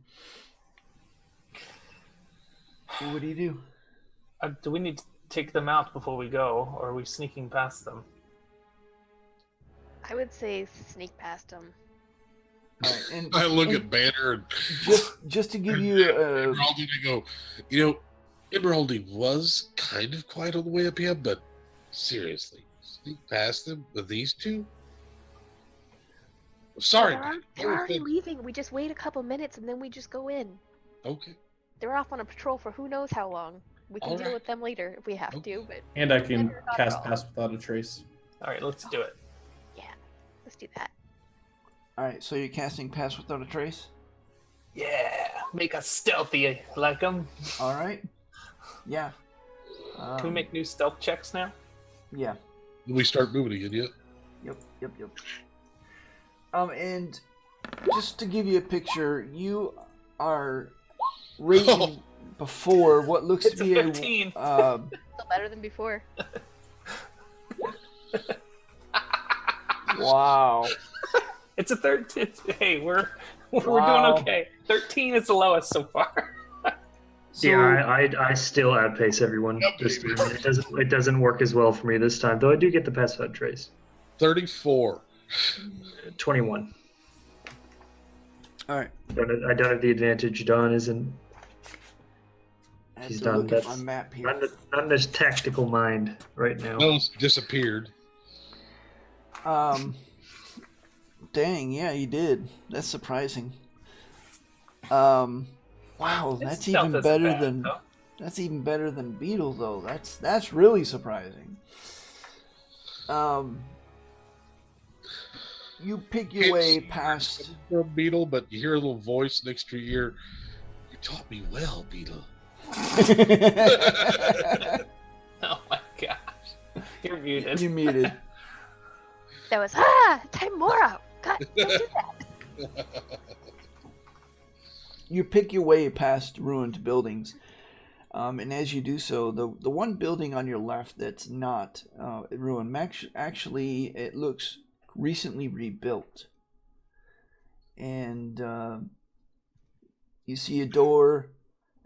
What do you do? Do we need to take them out before we go, or are we sneaking past them? I would say sneak past them. All right, and I look at Banner and just to give you a Emeraldy to go, you know, Emeraldy was kind of quiet on the way up here, but seriously, sneak past them with these two? Sorry. They're already leaving. We just wait a couple minutes and then we just go in. Okay. They're off on a patrol for who knows how long. We can deal with them later if we have to, but And I can They're not cast at all. Pass Without a Trace. All right, let's do it. yeah, let's do that. all right. So you're casting Pass Without a Trace. Yeah, make us stealthy like them. All right. Yeah. Can we make new stealth checks now? Yeah. Did we start moving again yet? Yep. And just to give you a picture, you are rating before what looks It's to be a 15. Still better than before. Wow. It's a 13. Hey, we're Wow. doing okay. 13 is the lowest so far. So, Yeah, I still outpace everyone this time. It doesn't work as well for me this time, though I do get the pass without trace. 34. 21. all right. I don't have the advantage. Dawn isn't. I have He's to done. look at That's my map here. not in his tactical mind right now. Those disappeared. Dang, yeah, you did. That's surprising. Wow, that's Stealth even isn't better bad, than though. that's even better than Beetle though. That's really surprising. You pick your way past. From Beetle, but you hear a little voice next to your ear. You taught me well, Beetle. Oh my gosh. You're muted. You muted. That was Timora. God, don't do that. You pick your way past ruined buildings, and as you do so, the one building on your left that's not ruined, actually it looks recently rebuilt, and you see a door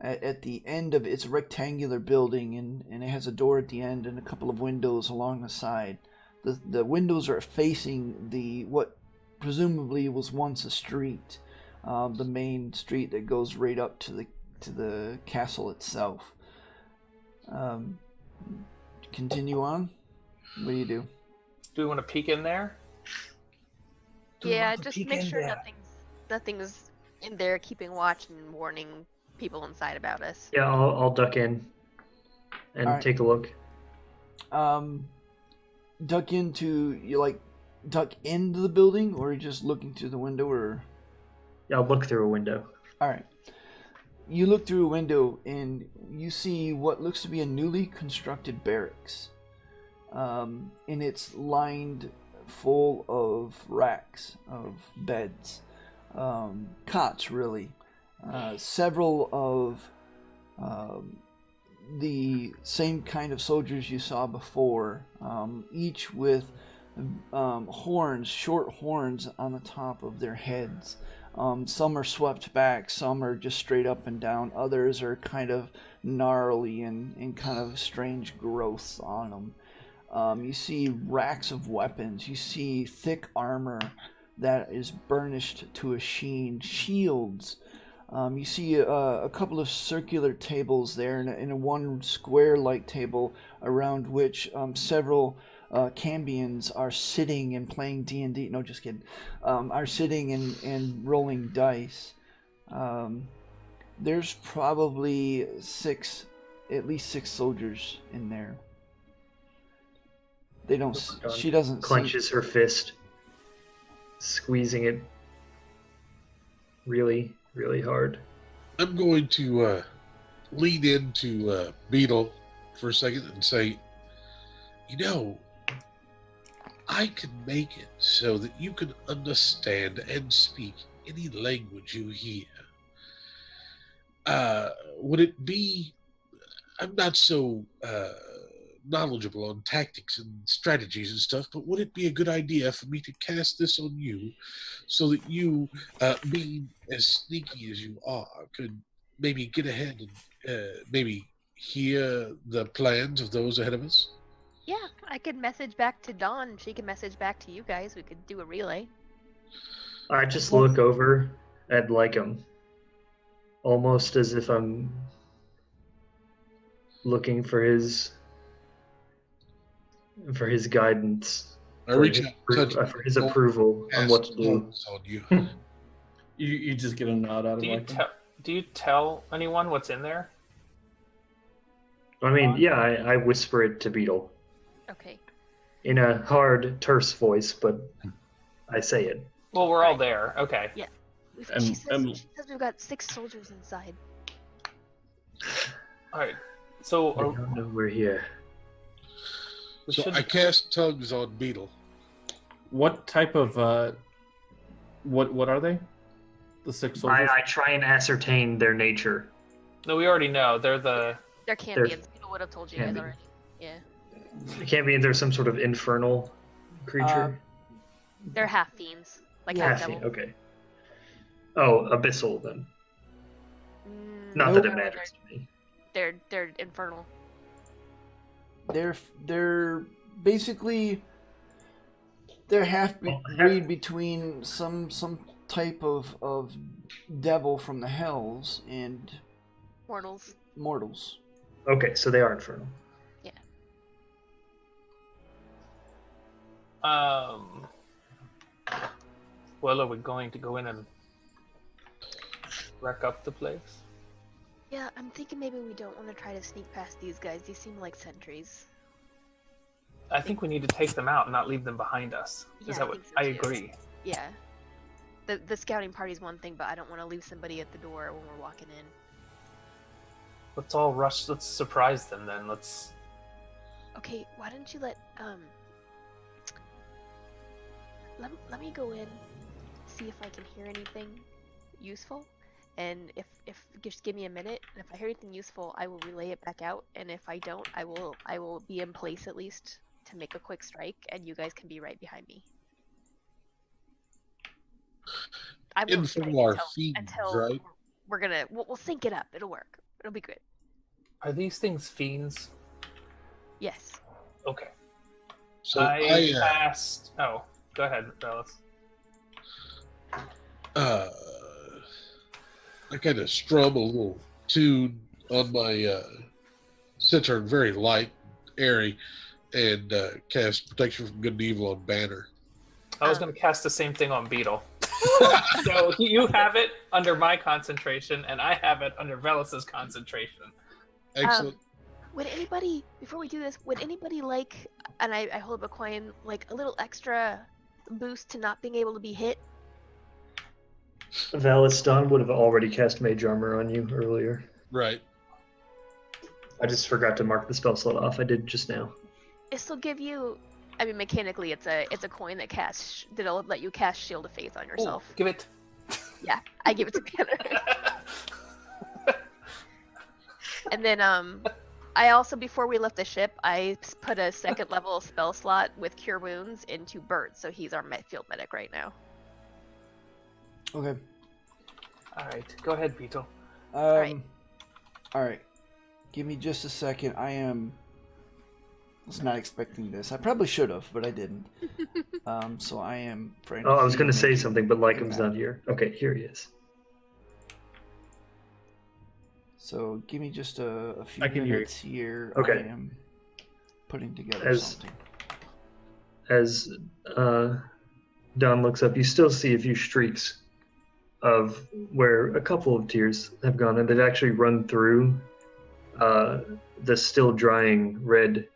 at the end of it's a rectangular building, and it has a door at the end and a couple of windows along the side. The windows are facing what presumably was once a street. The main street that goes right up to the castle itself. Continue on. What do you do? Do we want to peek in there? Do we Yeah, want to just peek make in sure there? nothing's in there keeping watch and warning people inside about us. Yeah, I'll duck in and Alright. take a look. Duck into the building, or are you just looking through the window, or? Yeah, I'll look through a window. All right. You look through a window and you see what looks to be a newly constructed barracks. And it's lined full of racks of beds, cots really. Several of the same kind of soldiers you saw before, each with horns, short horns on the top of their heads. Some are swept back, some are just straight up and down, others are kind of gnarly and kind of strange growths on them. You see racks of weapons, you see thick armor that is burnished to a sheen, shields. You see a couple of circular tables there, and a one square-like table around which several Cambians are sitting and playing D&D. No, just kidding. Are sitting and rolling dice. There's probably at least six soldiers in there. They don't. She doesn't. Clenches her fist, squeezing it really, really hard. I'm going to lean into Beetle for a second and say, I can make it so that you can understand and speak any language you hear. Would it be... I'm not so knowledgeable on tactics and strategies and stuff, but would it be a good idea for me to cast this on you so that you, being as sneaky as you are, could maybe get ahead and maybe hear the plans of those ahead of us? Yeah, I could message back to Dawn. She could message back to you guys. We could do a relay. I just look over at Lycum, almost as if I'm looking for his guidance, I reach out, touch for his approval on what to do. on you. You just get a nod out of Do you tell anyone what's in there? I mean, yeah, I whisper it to Beetle Okay. in a hard, terse voice, but I say it. Well, we're all there. Okay. Yeah. And- She says we've got 6 soldiers inside. All right. So I don't know we're here. So I cast tongues on Beetle. What type of what are they? The 6 soldiers? I try and ascertain their nature. no, we already know they're Cambians. People would have told you guys Cambians. already. Yeah. It can't be there's some sort of infernal creature. They're half fiends. Like Yeah. half Half devil. okay. Oh, abyssal then. Not Nope. that it matters to me. They're infernal. They're basically they're half breed between some type of devil from the hells and Mortals. mortals. Okay, so they are infernal. Well, are we going to go in and wreck up the place? Yeah, I'm thinking maybe we don't want to try to sneak past these guys. These seem like sentries. I think we need to take them out and not leave them behind us. Yeah, Is that I what think so I too. agree? Yeah. The scouting party's one thing, but I don't want to leave somebody at the door when we're walking in. Let's all rush. Let's surprise them then. Let's. Okay, why don't you let me go in, see if I can hear anything useful, and if just give me a minute, and if I hear anything useful, I will relay it back out, and if I don't, I will be in place at least to make a quick strike, and you guys can be right behind me. I won't Infernal strike are fiends, until right? we'll sync it up. It'll work. It'll be good. Are these things fiends? Yes. Okay. So I cast. Oh, go ahead, Relentless. I kind of strum a little tune on my cithern, very light, airy, and cast Protection from Good and Evil on Banner. I was going to cast the same thing on Beetle. So you have it under my concentration, and I have it under Velus's concentration. Excellent. Would anybody, before we do this, would anybody like, and I hold up a coin, like a little extra boost to not being able to be hit? Valiston would have already cast Mage Armor on you earlier. Right. I just forgot to mark the spell slot off. I did just now. This will give you, I mean, mechanically, it's a coin that'll let you cast Shield of Faith on yourself. Oh, give it. Yeah, I give it to Banner. And then, I also, before we left the ship, I put a second level spell slot with Cure Wounds into Bert, so he's our field medic right now. Okay. All right, go ahead, Beetle. All right. Give me just a second. I was not expecting this. I probably should have, but I didn't. So I am. Oh, I was going to say something, but Lycum's not here. Okay, here he is. So give me just a few I can hear minutes here. Okay. I am putting together something. As Don looks up, you still see a few streaks of where a couple of tears have gone, and they've actually run through the still drying red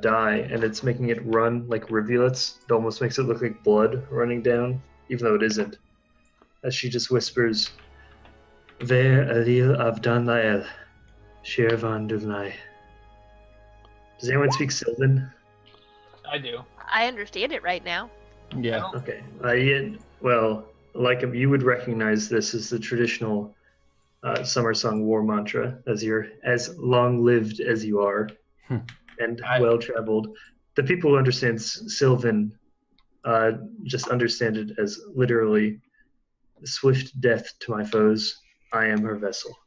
dye, and it's making it run like rivulets. It almost makes it look like blood running down, even though it isn't. As she just whispers, Ver Alil Avdan Lael, Shirvan Duvnai. Does anyone speak Sylvan? I do. I understand it right now. Yeah. Okay. Well, like you would recognize this as the traditional Summer Song war mantra, as long lived as you are. and well-traveled. The people who understand Sylvan just understand it as literally swift death to my foes. I am her vessel.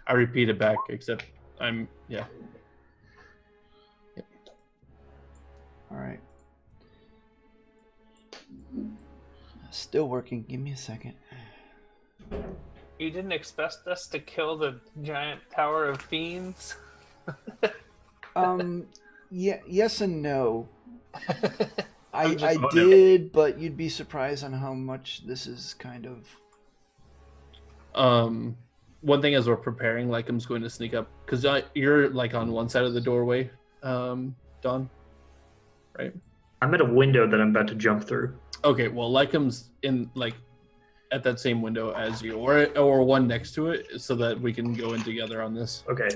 I repeat it back, except yeah. All right. Still working. Give me a second. You didn't expect us to kill the giant tower of fiends? Yeah, yes and no. I just did, but you'd be surprised on how much this is kind of. One thing as we're preparing, Lycom's going to sneak up because you're like on one side of the doorway, Don, right? I'm at a window that I'm about to jump through. Okay, well, Lycom's in like at that same window as you, or one next to it, so that we can go in together on this. Okay.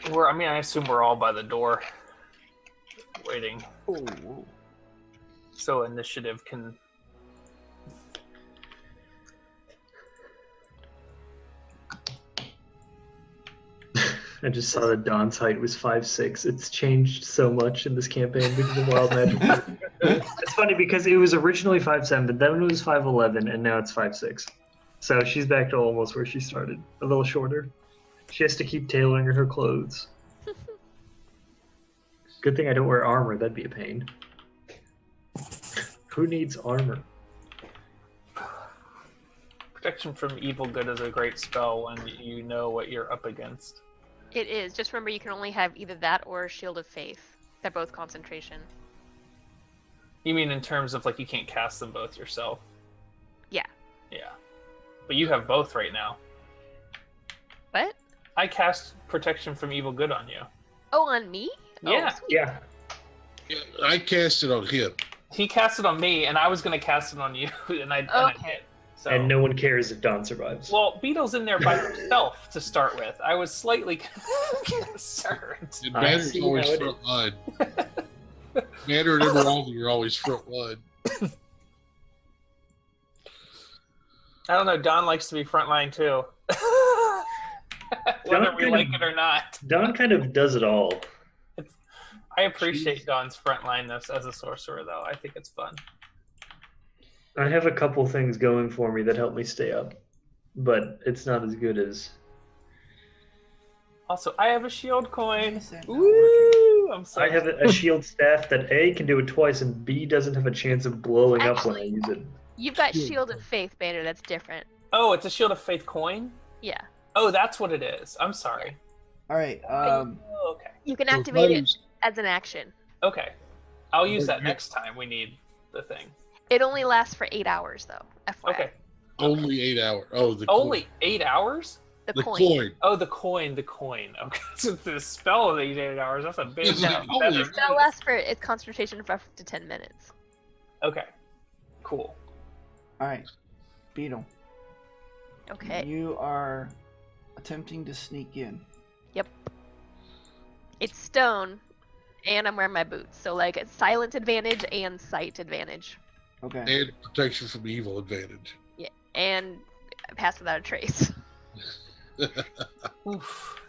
I assume we're all by the door, waiting. Oh. So initiative can. I just saw that Don's height was 5'6". It's changed so much in this campaign because of Wild Magic. It's funny because it was originally 5'7", but then it was 5'11", and now it's 5'6". So she's back to almost where she started, a little shorter. She has to keep tailoring her clothes. Good thing I don't wear armor. That'd be a pain. Who needs armor? Protection from evil good is a great spell when you know what you're up against. It is. Just remember, you can only have either that or Shield of Faith. They're both concentration. You mean in terms of like you can't cast them both yourself? Yeah. Yeah. But you have both right now. What? I cast protection from evil good on you. Oh, on me? Yeah. Oh, Yeah. Yeah, I cast it on him. He cast it on me, and I was going to cast it on you, and I did. So. And no one cares if Don survives. Well, Beetle's in there by herself to start with. I was slightly concerned. And I Banner's see always how it front line. Banner and Emerald are always front line. I don't know. Don likes to be frontline too, whether we like it or not. Don kind of does it all. I appreciate Don's frontlineness as a sorcerer, though. I think it's fun. I have a couple things going for me that help me stay up, but it's not as good as. Also, I have a shield coin. Is that not Woo! I'm so. I have a shield staff that A can do it twice, and B doesn't have a chance of blowing up when I use it. You've got Shield of Faith banner. That's different. Oh, it's a shield of faith coin. Yeah. Oh, that's what it is. I'm sorry. All right. Oh, okay. You can So activate it items- as an action. Okay. I'll use that next time we need the thing. It only lasts for 8 hours, though. FYI. Okay. Only 8 hours. Oh, the Only 8 hours? The the coin. coin. Oh, the coin. Okay. So the spell of these 8 hours, that's a big Yes, no. holy Better. That'll last for its concentration for up to 10 minutes. Okay. Cool. All right. Beetle. Okay. You are attempting to sneak in. It's stone, and I'm wearing my boots. So, like, it's silent advantage and sight advantage. Okay. And protection from evil advantage. And pass without a trace. Oof.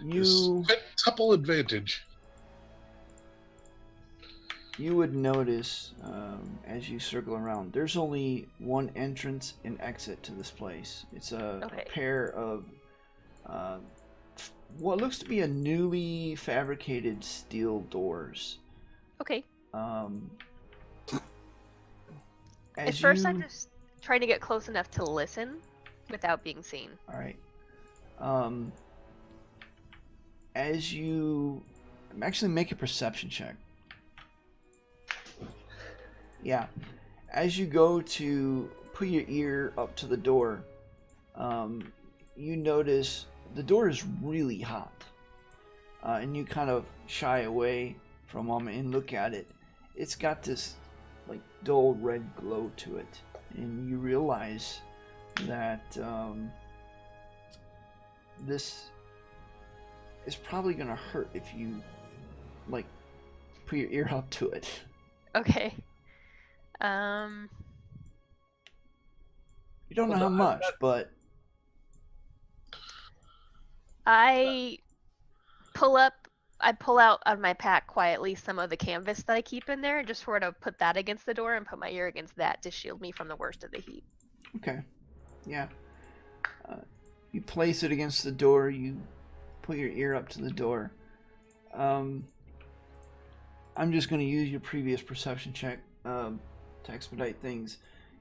You Tuple advantage. you would notice as you circle around, there's only one entrance and exit to this place. It's a Okay. pair of what looks to be a newly fabricated steel doors. Okay. As At first, you... I'm just trying to get close enough to listen without being seen. All right. As you actually make a perception check. Yeah. As you go to put your ear up to the door, you notice the door is really hot. And you kind of shy away for a moment and look at it. It's got this like dull red glow to it. And you realize that this is probably going to hurt if you like put your ear up to it. Okay. You don't know how much, but I pull out of my pack quietly some of the canvas that I keep in there, just sort of put that against the door and put my ear against that to shield me from the worst of the heat. Okay. Yeah. You place it against the door. You put your ear up to the door. I'm just going to use your previous perception check to expedite things.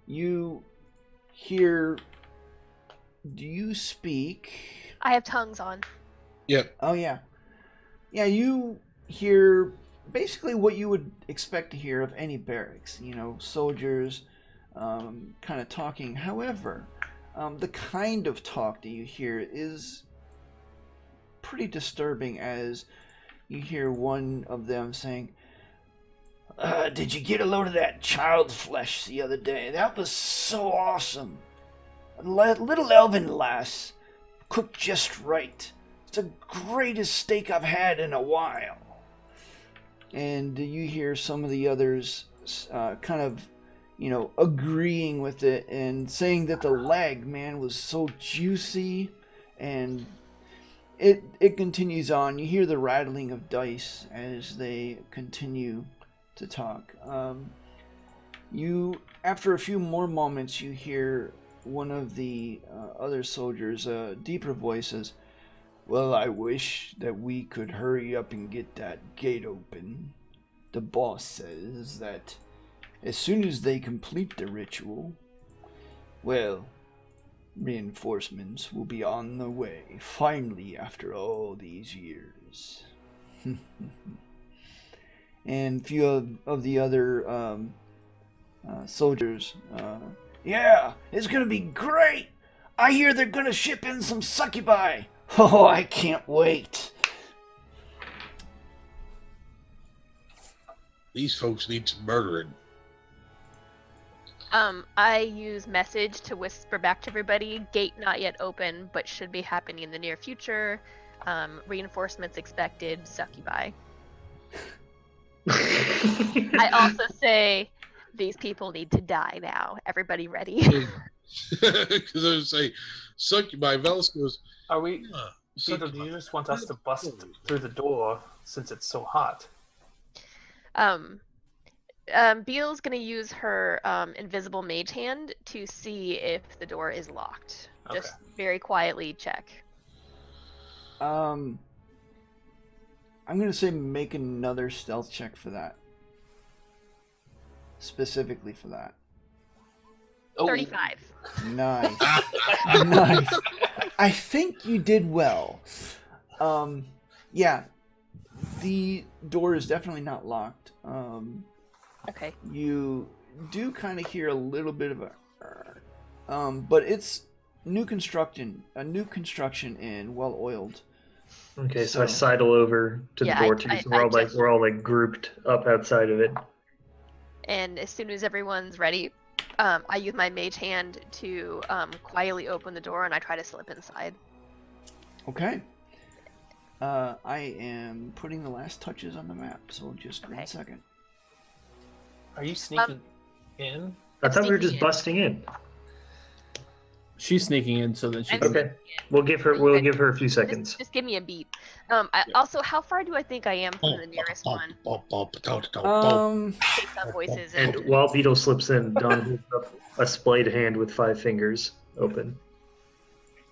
You hear... Do you speak... I have tongues on. Yep. Oh, yeah. Yeah, you hear basically what you would expect to hear of any barracks. You know, soldiers kind of talking. However, the kind of talk that you hear is pretty disturbing, as you hear one of them saying, did you get a load of that child's flesh the other day? That was so awesome. A little elven lass, cooked just right. It's the greatest steak I've had in a while. And you hear some of the others kind of, agreeing with it and saying that the leg, man, was so juicy. And it continues on. You hear the rattling of dice as they continue to talk. After a few more moments, you hear one of the other soldiers, deeper voices. Well, I wish that we could hurry up and get that gate open. The boss says that as soon as they complete the ritual, well, reinforcements will be on the way, finally, after all these years. And a few of the other soldiers, yeah, it's gonna be great! I hear they're gonna ship in some succubi! Oh, I can't wait! These folks need some murdering. I use message to whisper back to everybody. Gate not yet open, but should be happening in the near future. Reinforcements expected. Succubi. I also say, these people need to die now. Everybody ready? Because I would say, succubi. Velas goes, Are we? huh, Peter, do you just want us to bust through the door since it's so hot? Beale's gonna use her invisible mage hand to see if the door is locked. Okay. Just very quietly check. I'm gonna say make another stealth check for that. Specifically for that. Oh, 35. Nice. Nice. I think you did well. Yeah. The door is definitely not locked. Okay. You do kind of hear a little bit of a but it's a new construction and well oiled. Okay, so I sidle over to the door too. So we're all like grouped up outside of it. And as soon as everyone's ready, I use my mage hand to quietly open the door, and I try to slip inside. Okay. I am putting the last touches on the map, so just 1 second. Are you sneaking in? I thought we were sneaking just in. busting in. She's sneaking in so that she can... Okay, we'll give her a few seconds. Just give me a beat. Also, how far do I think I am from the nearest one? Based on voices. And while Beetle slips in, Don holds up a splayed hand with 5 fingers open.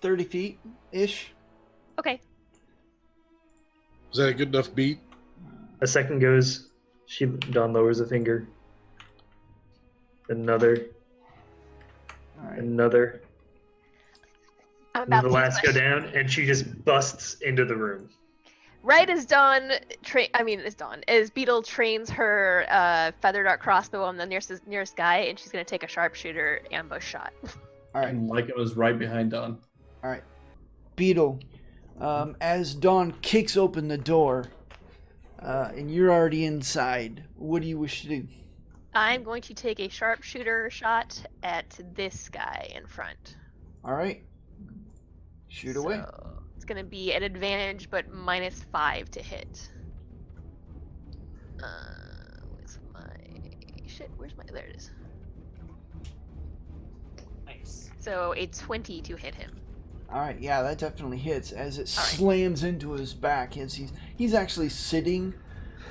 30 feet ish. Okay. Is that a good enough beat? A second goes. Don lowers a finger. Another. All right. Another. I'm And about the to last go use my- down, and she just busts into the room. Right as Dawn, as Beetle trains her feather dart crossbow on the nearest guy, and she's gonna take a sharpshooter ambush shot. All right. And like it was right behind Don. All right. Beetle, as Dawn kicks open the door, and you're already inside, what do you wish to do? I'm going to take a sharpshooter shot at this guy in front. All right. Shoot away. So it's going to be an advantage, but -5 to hit. Where's my... Shit, where's my... There it is. Nice. So a 20 to hit him. All right, yeah, that definitely hits as it All right. slams into his back. As he's actually sitting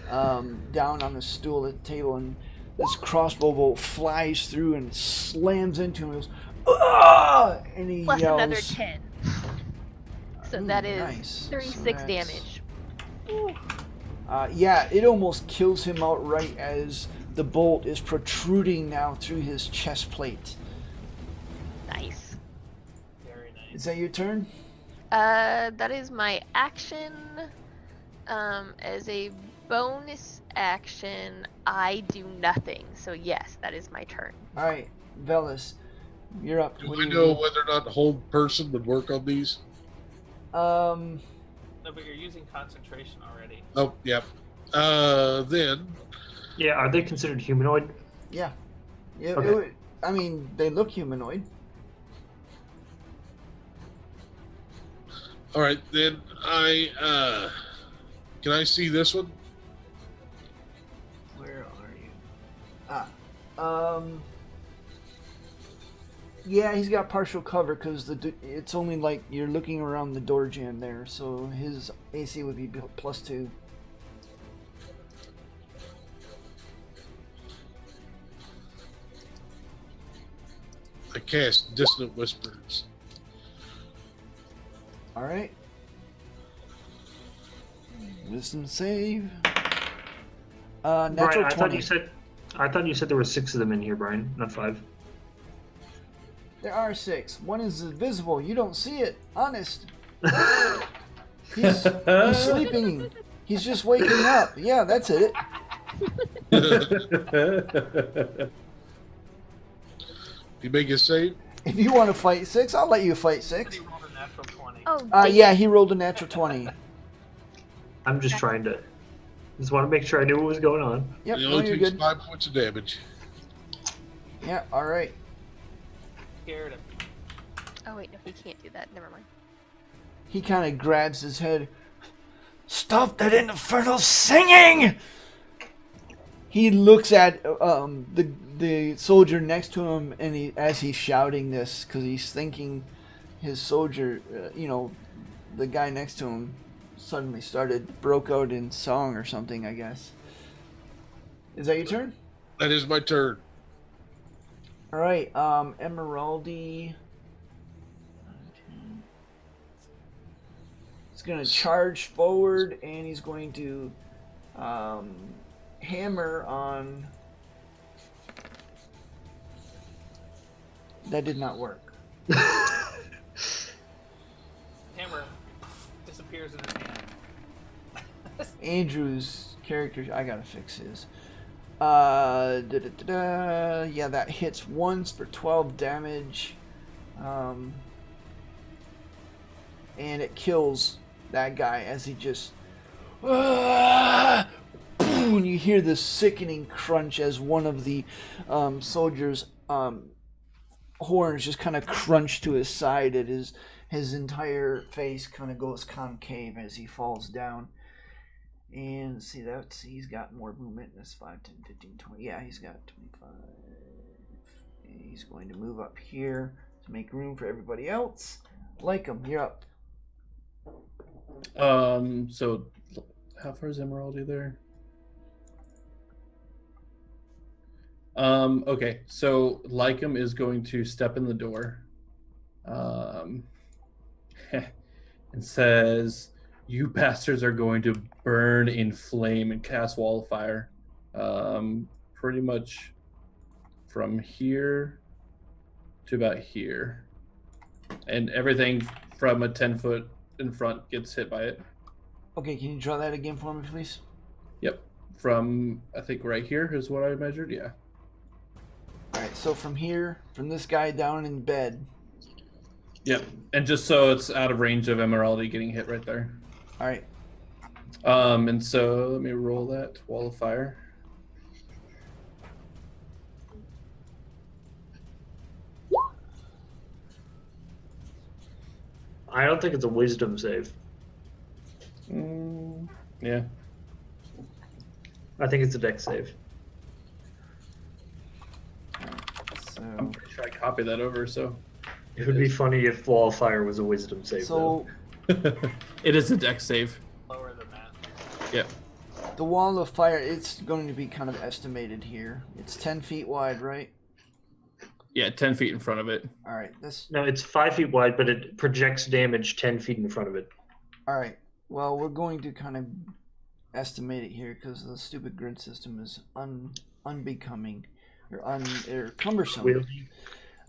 down on a stool at the table, and this crossbow bolt flies through and slams into him. And goes, "Ah!" And he Plus yells. another 10. So Ooh, that is nice. 36 So damage. yeah, it almost kills him outright as the bolt is protruding now through his chest plate. Nice. Very nice. Is that your turn? That is my action. As a bonus action, I do nothing. So yes, that is my turn. All right, Velas, you're up. Do What we you know do? whether or not hold person would work on these? Um, No, but you're using concentration already. Oh, yeah. Then Yeah, are they considered humanoid? yeah. Yeah, Okay. I mean, they look humanoid. all right. Then I can I see this one? Where are you? Yeah, he's got partial cover because it's only like you're looking around the door jam there, so his AC would be +2. I cast Dissonant Whispers. All right. Wisdom save. Natural Brian, 20. I thought you said there were 6 of them in here, Brian, not 5. There are 6. One is invisible. You don't see it. Honest. He's sleeping. He's just waking up. Yeah, that's it. You make a save. If you want to fight 6, I'll let you fight 6. He rolled a natural 20. Oh, dang Yeah, it. he rolled a natural 20. I'm just trying to. Just want to make sure I knew what was going on. Yep, It no, only you're takes good. 5 points of damage. Yeah, all right. Scared him. Oh wait, no, he can't do that. Never mind. He kind of grabs his head. Stop that infernal singing! He looks at the soldier next to him, and as he's shouting this, because he's thinking his soldier, the guy next to him, suddenly broke out in song or something. I guess. Is that your turn? That is my turn. All right, Emeraldi. He's going to charge forward, and he's going to hammer on. That did not work. Hammer disappears in his hand. Andrew's character, I gotta fix his. Yeah, that hits once for 12 damage. And it kills that guy as he just. And you hear this sickening crunch as one of the soldiers' horns just kind of crunch to his side. His entire face kind of goes concave as he falls down. And see, he's got more movement. That's 5, 10, 15, 20. Yeah, he's got 25. And he's going to move up here to make room for everybody else. Like him, you're up. So how far is Emeraldi there? Okay, so Lycum is going to step in the door. And says, "You bastards are going to burn in flame and cast wall of fire." Pretty much from here to about here. And everything from a 10-foot in front gets hit by it. Okay, can you draw that again for me, please? Yep. From, I think, right here is what I measured, yeah. Alright, so from here, from this guy down in bed. Yep. And just so it's out of range of Emeraldi getting hit right there. Alright. And so let me roll that wall of fire. I don't think it's a wisdom save. Yeah. I think it's a dex save. So, I'm pretty sure I copied that over, so. It would be funny if wall of fire was a wisdom save, though. So It is a dex save. Lower than that. Yep. the wall of fire, it's going to be kind of estimated here. It's 10 feet wide, right? Yeah, 10 feet in front of it. All right. That's No, it's 5 feet wide, but it projects damage 10 feet in front of it. all right. Well, we're going to kind of estimate it here because the stupid grid system is unbecoming or cumbersome. Wieldy.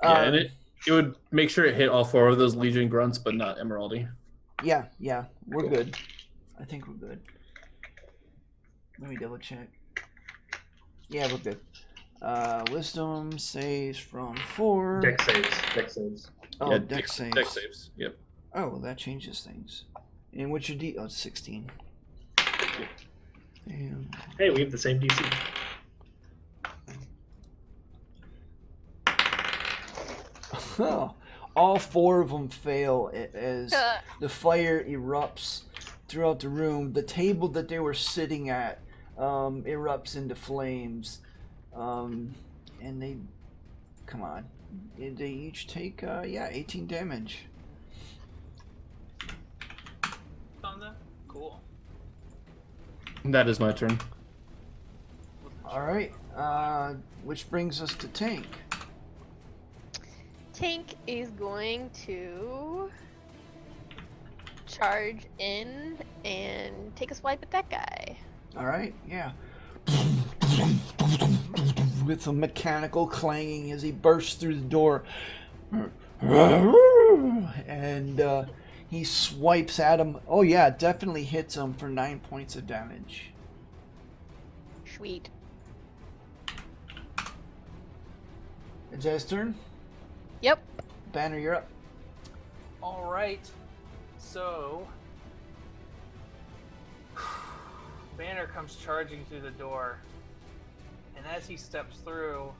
Yeah, and it would make sure it hit all 4 of those Legion grunts, but not Emeraldy. Yeah, we're good. I think we're good. Let me double check. Yeah, we're good. Wisdom saves from 4. Dex saves. Oh, Yeah, dex saves. Dex saves. Yep. Oh, well, that changes things. And what's your D? Oh, it's 16. Damn. Hey, we have the same DC. All 4 of them fail as the fire erupts throughout the room. The table that they were sitting at erupts into flames. And they, come on, they each take 18 damage. On that? Cool. That is my turn. All right, which brings us to Tank. Tank is going to charge in and take a swipe at that guy. All right, yeah. With some mechanical clanging as he bursts through the door. And he swipes at him. Oh yeah, definitely hits him for 9 points of damage. Sweet. It's his turn. Yep. Banner, you're up. All right. So Banner comes charging through the door, and as he steps through,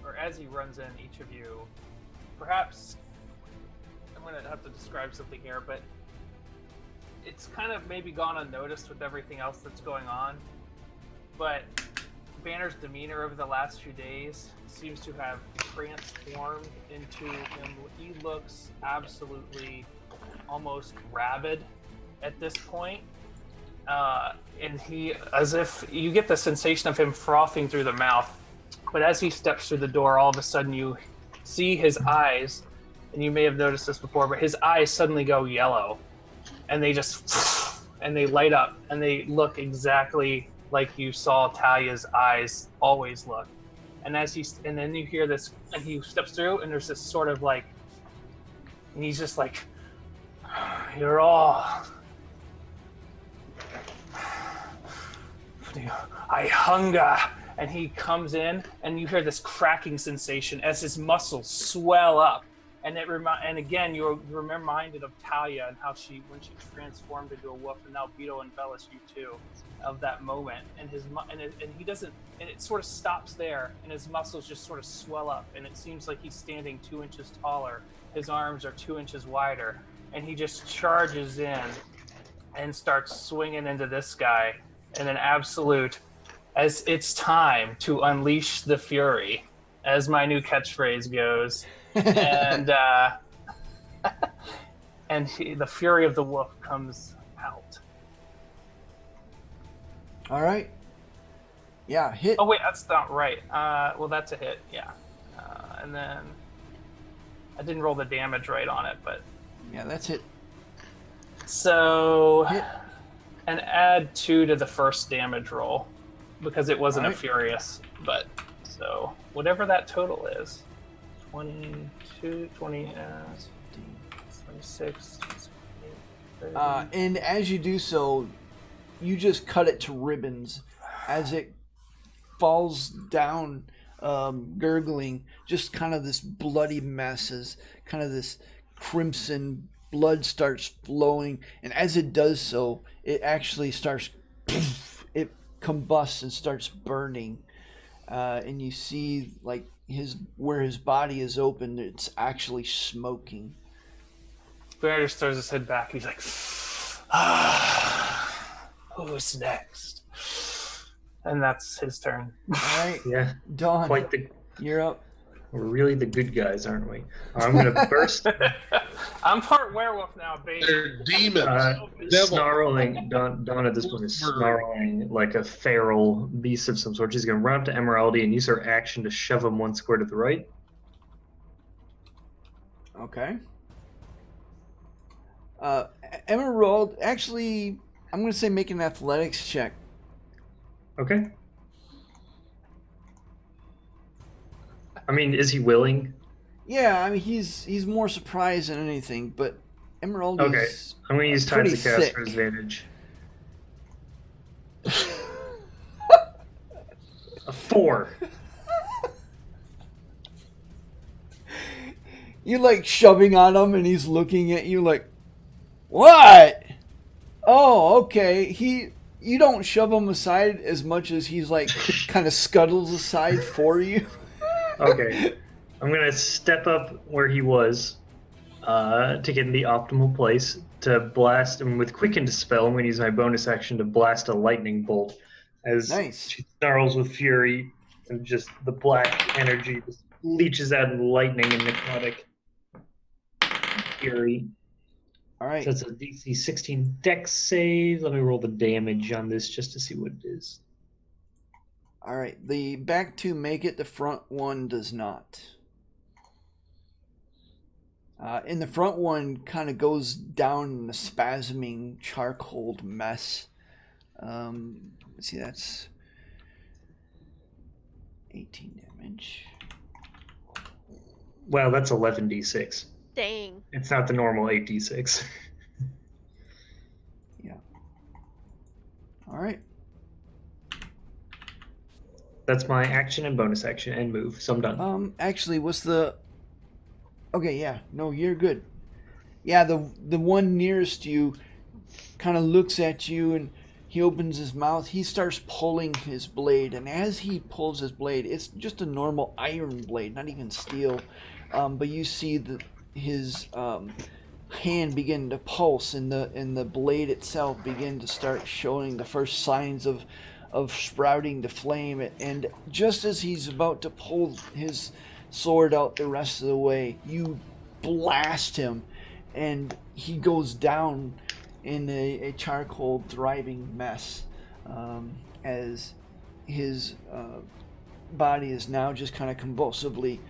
or as he runs in, each of you, perhaps I'm going to have to describe something here, but it's kind of maybe gone unnoticed with everything else that's going on, but Banner's demeanor over the last few days seems to have transformed into him. He looks absolutely almost rabid at this point. And he, as if you get the sensation of him frothing through the mouth, but as he steps through the door, all of a sudden you see his eyes, and you may have noticed this before, but his eyes suddenly go yellow, and they just, and they light up, and they look exactly like you saw Talia's eyes always look. And and then you hear this, and he steps through, and there's this sort of like, and he's just like, you're all, I hunger. And he comes in, and you hear this cracking sensation as his muscles swell up. And and again, you're reminded of Talia and how when she transformed into a wolf, and now Beetle embellished you too, of that moment. And he doesn't, and it sort of stops there, and his muscles just sort of swell up, and it seems like he's standing 2 inches taller. His arms are 2 inches wider, and he just charges in and starts swinging into this guy in an absolute, as it's time to unleash the fury, as my new catchphrase goes. And the fury of the wolf comes out. All right. Yeah, hit. Oh wait, that's not right. Well, that's a hit. Yeah. And then I didn't roll the damage right on it, but Yeah, that's hit. so Hit. and add 2 to the first damage roll because it wasn't Alright. a furious. But so whatever that total is, 22, 20, 26. 30. And as you do so, you just cut it to ribbons as it falls down, gurgling, just kind of this bloody mess, as kind of this crimson blood starts flowing, and as it does so, it actually starts, it combusts and starts burning, and you see like where his body is open, it's actually smoking. Bear just throws his head back. He's like, who's next? And that's his turn. All right, Yeah, Dawn, quite the you're up. We're really the good guys, aren't we? I'm gonna burst. I'm part werewolf now, baby. They're demons. Snarling. Dawn at this point is snarling like a feral beast of some sort. She's gonna run up to Emeraldi and use her action to shove him one square to the right. Okay. Emerald, actually, I'm going to say make an athletics check. Okay. I mean, is he willing? Yeah, I mean, he's more surprised than anything, but Emerald Okay. is I'm going to use time to cast thick. for advantage. A 4. You're like shoving on him, and he's looking at you like, what? Oh, okay. You don't shove him aside as much as he's like kind of scuttles aside for you. Okay. I'm going to step up where he was to get in the optimal place to blast him with Quicken Dispel. I'm going to use my bonus action to blast a lightning bolt as Nice. she snarls with fury and just the black energy just leeches out in lightning and necrotic fury. All right. So it's a DC 16 Dex save. Let me roll the damage on this just to see what it is. All right. The back two make it. The front one does not. And the front one kind of goes down in a spasming charcoal mess. Let's see, that's 18 damage. Well, that's 11d6. Dang. It's not the normal 8d6. Yeah. All right. That's my action and bonus action and move, so I'm done. Actually, what's the... Okay, yeah. No, you're good. Yeah, the one nearest you kind of looks at you and he opens his mouth. He starts pulling his blade, and as he pulls his blade, it's just a normal iron blade, not even steel. But you see his hand begin to pulse, and the blade itself begin to start showing the first signs of sprouting to flame. And just as he's about to pull his sword out the rest of the way, you blast him, and he goes down in a charcoal thriving mess, as his body is now just kind of convulsively,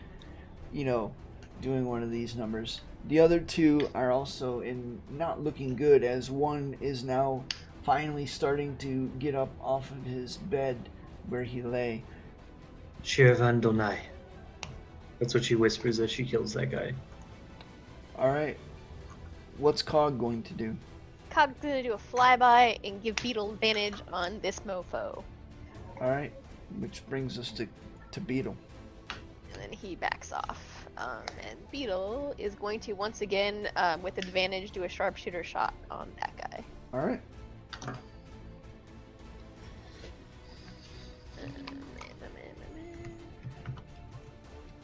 doing one of these numbers. The other two are also in not looking good, as one is now finally starting to get up off of his bed where he lay. Shirvan Donai. That's what she whispers as she kills that guy. Alright. What's Cog going to do? Cog's gonna do a flyby and give Beetle advantage on this mofo. Alright. Which brings us to Beetle. And then he backs off. And Beetle is going to once again, with advantage, do a sharpshooter shot on that guy. Alright. So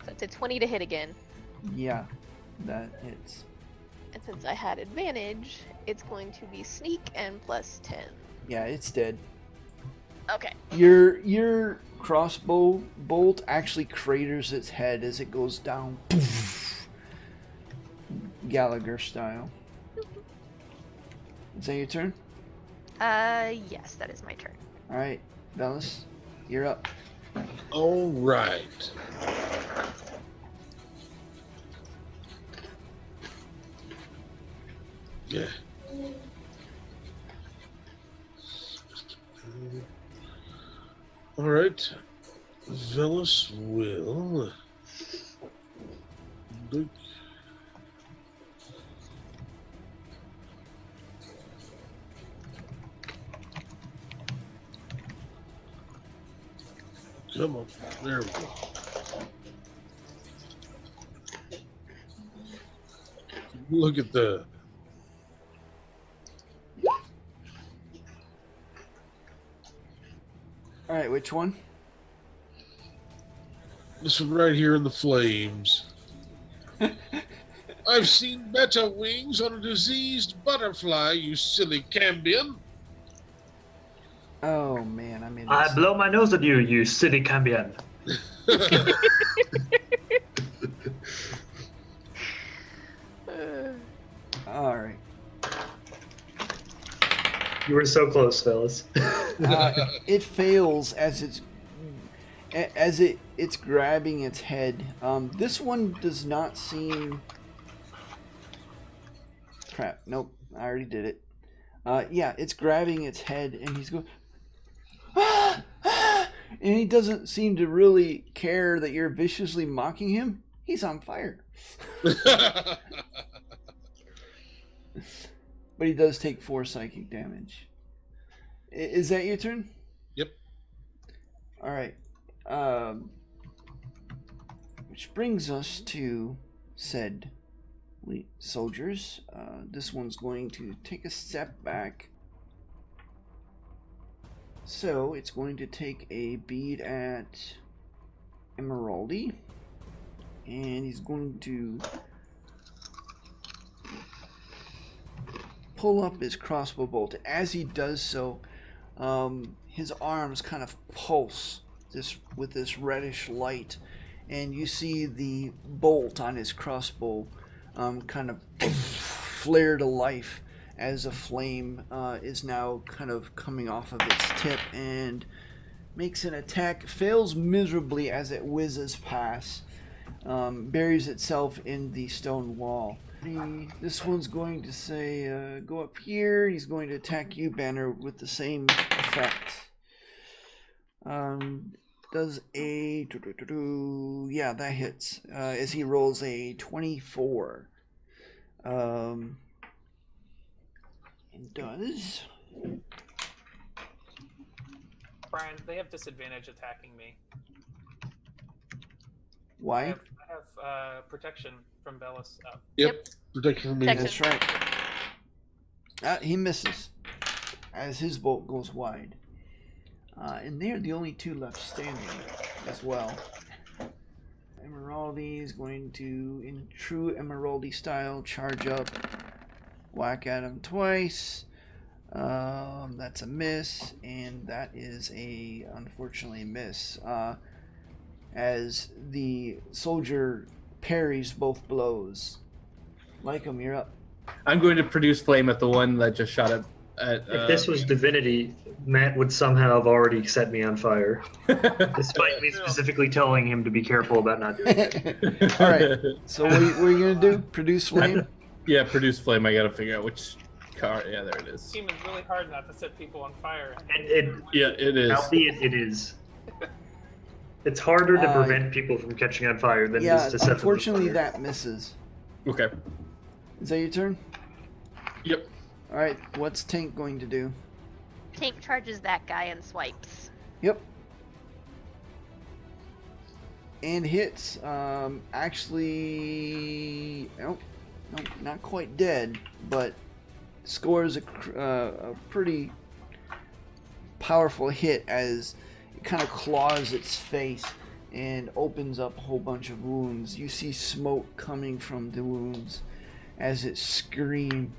it's a 20 to hit again. Yeah, that hits. And since I had advantage, it's going to be sneak and plus 10. Yeah, it's dead. Okay. Your crossbow bolt actually craters its head as it goes down. Poof, Gallagher style. Is that your turn? Yes, that is my turn. Alright, Bellis, you're up. All right. Yeah. All right. Velis will look. Come on. There we go. Look at the. Alright, which one? This one right here in the flames. I've seen better wings on a diseased butterfly, you silly Cambion. Oh man, I made I this. blow my nose at you, you silly Cambion. All right. You were so close, fellas. It fails as it's grabbing its head. This one does not seem. Crap! Nope, I already did it. Yeah, it's grabbing its head, and he's going. Ah! Ah! And he doesn't seem to really care that you're viciously mocking him. He's on fire. But he does take 4 psychic damage. Is that your turn? Yep. All right. Which brings us to said soldiers. This one's going to take a step back. So it's going to take a bead at Emeraldi. And he's going to pull up his crossbow bolt. As he does so, his arms kind of pulse with this reddish light, and you see the bolt on his crossbow kind of flare to life as a flame is now kind of coming off of its tip and makes an attack. Fails miserably as it whizzes past, buries itself in the stone wall. This one's going to say, go up here. He's going to attack you, Banner, with the same effect. Does a... Yeah, that hits. As he rolls a 24. It does. Brian, they have disadvantage attacking me. Why? I have protection from Bellis up. Yep. Protection from me. That's right. He misses as his bolt goes wide. And they're the only 2 left standing as well. Emeraldi is going to, in true Emeraldi style, charge up, whack at him twice. That's a miss, and that is unfortunately a miss. As the soldier parries both blows. Lycum, you're up. I'm going to produce flame at the one that just shot at if this was divinity, Matt would somehow have already set me on fire, despite me specifically telling him to be careful about not doing it. All right. So what are you going to do? Produce flame? Yeah, produce flame. I got to figure out which car. Yeah, there it is. This team is really hard not to set people on fire. Yeah, it is. Albeit it is. It's harder to prevent people from catching on fire than it is to set them on fire. Unfortunately, that misses. Okay. Is that your turn? Yep. All right. What's Tank going to do? Tank charges that guy and swipes. Yep. And hits. Actually, nope, not quite dead, but scores a pretty powerful hit as it kind of claws its face and opens up a whole bunch of wounds. You see smoke coming from the wounds as it screams,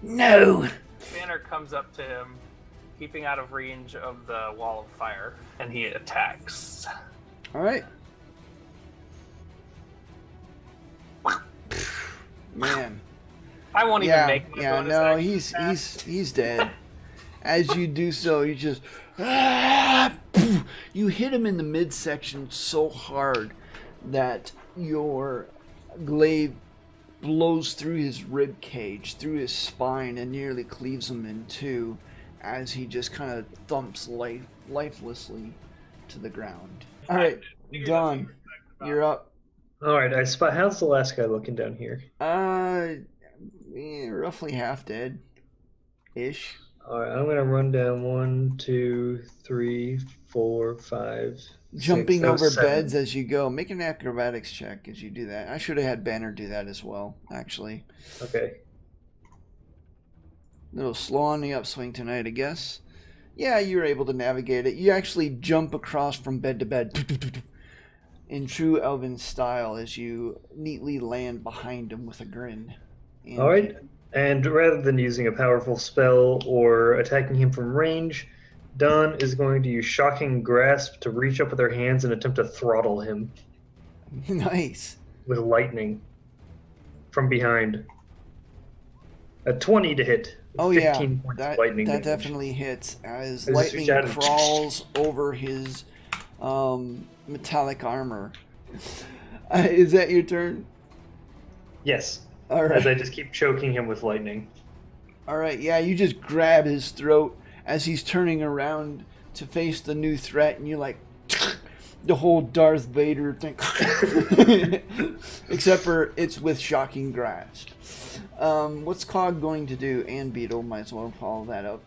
"No!" Banner comes up to him, keeping out of range of the wall of fire, and he attacks. All right. Man. I won't even make my bonus no, action he's dead. As you do so, you just you hit him in the midsection so hard that your glaive blows through his rib cage, through his spine, and nearly cleaves him in 2 as he just kind of thumps lifelessly to the ground. All right, Don, you're up. All right, I spot. How's the last guy looking down here? Roughly half dead, ish. All right, I'm gonna run down 1, 2, 3, 4, 5. Jumping 6, over 7. beds as you go. Make an acrobatics check as you do that. I should have had Banner do that as well, actually. Okay. A little slow on the upswing tonight, I guess. Yeah, you were able to navigate it. You actually jump across from bed to bed in true elven style as you neatly land behind him with a grin. And all right, and rather than using a powerful spell or attacking him from range, Dawn is going to use Shocking Grasp to reach up with her hands and attempt to throttle him Nice. with lightning from behind. A 20 to hit. Oh yeah, 15 points that of lightning that damage. definitely hits as I just lightning reach out and- crawls over his metallic armor. Is that your turn? Yes. All As I right. just keep choking him with lightning. All right. Yeah, you just grab his throat as he's turning around to face the new threat, and you like the whole Darth Vader thing, except for it's with shocking grasp. What's Cog going to do? And Beetle might as well follow that up.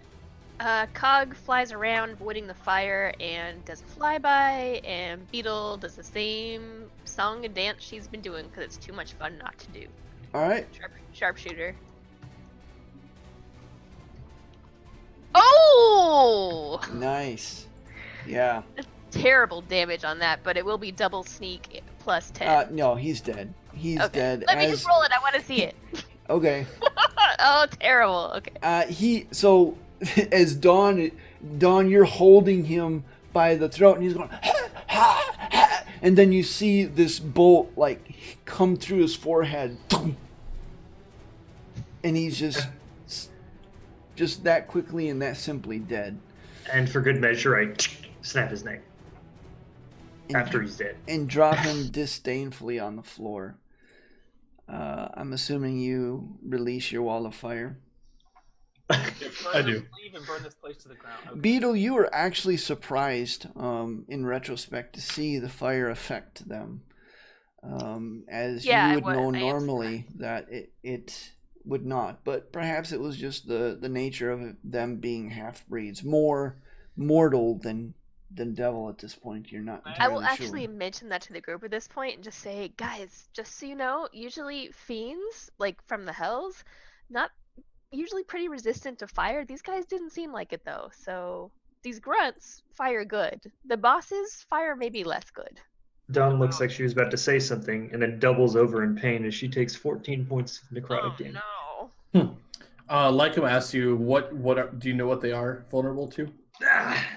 Cog flies around, avoiding the fire, and does a flyby, and Beetle does the same song and dance she's been doing because it's too much fun not to do. All right. Sharpshooter. Oh! Nice. Yeah. Terrible damage on that, but it will be double sneak plus 10. No, he's dead. He's Okay. dead. Let me just roll it. I want to see it. Okay. Oh, terrible. Okay. So as Dawn, you're holding him by the throat, and he's going, ha, ha, ha, and then you see this bolt like come through his forehead, and he's just that quickly and that simply dead. And for good measure, I snap his neck. And After he's dead. And drop him disdainfully on the floor. I'm assuming you release your wall of fire. I do. Leave and burn this place to the ground. Okay. Beetle, you were actually surprised in retrospect to see the fire affect them. As you would know normally that it would not. But perhaps it was just the nature of them being half-breeds. More mortal than devil at this point. You're not entirely I will sure. actually mention that to the group at this point and just say, guys, just so you know, usually fiends, like from the hells, not usually pretty resistant to fire. These guys didn't seem like it though. So these grunts fire good. The bosses fire maybe less good. Dawn looks like she was about to say something and then doubles over in pain as she takes 14 points of necrotic damage. No. Lycum asks you, do you know what they are vulnerable to?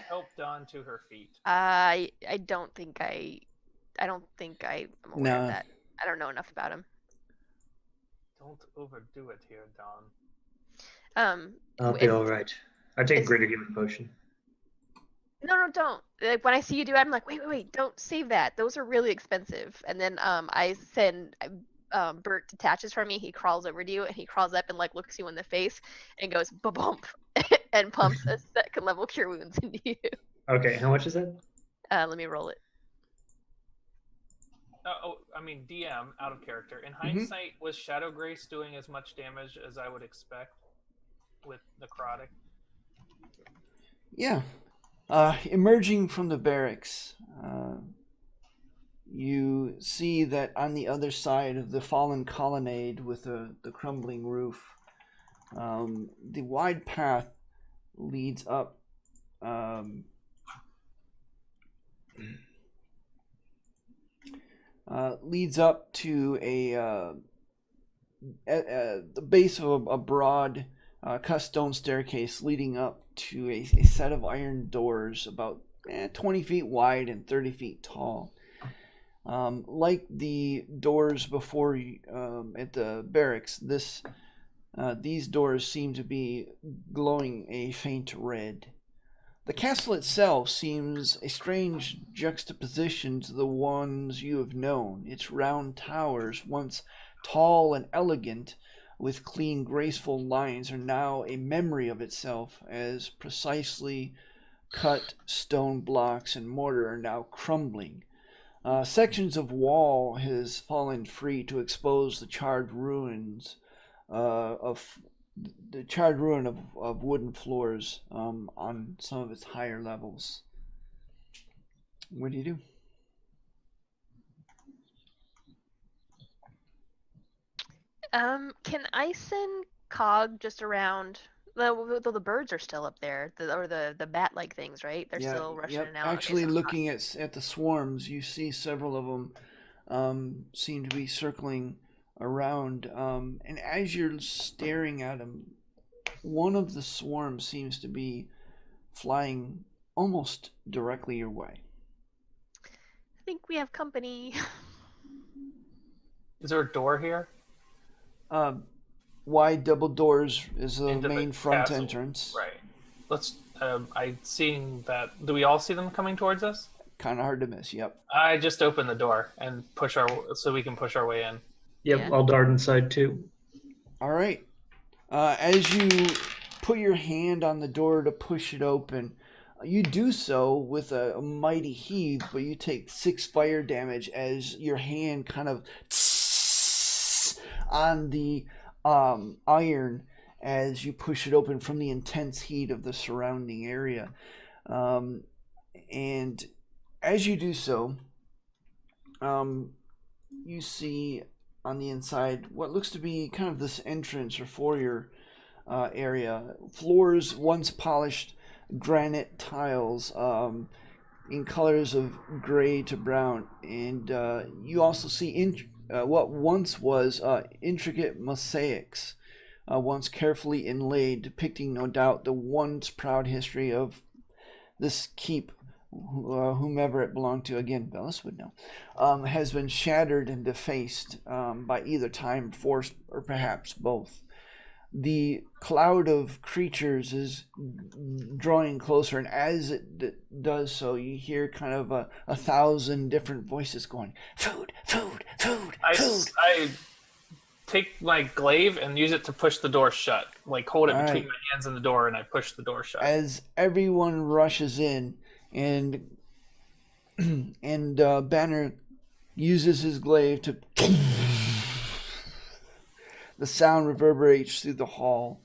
Help Dawn to her feet. I don't think I am aware of that. I don't know enough about him. Don't overdo it here, Dawn. I'll be all right. I take greater healing potion. No, don't. Like when I see you do it, I'm like, wait, don't save that. Those are really expensive. And then I send Bert detaches from me. He crawls over to you and he crawls up and like looks you in the face and goes ba-bump and pumps a second level cure wounds into you. Okay, how much is that? Let me roll it. DM out of character. In hindsight, was Shadow Grace doing as much damage as I would expect with necrotic? Yeah. Emerging from the barracks, you see that on the other side of the fallen colonnade with the crumbling roof, the wide path leads up to the base of a broad cut stone staircase leading up to a set of iron doors about 20 feet wide and 30 feet tall. Like the doors before at the barracks, these doors seem to be glowing a faint red. The castle itself seems a strange juxtaposition to the ones you have known. Its round towers, once tall and elegant, with clean, graceful lines, are now a memory of itself, as precisely cut stone blocks and mortar are now crumbling. Sections of wall has fallen free to expose the charred ruins of wooden floors on some of its higher levels. What do you do? Can I send Cog just around? Though the birds are still up there, the bat-like things, right? They're still rushing in and out. Actually, looking at the swarms, you see several of them seem to be circling around. And as you're staring at them, one of the swarms seems to be flying almost directly your way. I think we have company. Is there a door here? wide double doors is the Into the main front castle. entrance. Right. Let's. I seeing that. Do we all see them coming towards us? Kind of hard to miss. Yep. I just open the door and so we can push our way in. Yep, Yeah. I'll dart inside too. All right. As you put your hand on the door to push it open, you do so with a mighty heave, but you take 6 fire damage as your hand kind of on the iron as you push it open from the intense heat of the surrounding area. And as you do so, you see on the inside what looks to be kind of this entrance or foyer area. Floors, once polished granite tiles in colors of gray to brown. And you also see what once was intricate mosaics, once carefully inlaid, depicting no doubt the once proud history of this keep. Whomever it belonged to, again, Bellis would know, has been shattered and defaced by either time, force, or perhaps both. The cloud of creatures is drawing closer, and as it does so, you hear kind of 1,000 different voices going, "Food, food, food, food." I take my glaive and use it to push the door shut. Like hold it All between right. my hands and the door, and I push the door shut. As everyone rushes in, and Banner uses his glaive to. The sound reverberates through the hall.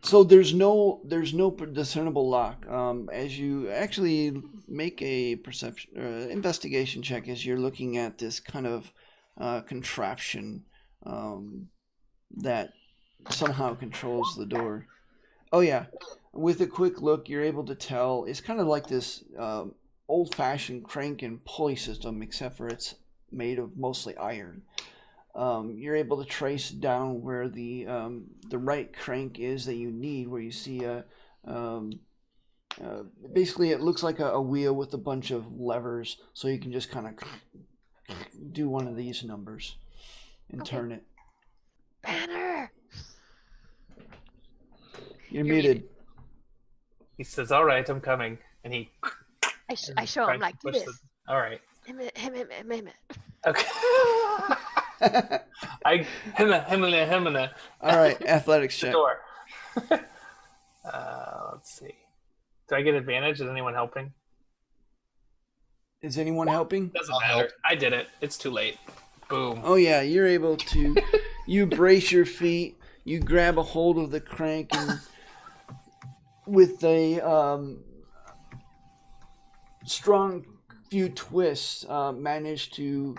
So there's no discernible lock. As you actually make a perception investigation check as you're looking at this kind of contraption that somehow controls the door. Oh yeah, with a quick look, you're able to tell it's kind of like this old-fashioned crank and pulley system, except for it's made of mostly iron. You're able to trace down where the right crank is that you need, where you see basically it looks like a wheel with a bunch of levers, so you can just kind of do one of these numbers and turn it. Banner. You're muted. He says, "All right, I'm coming," and he. I show him like do push this. All right. Him. Okay. I him. All right, athletics The check. door. Let's see. Do I get advantage? Is anyone helping? Is anyone helping? Doesn't I'll matter. help. I did it. It's too late. Boom. Oh yeah, you're able to. You brace your feet. You grab a hold of the crank and with a strong few twists, manage to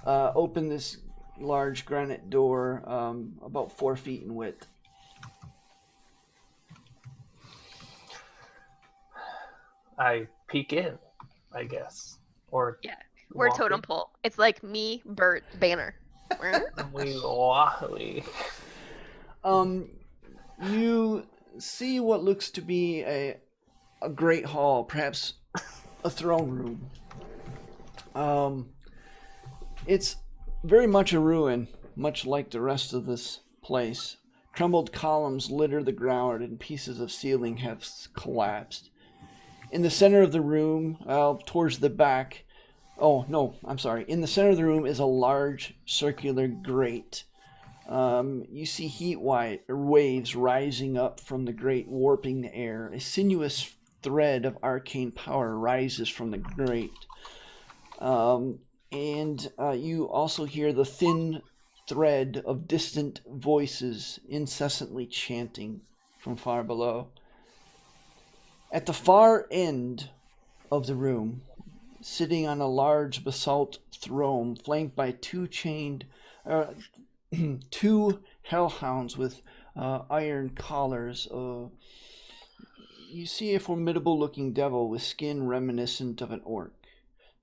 open this large granite door about 4 feet in width. I peek in, I guess, or Yeah, we're walk totem in. pole. It's like me, Bert, Banner. And we You see what looks to be a great hall, perhaps a throne room. It's very much a ruin, much like the rest of this place. Crumbled columns litter the ground, and pieces of ceiling have collapsed. In the center of the room, towards the back, in the center of the room is a large circular grate. You see heat waves rising up from the grate, warping the air. A sinuous thread of arcane power rises from the grate. And you also hear the thin thread of distant voices incessantly chanting from far below. At the far end of the room, sitting on a large basalt throne flanked by two hellhounds with iron collars, you see a formidable-looking devil with skin reminiscent of an orc,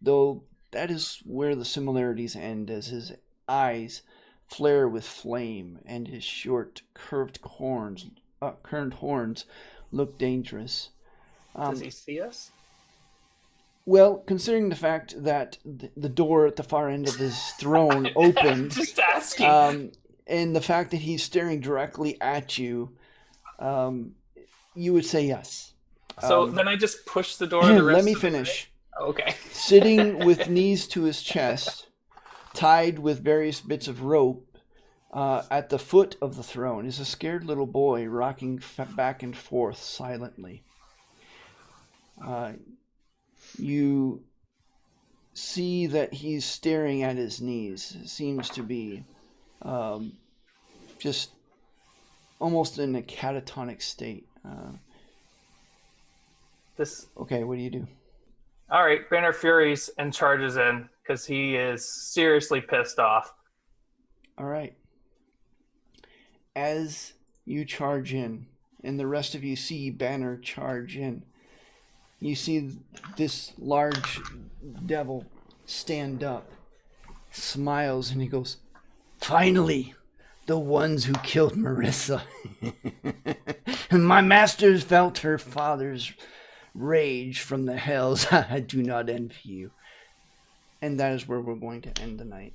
though that is where the similarities end, as his eyes flare with flame and his short, curved horns look dangerous. Does he see us? Well, considering the fact that the door at the far end of his throne opened, Just asking. and the fact that he's staring directly at you, you would say yes. So then I just push the door the rest Let me of the finish. way? Okay. Sitting with knees to his chest, tied with various bits of rope, at the foot of the throne is a scared little boy rocking back and forth silently. You see that he's staring at his knees. It seems to be just almost in a catatonic state. Okay, what do you do? All right, Banner furies and charges in because he is seriously pissed off. All right. As you charge in, and the rest of you see Banner charge in, you see this large devil stand up, smiles, and he goes, "Finally, the ones who killed Marissa. My masters felt her father's rage from the hells. I do not envy you." And that is where we're going to end the night.